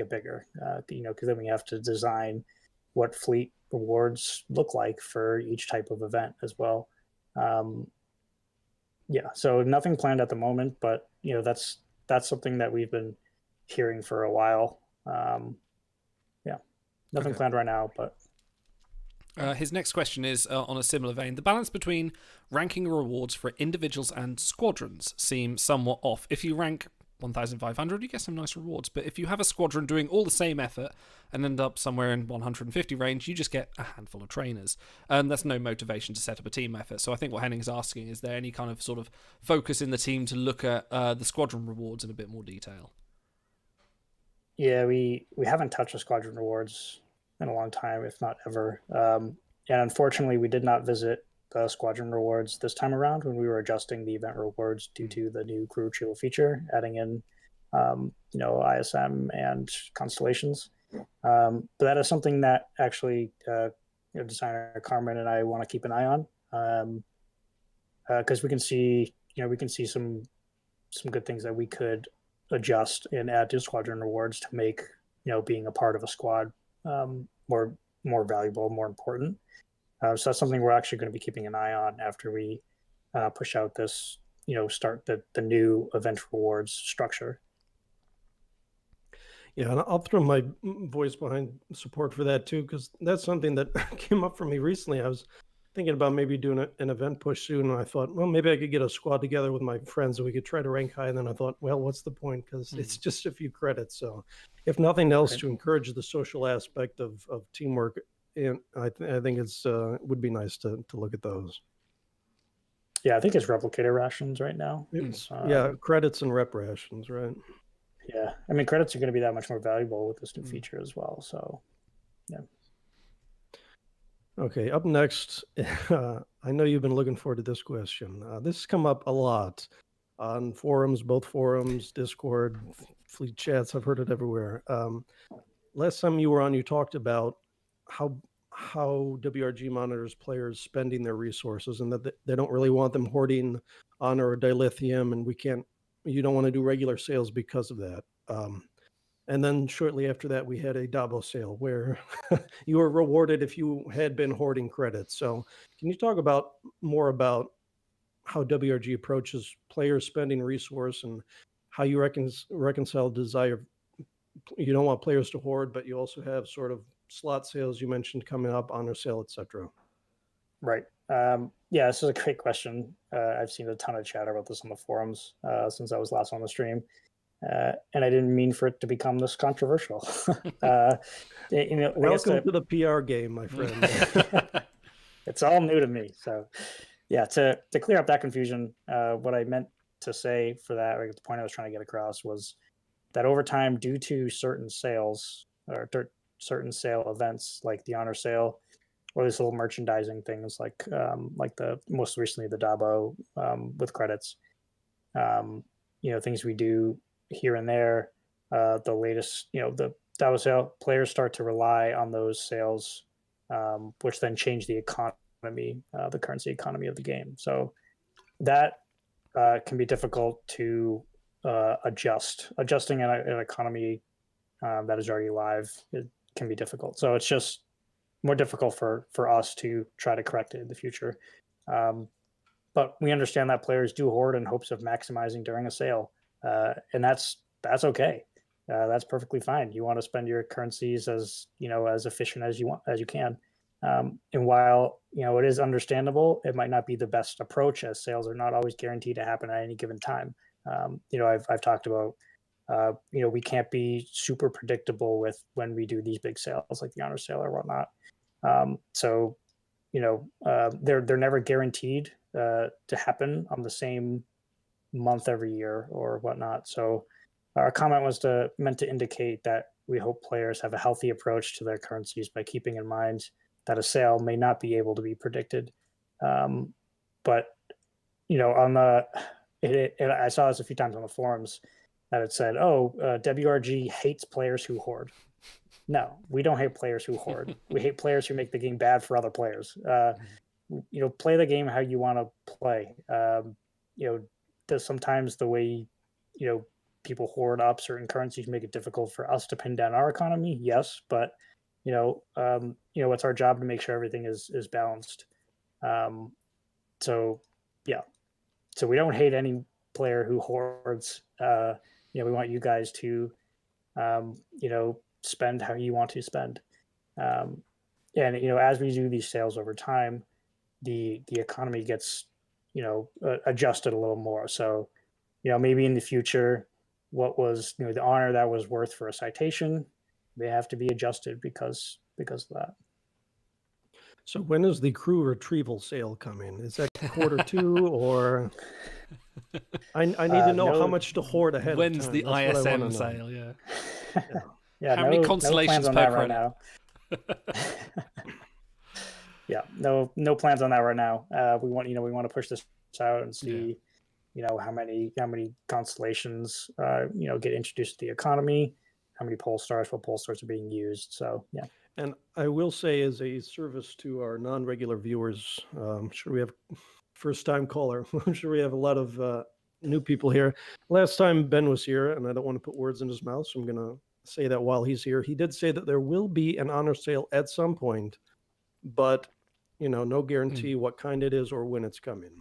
bigger, because then we have to design what fleet rewards look like for each type of event as well. So nothing planned at the moment, but that's something that we've been hearing for a while. Nothing Okay. planned right now, but His next question is on a similar vein. The balance between ranking rewards for individuals and squadrons seems somewhat off. If you rank 1,500, you get some nice rewards. But if you have a squadron doing all the same effort and end up somewhere in 150 range, you just get a handful of trainers. And that's no motivation to set up a team effort. So I think what Henning's asking, is there any kind of sort of focus in the team to look at the squadron rewards in a bit more detail? yeah, we haven't touched the squadron rewards in a long time, if not ever. And unfortunately, we did not visit the squadron rewards this time around when we were adjusting the event rewards due to the new Crew Retrieval feature, adding in, ISM and constellations. But that is something that actually, designer Carmen and I want to keep an eye on, because we can see some good things that we could adjust and add to squadron rewards to make being a part of a squad more valuable, more important. So that's something we're actually going to be keeping an eye on after we push out this, start the new event rewards structure. Yeah, and I'll throw my voice behind support for that too, because that's something that came up for me recently. I was thinking about maybe doing an event push soon, and I thought, well, maybe I could get a squad together with my friends and we could try to rank high. And then I thought, well, what's the point? Because it's just a few credits. So if nothing else, to encourage the social aspect of teamwork, and I think it's would be nice to look at those. Yeah, I think it's replicator rations right now. Yeah, credits and rep rations, right? Yeah, I mean, credits are going to be that much more valuable with this new feature as well. So, yeah. Okay, up next, I know you've been looking forward to this question. This has come up a lot on forums, both forums, Discord, fleet chats. I've heard it everywhere. Last time you were on, you talked about how WRG monitors players spending their resources, and that they don't really want them hoarding honor or dilithium, and you don't want to do regular sales because of that. And then shortly after that, we had a Dabo sale where you were rewarded if you had been hoarding credits. So can you talk more about how WRG approaches players spending resource and how you reconcile desire? You don't want players to hoard, but you also have sort of slot sales you mentioned coming up, honor sale, etc. Right. Yeah, this is a great question. I've seen a ton of chatter about this on the forums since I was last on the stream. And I didn't mean for it to become this controversial. Welcome to the PR game, my friend. It's all new to me. So, yeah, to clear up that confusion, what I meant to say for that, or the point I was trying to get across, was that over time, due to certain sales or certain sale events like the honor sale, or these little merchandising things like the most recently the Dabo with credits, things we do here and there, the latest, the Dabo sale, players start to rely on those sales, which then change the economy, the currency economy of the game. So that can be difficult to adjusting an economy that is already live. It can be difficult. So it's just more difficult for us to try to correct it in the future. But we understand that players do hoard in hopes of maximizing during a sale. And that's okay. That's perfectly fine. You want to spend your currencies as efficient as you can. And while it is understandable, it might not be the best approach, as sales are not always guaranteed to happen at any given time. I've talked about we can't be super predictable with when we do these big sales like the honor sale or whatnot. So they're never guaranteed to happen on the same month every year or whatnot. So our comment was meant to indicate that we hope players have a healthy approach to their currencies by keeping in mind that a sale may not be able to be predicted. But I saw this a few times on the forums that it said, WRG hates players who hoard. No, we don't hate players who hoard. We hate players who make the game bad for other players. Play the game how you want to play. Sometimes the way people hoard up certain currencies make it difficult for us to pin down our economy. Yes, but it's our job to make sure everything is balanced. So we don't hate any player who hoards. We want you guys to spend how you want to spend. And as we do these sales over time, the economy gets adjusted a little more. So maybe in the future, what was the honor that was worth for a citation may have to be adjusted because of that. So when is the Crew Retrieval sale coming? Is that Q2 or? I need to know how much to hoard ahead. When's of time. the That's ISM sale? Yeah. How many constellations per credit? Right now. Yeah, no plans on that right now. We want to push this out and see, how many constellations get introduced to the economy, how many pole stars, what pole stars are being used. So yeah. And I will say, as a service to our non-regular viewers, I'm sure we have first-time caller. I'm sure we have a lot of new people here. Last time Ben was here, and I don't want to put words in his mouth, so I'm going to say that while he's here. He did say that there will be an honor sale at some point, but no guarantee what kind it is or when it's coming.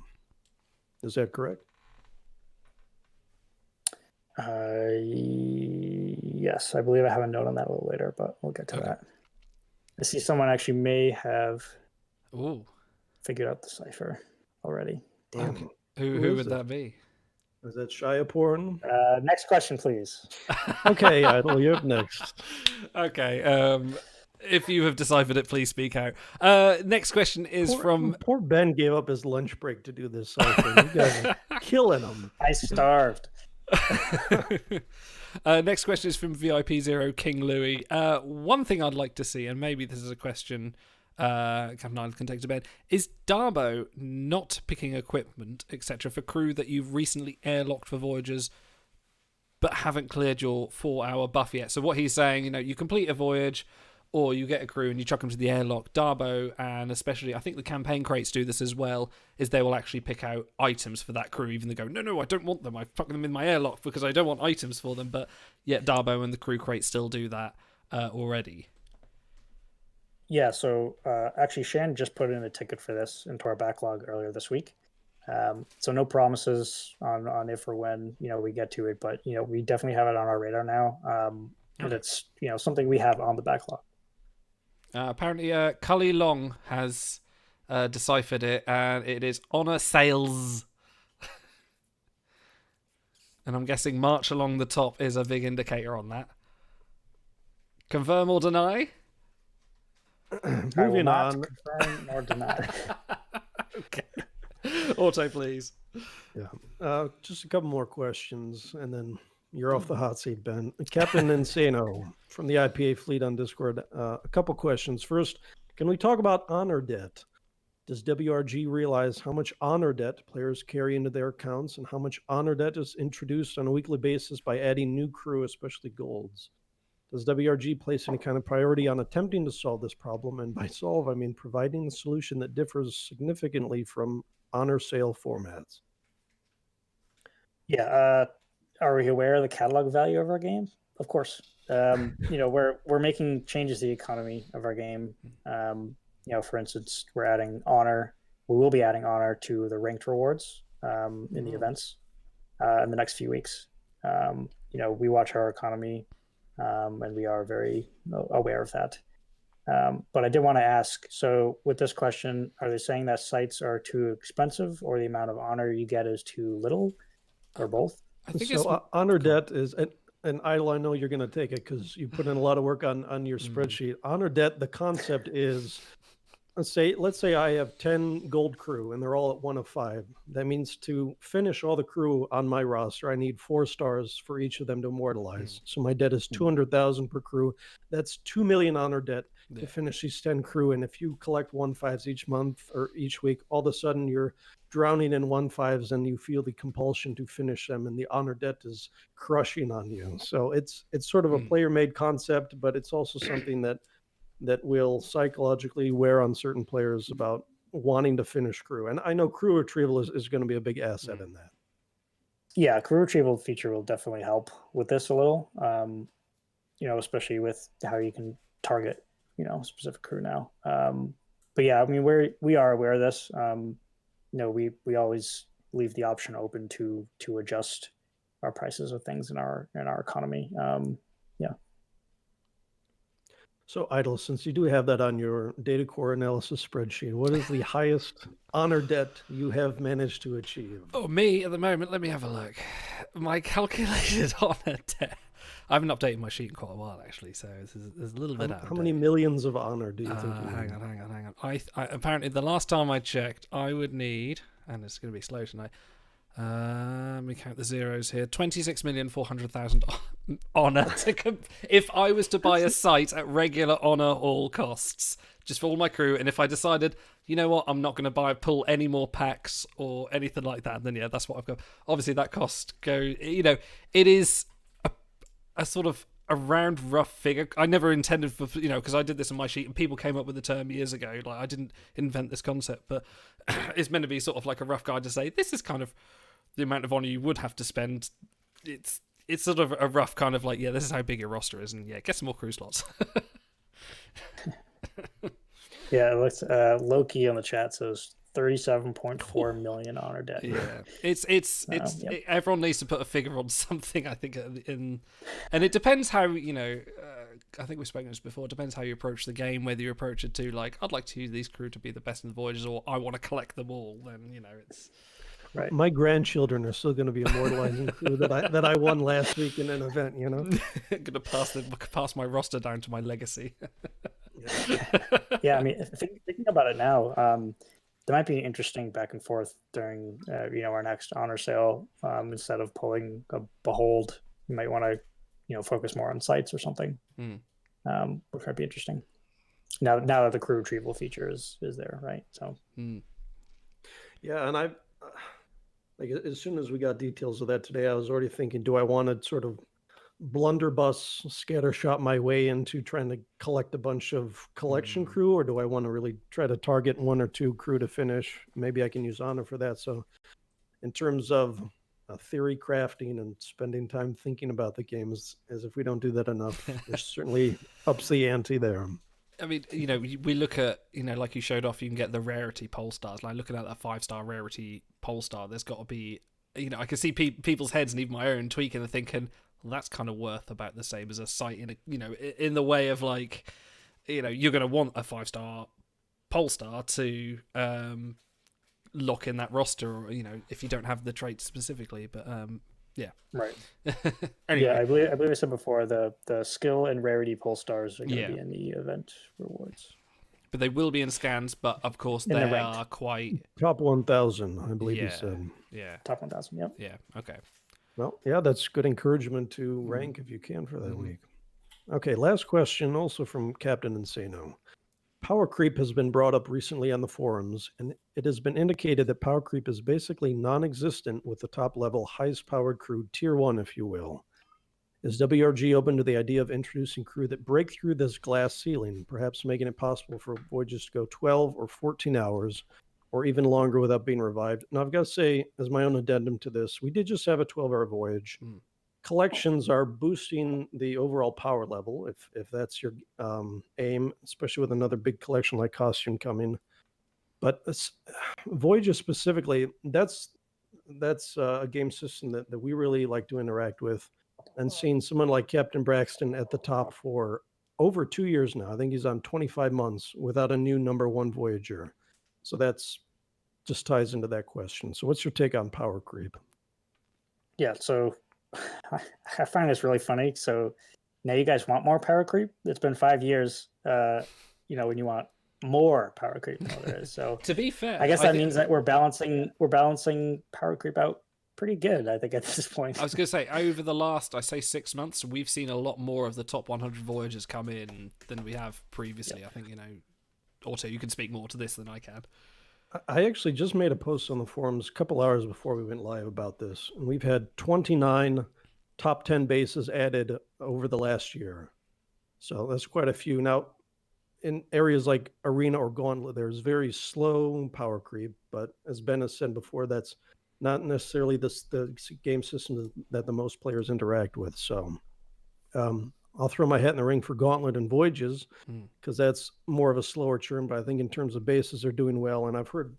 Is that correct? Yes, I believe I have a note on that a little later, but we'll get to that. I see someone actually may have figured out the cipher already. Damn. Who would that be? Is that Shiaporn? Next question, please. Okay, Idle, you're up next. Okay. If you have deciphered it, please speak out. Next question is from... Poor Ben gave up his lunch break to do this cipher. You guys are killing him. I starved. Next question is from VIP0 King Louie. One thing I'd like to see, and maybe this is a question Captain Island can take to bed, is Dabo not picking equipment, etc., for crew that you've recently airlocked for voyages but haven't cleared your 4-hour buff yet. So what he's saying, you complete a voyage or you get a crew and you chuck them to the airlock. Dabo, and especially I think the campaign crates do this as well, is they will actually pick out items for that crew, even they go, no, I don't want them. I've put them in my airlock because I don't want items for them. But yet Dabo and the crew crate still do that already. Yeah, so actually Shan just put in a ticket for this into our backlog earlier this week. So no promises on if or when we get to it, but we definitely have it on our radar now. And it's something we have on the backlog. Apparently, Cully Long has deciphered it, and it is honor sales. And I'm guessing march along the top is a big indicator on that. Confirm or deny? Moving on. Confirm or deny. Okay. Auto, please. Yeah. Just a couple more questions, and then you're off the hot seat, Ben. Captain Insano from the IPA fleet on Discord. A couple questions. First, can we talk about honor debt? Does WRG realize how much honor debt players carry into their accounts and how much honor debt is introduced on a weekly basis by adding new crew, especially golds? Does WRG place any kind of priority on attempting to solve this problem? And by solve, I mean providing a solution that differs significantly from honor sale formats. Yeah. Are we aware of the catalog value of our game? Of course. We're making changes to the economy of our game. For instance, we're adding honor. We will be adding honor to the ranked rewards in the events in the next few weeks. We watch our economy, and we are very aware of that. But I did want to ask, so with this question, are they saying that sites are too expensive or the amount of honor you get is too little, or both? I think so. Honor debt is, and Idle, I know you're going to take it because you put in a lot of work on your spreadsheet. Honor debt, the concept is, let's say I have 10 gold crew and they're all at 1 of 5. That means to finish all the crew on my roster, I need 4 stars for each of them to immortalize. So my debt is 200,000 per crew. That's 2 million honor debt to finish these 10 crew. And if you collect 1/5s each month or each week, all of a sudden you're drowning in 1/5s and you feel the compulsion to finish them, and the honor debt is crushing on you. So it's sort of a player-made concept, but it's also something that will psychologically wear on certain players about wanting to finish crew. And I know crew retrieval is going to be a big asset in that. Yeah, crew retrieval feature will definitely help with this a little, especially with how you can target, specific crew now. But yeah, I mean, we are aware of this. We always leave the option open to adjust our prices of things in our economy. So, Idle, since you do have that on your data core analysis spreadsheet, what is the highest honor debt you have managed to achieve? Oh, me at the moment. Let me have a look. My calculated honor debt. I haven't updated my sheet in quite a while, actually, so there's a little bit out. How many millions of honor do you think you need? Hang on. I apparently, the last time I checked, I would need, and it's going to be slow tonight, let me count the zeros here, 26,400,000 honor if I was to buy a site at regular honor all costs, just for all my crew. And if I decided, you know what, I'm not going to pull any more packs or anything like that, then yeah, that's what I've got. Obviously, that cost it is a sort of a round rough figure. I never intended for, because I did this on my sheet and people came up with the term years ago. Like, I didn't invent this concept, but it's meant to be sort of like a rough guide to say this is kind of the amount of honor you would have to spend. It's sort of a rough kind of like, yeah, this is how big your roster is, and yeah, get some more crew slots. Yeah, it looks Loki on the chat says 37.4 million honor debt. Yeah, it's everyone needs to put a figure on something, I think, and it depends how, I think we've spoken this before, it depends how you approach the game, whether you approach it to like, I'd like to use these crew to be the best in the voyages, or I want to collect them all, then it's right. My grandchildren are still going to be immortalizing crew that I won last week in an event, going to pass my roster down to my legacy. Yeah, I mean, thinking about it now, there might be an interesting back and forth during our next honor sale. Instead of pulling a behold, you might want to focus more on sites or something, which might be interesting. Now that the crew retrieval feature is there, right? So yeah, and I like, as soon as we got details of that today, I was already thinking, do I want to sort of blunderbuss scattershot my way into trying to collect a bunch of collection crew, or do I want to really try to target 1 or 2 crew to finish? Maybe I can use honor for that. So in terms of theory crafting and spending time thinking about the game, as if we don't do that enough, it certainly ups the ante there. I mean, we look at, like you showed off, you can get the rarity pole stars. Like, looking at that 5-star rarity pole star, there's got to be, I can see people's heads and even my own tweaking and thinking, well, that's kind of worth about the same as a site in the way of like, you're going to want a 5-star Polestar to lock in that roster, or if you don't have the traits specifically. But yeah, right. Anyway. Yeah, I believe I said before the skill and rarity Polestars are going to be in the event rewards. But they will be in scans, but of course they are quite top 1,000, I believe you said. Yeah, top 1,000. Yep. Yeah. Okay. Well, yeah, that's good encouragement to rank if you can for that week. Okay, last question, also from Captain Insano. Power creep has been brought up recently on the forums, and it has been indicated that power creep is basically non-existent with the top-level, highest-powered crew, Tier 1, if you will. Is WRG open to the idea of introducing crew that break through this glass ceiling, perhaps making it possible for voyages to go 12 or 14 hours, or even longer without being revived? Now, I've got to say, as my own addendum to this, we did just have a 12-hour voyage. Collections are boosting the overall power level, if that's your aim, especially with another big collection like Costume coming. But voyages specifically, that's a game system that we really like to interact with. And seeing someone like Captain Braxton at the top for over 2 years now, I think he's on 25 months without a new #1 Voyager. So that's just ties into that question. So what's your take on power creep? Yeah, so I find this really funny. So now you guys want more power creep? It's been 5 years, when you want more power creep than there is. So to be fair, I guess that means that we're balancing power creep out pretty good, I think, at this point. I was going to say, over the last, 6 months, we've seen a lot more of the top 100 Voyagers come in than we have previously. Yep. I think, Otto, you can speak more to this than I can. I actually just made a post on the forums a couple hours before we went live about this, and we've had 29 top 10 bases added over the last year. So that's quite a few. Now, in areas like Arena or Gauntlet, there's very slow power creep, but as Ben has said before, that's not necessarily the game system that the most players interact with. So I'll throw my hat in the ring for Gauntlet and Voyages because that's more of a slower churn. But I think in terms of bases, they're doing well. And I've heard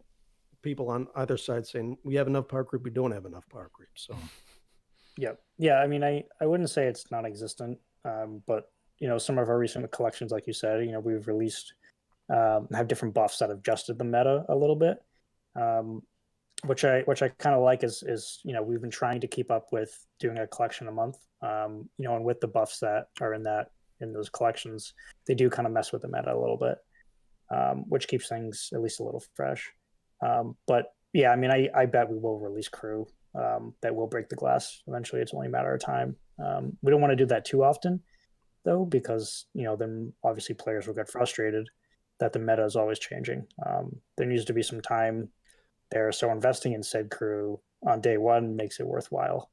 people on either side saying, we have enough power creep, we don't have enough power creep. So, yeah. I mean, I wouldn't say it's non-existent, but some of our recent collections, like you said, we've released have different buffs that have adjusted the meta a little bit. Which I kind of like is we've been trying to keep up with doing a collection a month, and with the buffs that are in those collections, they do kind of mess with the meta a little bit, which keeps things at least a little fresh. But yeah, I mean, I bet we will release crew that will break the glass eventually. It's only a matter of time. We don't want to do that too often, though, because then obviously players will get frustrated that the meta is always changing. There needs to be some time there, so investing in said crew on day one makes it worthwhile.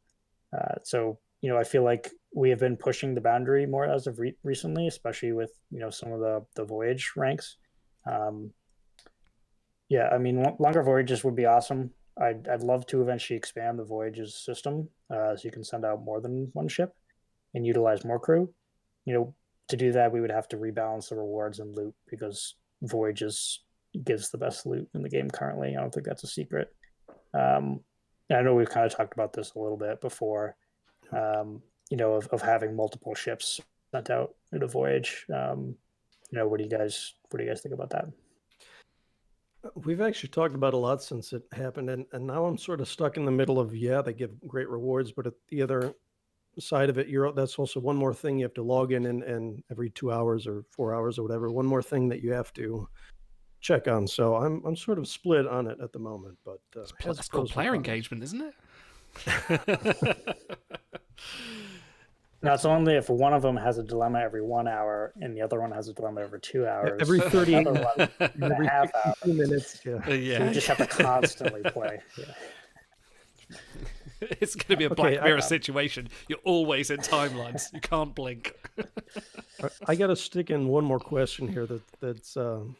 So I feel like we have been pushing the boundary more as of recently, especially with some of the voyage ranks. Yeah, I mean, longer voyages would be awesome. I'd love to eventually expand the voyages system so you can send out more than one ship and utilize more crew. To do that, we would have to rebalance the rewards and loot because voyages gives the best loot in the game currently. I don't think that's a secret. I know we've kind of talked about this a little bit before, of having multiple ships sent out in a voyage. What do you guys think about that? We've actually talked about a lot since it happened, and now I'm sort of stuck in the middle of, they give great rewards, but at the other side of it, that's also one more thing you have to log in and every 2 hours or 4 hours or whatever, one more thing that you have to check on. So I'm sort of split on it at the moment, but that's called player engagement, isn't it? Now it's only if one of them has a dilemma every 1 hour and the other one has a dilemma every 2 hours. Every 30 every half hour minutes. So you just have to constantly play. It's going to be a Black Mirror situation. You're always in timelines. You can't blink. I got to stick in one more question here that's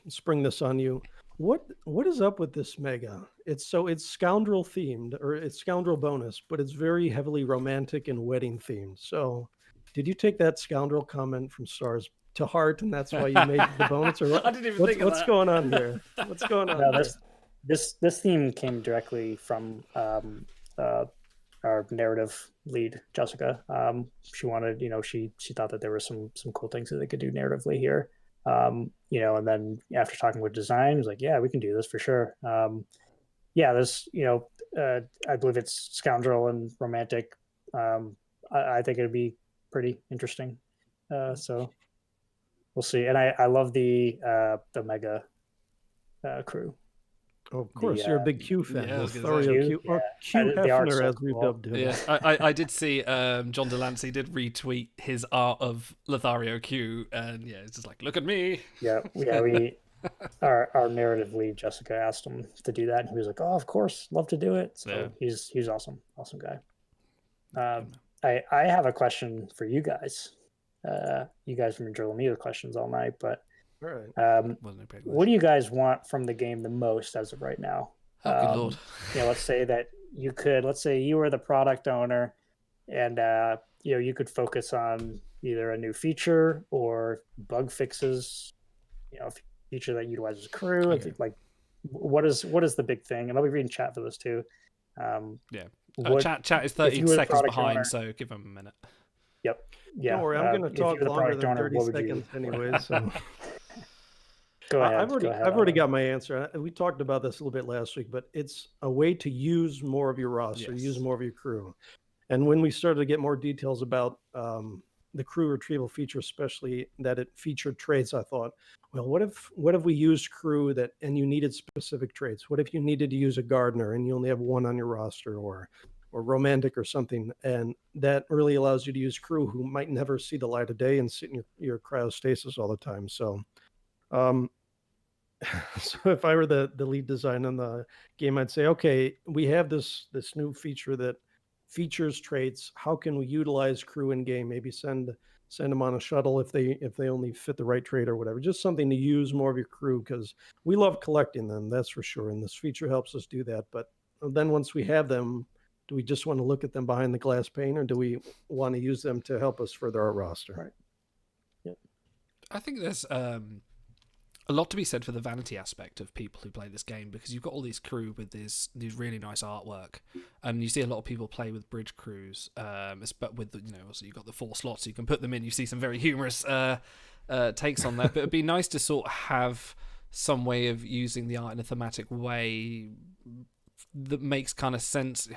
spring this on you. What is up with this mega? It's Scoundrel themed, or it's Scoundrel bonus, but it's very heavily romantic and wedding themed. So did you take that Scoundrel comment from STARS to heart, and that's why you made the bonus? Or what? I didn't even think of what's that. going on here? What's going on? No, this theme came directly from our narrative lead, Jessica. She wanted, she thought that there were some cool things that they could do narratively here. You know, and then after talking with design, he's like, yeah, we can do this for sure. Yeah, there's, you know, I believe it's Scoundrel and Romantic. I think it'd be pretty interesting. So we'll see. And I love the Mega crew. Oh, of course, you're a big Q fan. Yeah, Lothario Q, or Q Hefner, as we've dubbed him. Yeah, I did see John Delancey did retweet his art of Lothario Q, and yeah, it's just like, look at me. Yeah, we our narrative lead Jessica asked him to do that, and he was like, "Oh, of course, love to do it." So he's awesome guy. I have a question for you guys. You guys have been drilling me with questions all night, but what do you guys want from the game the most as of right now? Oh, good Lord. You know, let's say you were the product owner, and you know, you could focus on either a new feature or bug fixes. You know, feature that utilizes crew. Okay. Like, what is the big thing? And I'll be reading chat for this too. Chat is 30 seconds behind, owner, so give them a minute. Yep. Yeah. Don't worry, I'm going to talk longer than 30 seconds anyway. So go ahead. I've already got my answer. We talked about this a little bit last week, but it's a way to use more of your roster, use more of your crew. And when we started to get more details about the crew retrieval feature, especially that it featured traits, I thought, well, what if we used crew and you needed specific traits? What if you needed to use a gardener and you only have one on your roster, or romantic or something? And that really allows you to use crew who might never see the light of day and sit in your cryostasis all the time. So so if I were the lead design on the game, I'd say, okay, we have this new feature that features traits. How can we utilize crew in game? Maybe send them on a shuttle if they only fit the right trait or whatever. Just something to use more of your crew, because we love collecting them, that's for sure. And this feature helps us do that. But then once we have them, do we just want to look at them behind the glass pane, or do we want to use them to help us further our roster? Right. Yep. I think there's a lot to be said for the vanity aspect of people who play this game, because you've got all these crew with these really nice artwork, and you see a lot of people play with bridge crews, but with also you've got the 4 slots, so you can put them in. You see some very humorous takes on that, but it'd be nice to sort of have some way of using the art in a thematic way that makes kind of sense.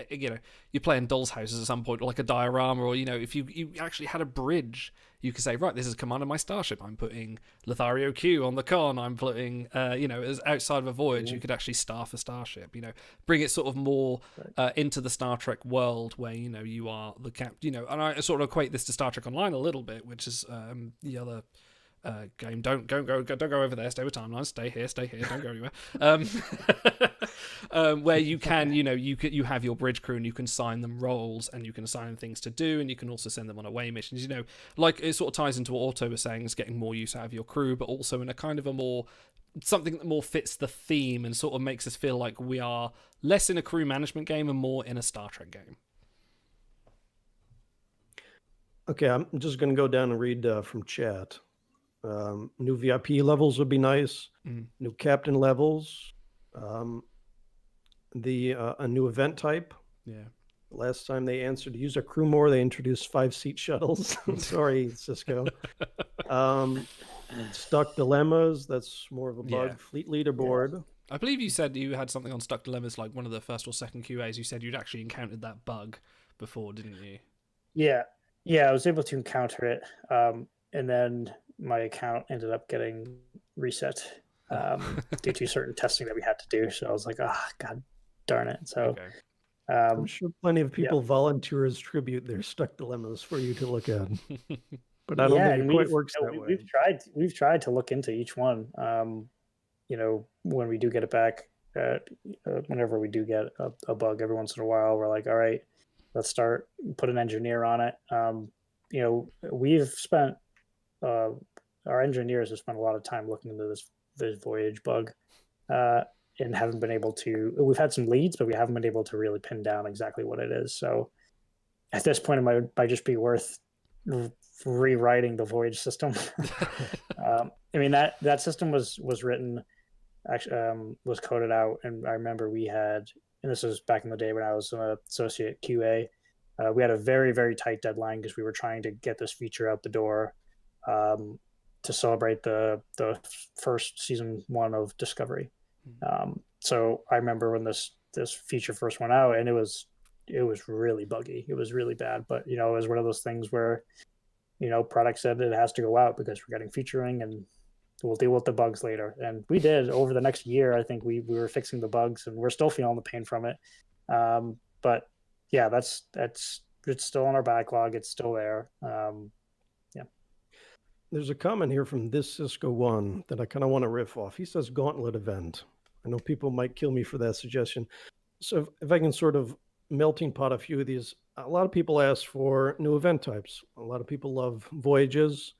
You're playing Doll's Houses at some point, or like a diorama, or if you actually had a bridge, you could say, right, this is command of my starship, I'm putting Lothario Q on the con, I'm putting as outside of a voyage, you could actually staff a starship, bring it sort of more into the Star Trek world, where you are the captain, and I sort of equate this to Star Trek Online a little bit, which is the other game. Don't go over there, stay with timelines, stay here, don't go anywhere. Where you can, you have your bridge crew and you can assign them roles and you can assign them things to do, and you can also send them on away missions. Like it sort of ties into what Otto was saying, is getting more use out of your crew, but also in a kind of something that more fits the theme and sort of makes us feel like we are less in a crew management game and more in a Star Trek game. Okay, I'm just going to go down and read from chat. New VIP levels would be nice. New captain levels. A new event type. Yeah. Last time they answered to use a crew more, they introduced 5-seat shuttles. Sorry, Sisko. Stuck dilemmas. That's more of a bug. Yeah. Fleet leaderboard. Yeah. I believe you said you had something on stuck dilemmas, like one of the first or second QAs. You said you'd actually encountered that bug before, didn't you? Yeah, I was able to encounter it, and then my account ended up getting reset due to certain testing that we had to do. So I was like, god darn it. So I'm sure plenty of people volunteer as tribute their stuck dilemmas for you to look at. But I don't think it quite works that way. We've tried to look into each one. When we do get it back, whenever we do get a bug every once in a while, we're like, all right, let's put an engineer on it. We've spent our engineers have spent a lot of time looking into this voyage bug, and haven't been able to. We've had some leads, but we haven't been able to really pin down exactly what it is. So at this point, it might just be worth rewriting the voyage system. That system was written, actually, was coded out, and I remember we had, and this was back in the day when I was an associate QA. We had a very, very tight deadline because we were trying to get this feature out the door to celebrate the first season 1 of Discovery. So I remember when this feature first went out, and it was really buggy. It was really bad, but it was one of those things where product said it has to go out because we're getting featuring, and we'll deal with the bugs later. And we did. Over the next year, I think we were fixing the bugs, and we're still feeling the pain from it. But yeah, it's still on our backlog. It's still there. There's a comment here from this Sisko 1 that I kind of want to riff off. He says gauntlet event. I know people might kill me for that suggestion. So if I can sort of melting pot a few of these, a lot of people ask for new event types. A lot of people love voyages,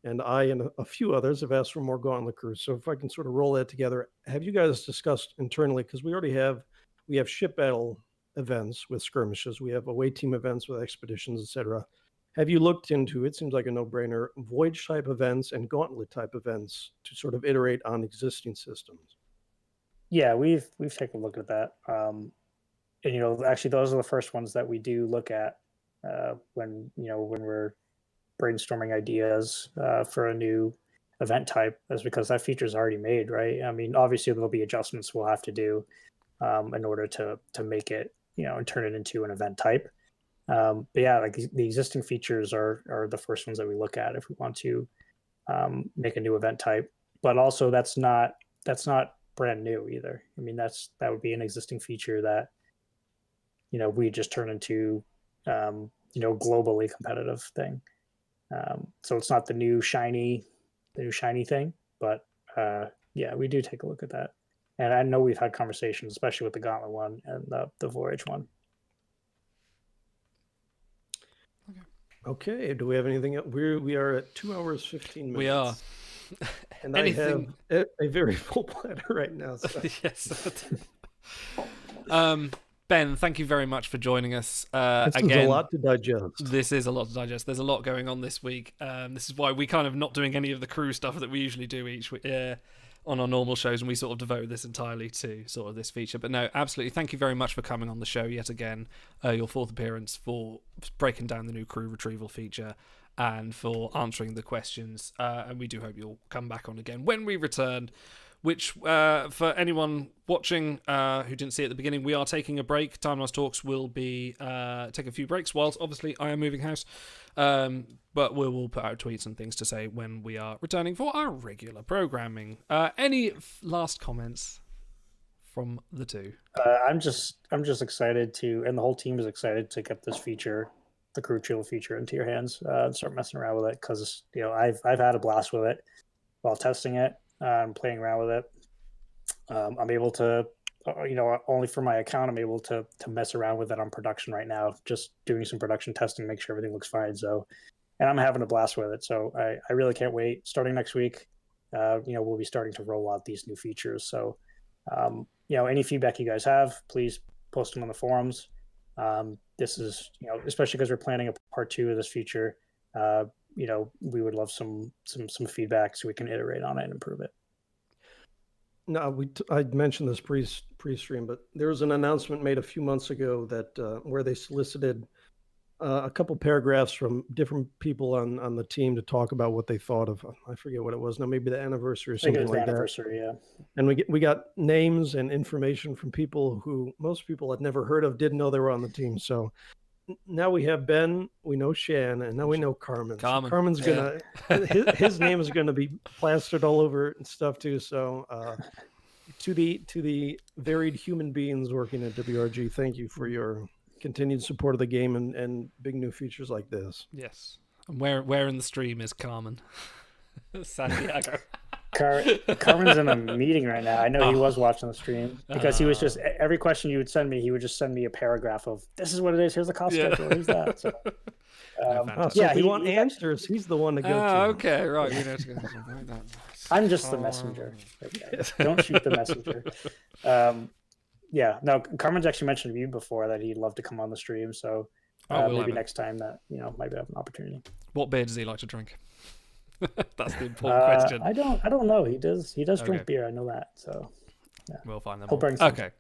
and I and a few others have asked for more gauntlet crews. So if I can sort of roll that together, have you guys discussed internally, because we have ship battle events with skirmishes, we have away team events with expeditions, etc. Have you looked into, it seems like a no-brainer, voyage type events and gauntlet type events to sort of iterate on existing systems? Yeah, we've taken a look at that. And actually those are the first ones that we do look at when we're brainstorming ideas for a new event type, is because that feature is already made, right? I mean, obviously there'll be adjustments we'll have to do in order to make it, and turn it into an event type. But yeah, like the existing features are the first ones that we look at if we want to make a new event type. But also that's not brand new either. I mean, that would be an existing feature that we just turn into globally competitive thing. So it's not the new shiny thing, but yeah, we do take a look at that. And I know we've had conversations, especially with the Gauntlet one and the Voyage one. Okay. Do we have anything else? We are at 2 hours 15 minutes. We are. And anything... I have a very full platter right now. So. Yes. Ben, thank you very much for joining us. This is a lot to digest. This is a lot to digest. There's a lot going on this week. This is why we kind of not doing any of the crew stuff that we usually do each week on our normal shows, and we sort of devote this entirely to sort of this feature. But no, absolutely, thank you very much for coming on the show yet again. Your 4th appearance, for breaking down the new Crew Retrieval feature, and for answering the questions. And we do hope you'll come back on again when we return. Which, for anyone watching who didn't see it at the beginning, we are taking a break. Time Lost Talks will be take a few breaks whilst, obviously, I am moving house. But we will put out tweets and things to say when we are returning for our regular programming. Any last comments from the two? I'm just excited to, and the whole team is excited to get this feature, the Crew Retrieval feature, into your hands and start messing around with it, because I've had a blast with it while testing it. Playing around with it. I'm able to, only for my account, I'm able to mess around with it on production right now, just doing some production testing, make sure everything looks fine. So, and I'm having a blast with it. So I really can't wait. Starting next week, we'll be starting to roll out these new features. So, any feedback you guys have, please post them on the forums. This is, especially because we're planning a part 2 of this feature. We would love some feedback so we can iterate on it and improve it. No, I mentioned this pre-stream, but there was an announcement made a few months ago that where they solicited a couple paragraphs from different people on the team to talk about what they thought of. I forget what it was now, maybe the anniversary or something like that. Anniversary, yeah. And we got names and information from people who most people had never heard of, didn't know they were on the team. So now we have Ben, we know Shan, and now we know Carmen. So Carmen's gonna his name is gonna be plastered all over and stuff too. So to the varied human beings working at WRG, thank you for your continued support of the game and big new features like this. Yes. And where in the stream is Carmen? Santiago. Carmen's in a meeting right now. I know he was watching the stream because he was just, every question you would send me, he would just send me a paragraph of, this is what it is, here's the cost schedule, here's that. So, if you want answers, he's the one to go to. Okay, right. I'm just the messenger. Okay. Don't shoot the messenger. Carmen's actually mentioned to you before that he'd love to come on the stream, so maybe next time that might have an opportunity. What beer does he like to drink? That's the important question. I don't know. He does drink beer. I know that. So yeah. We'll find them. Okay.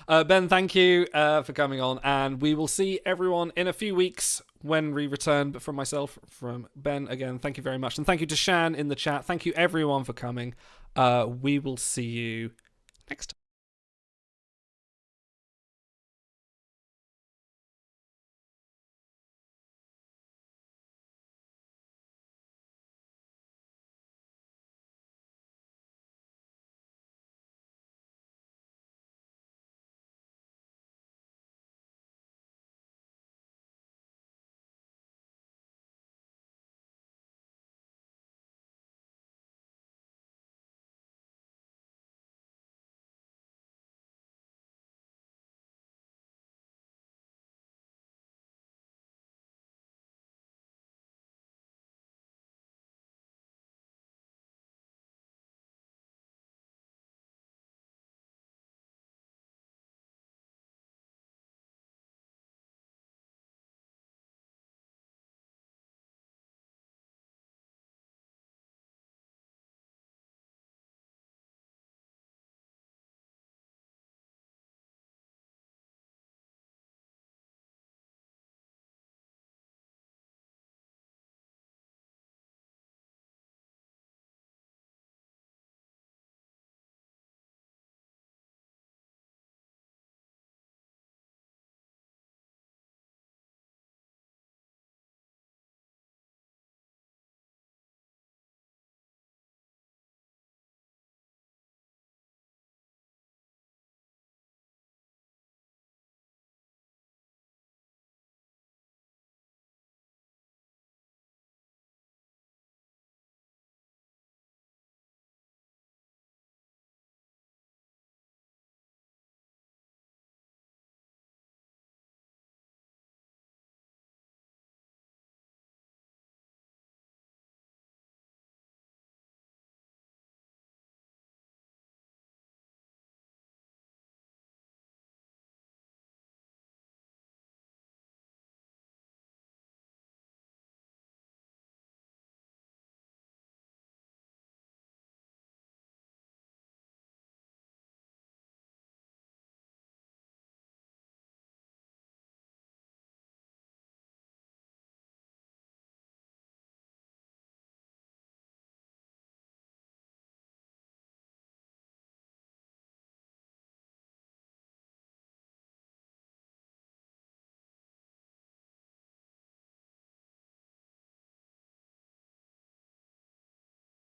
Ben, thank you for coming on, and we will see everyone in a few weeks when we return. But from myself, from Ben, again, thank you very much. And thank you to Shan in the chat. Thank you, everyone, for coming. We will see you next time.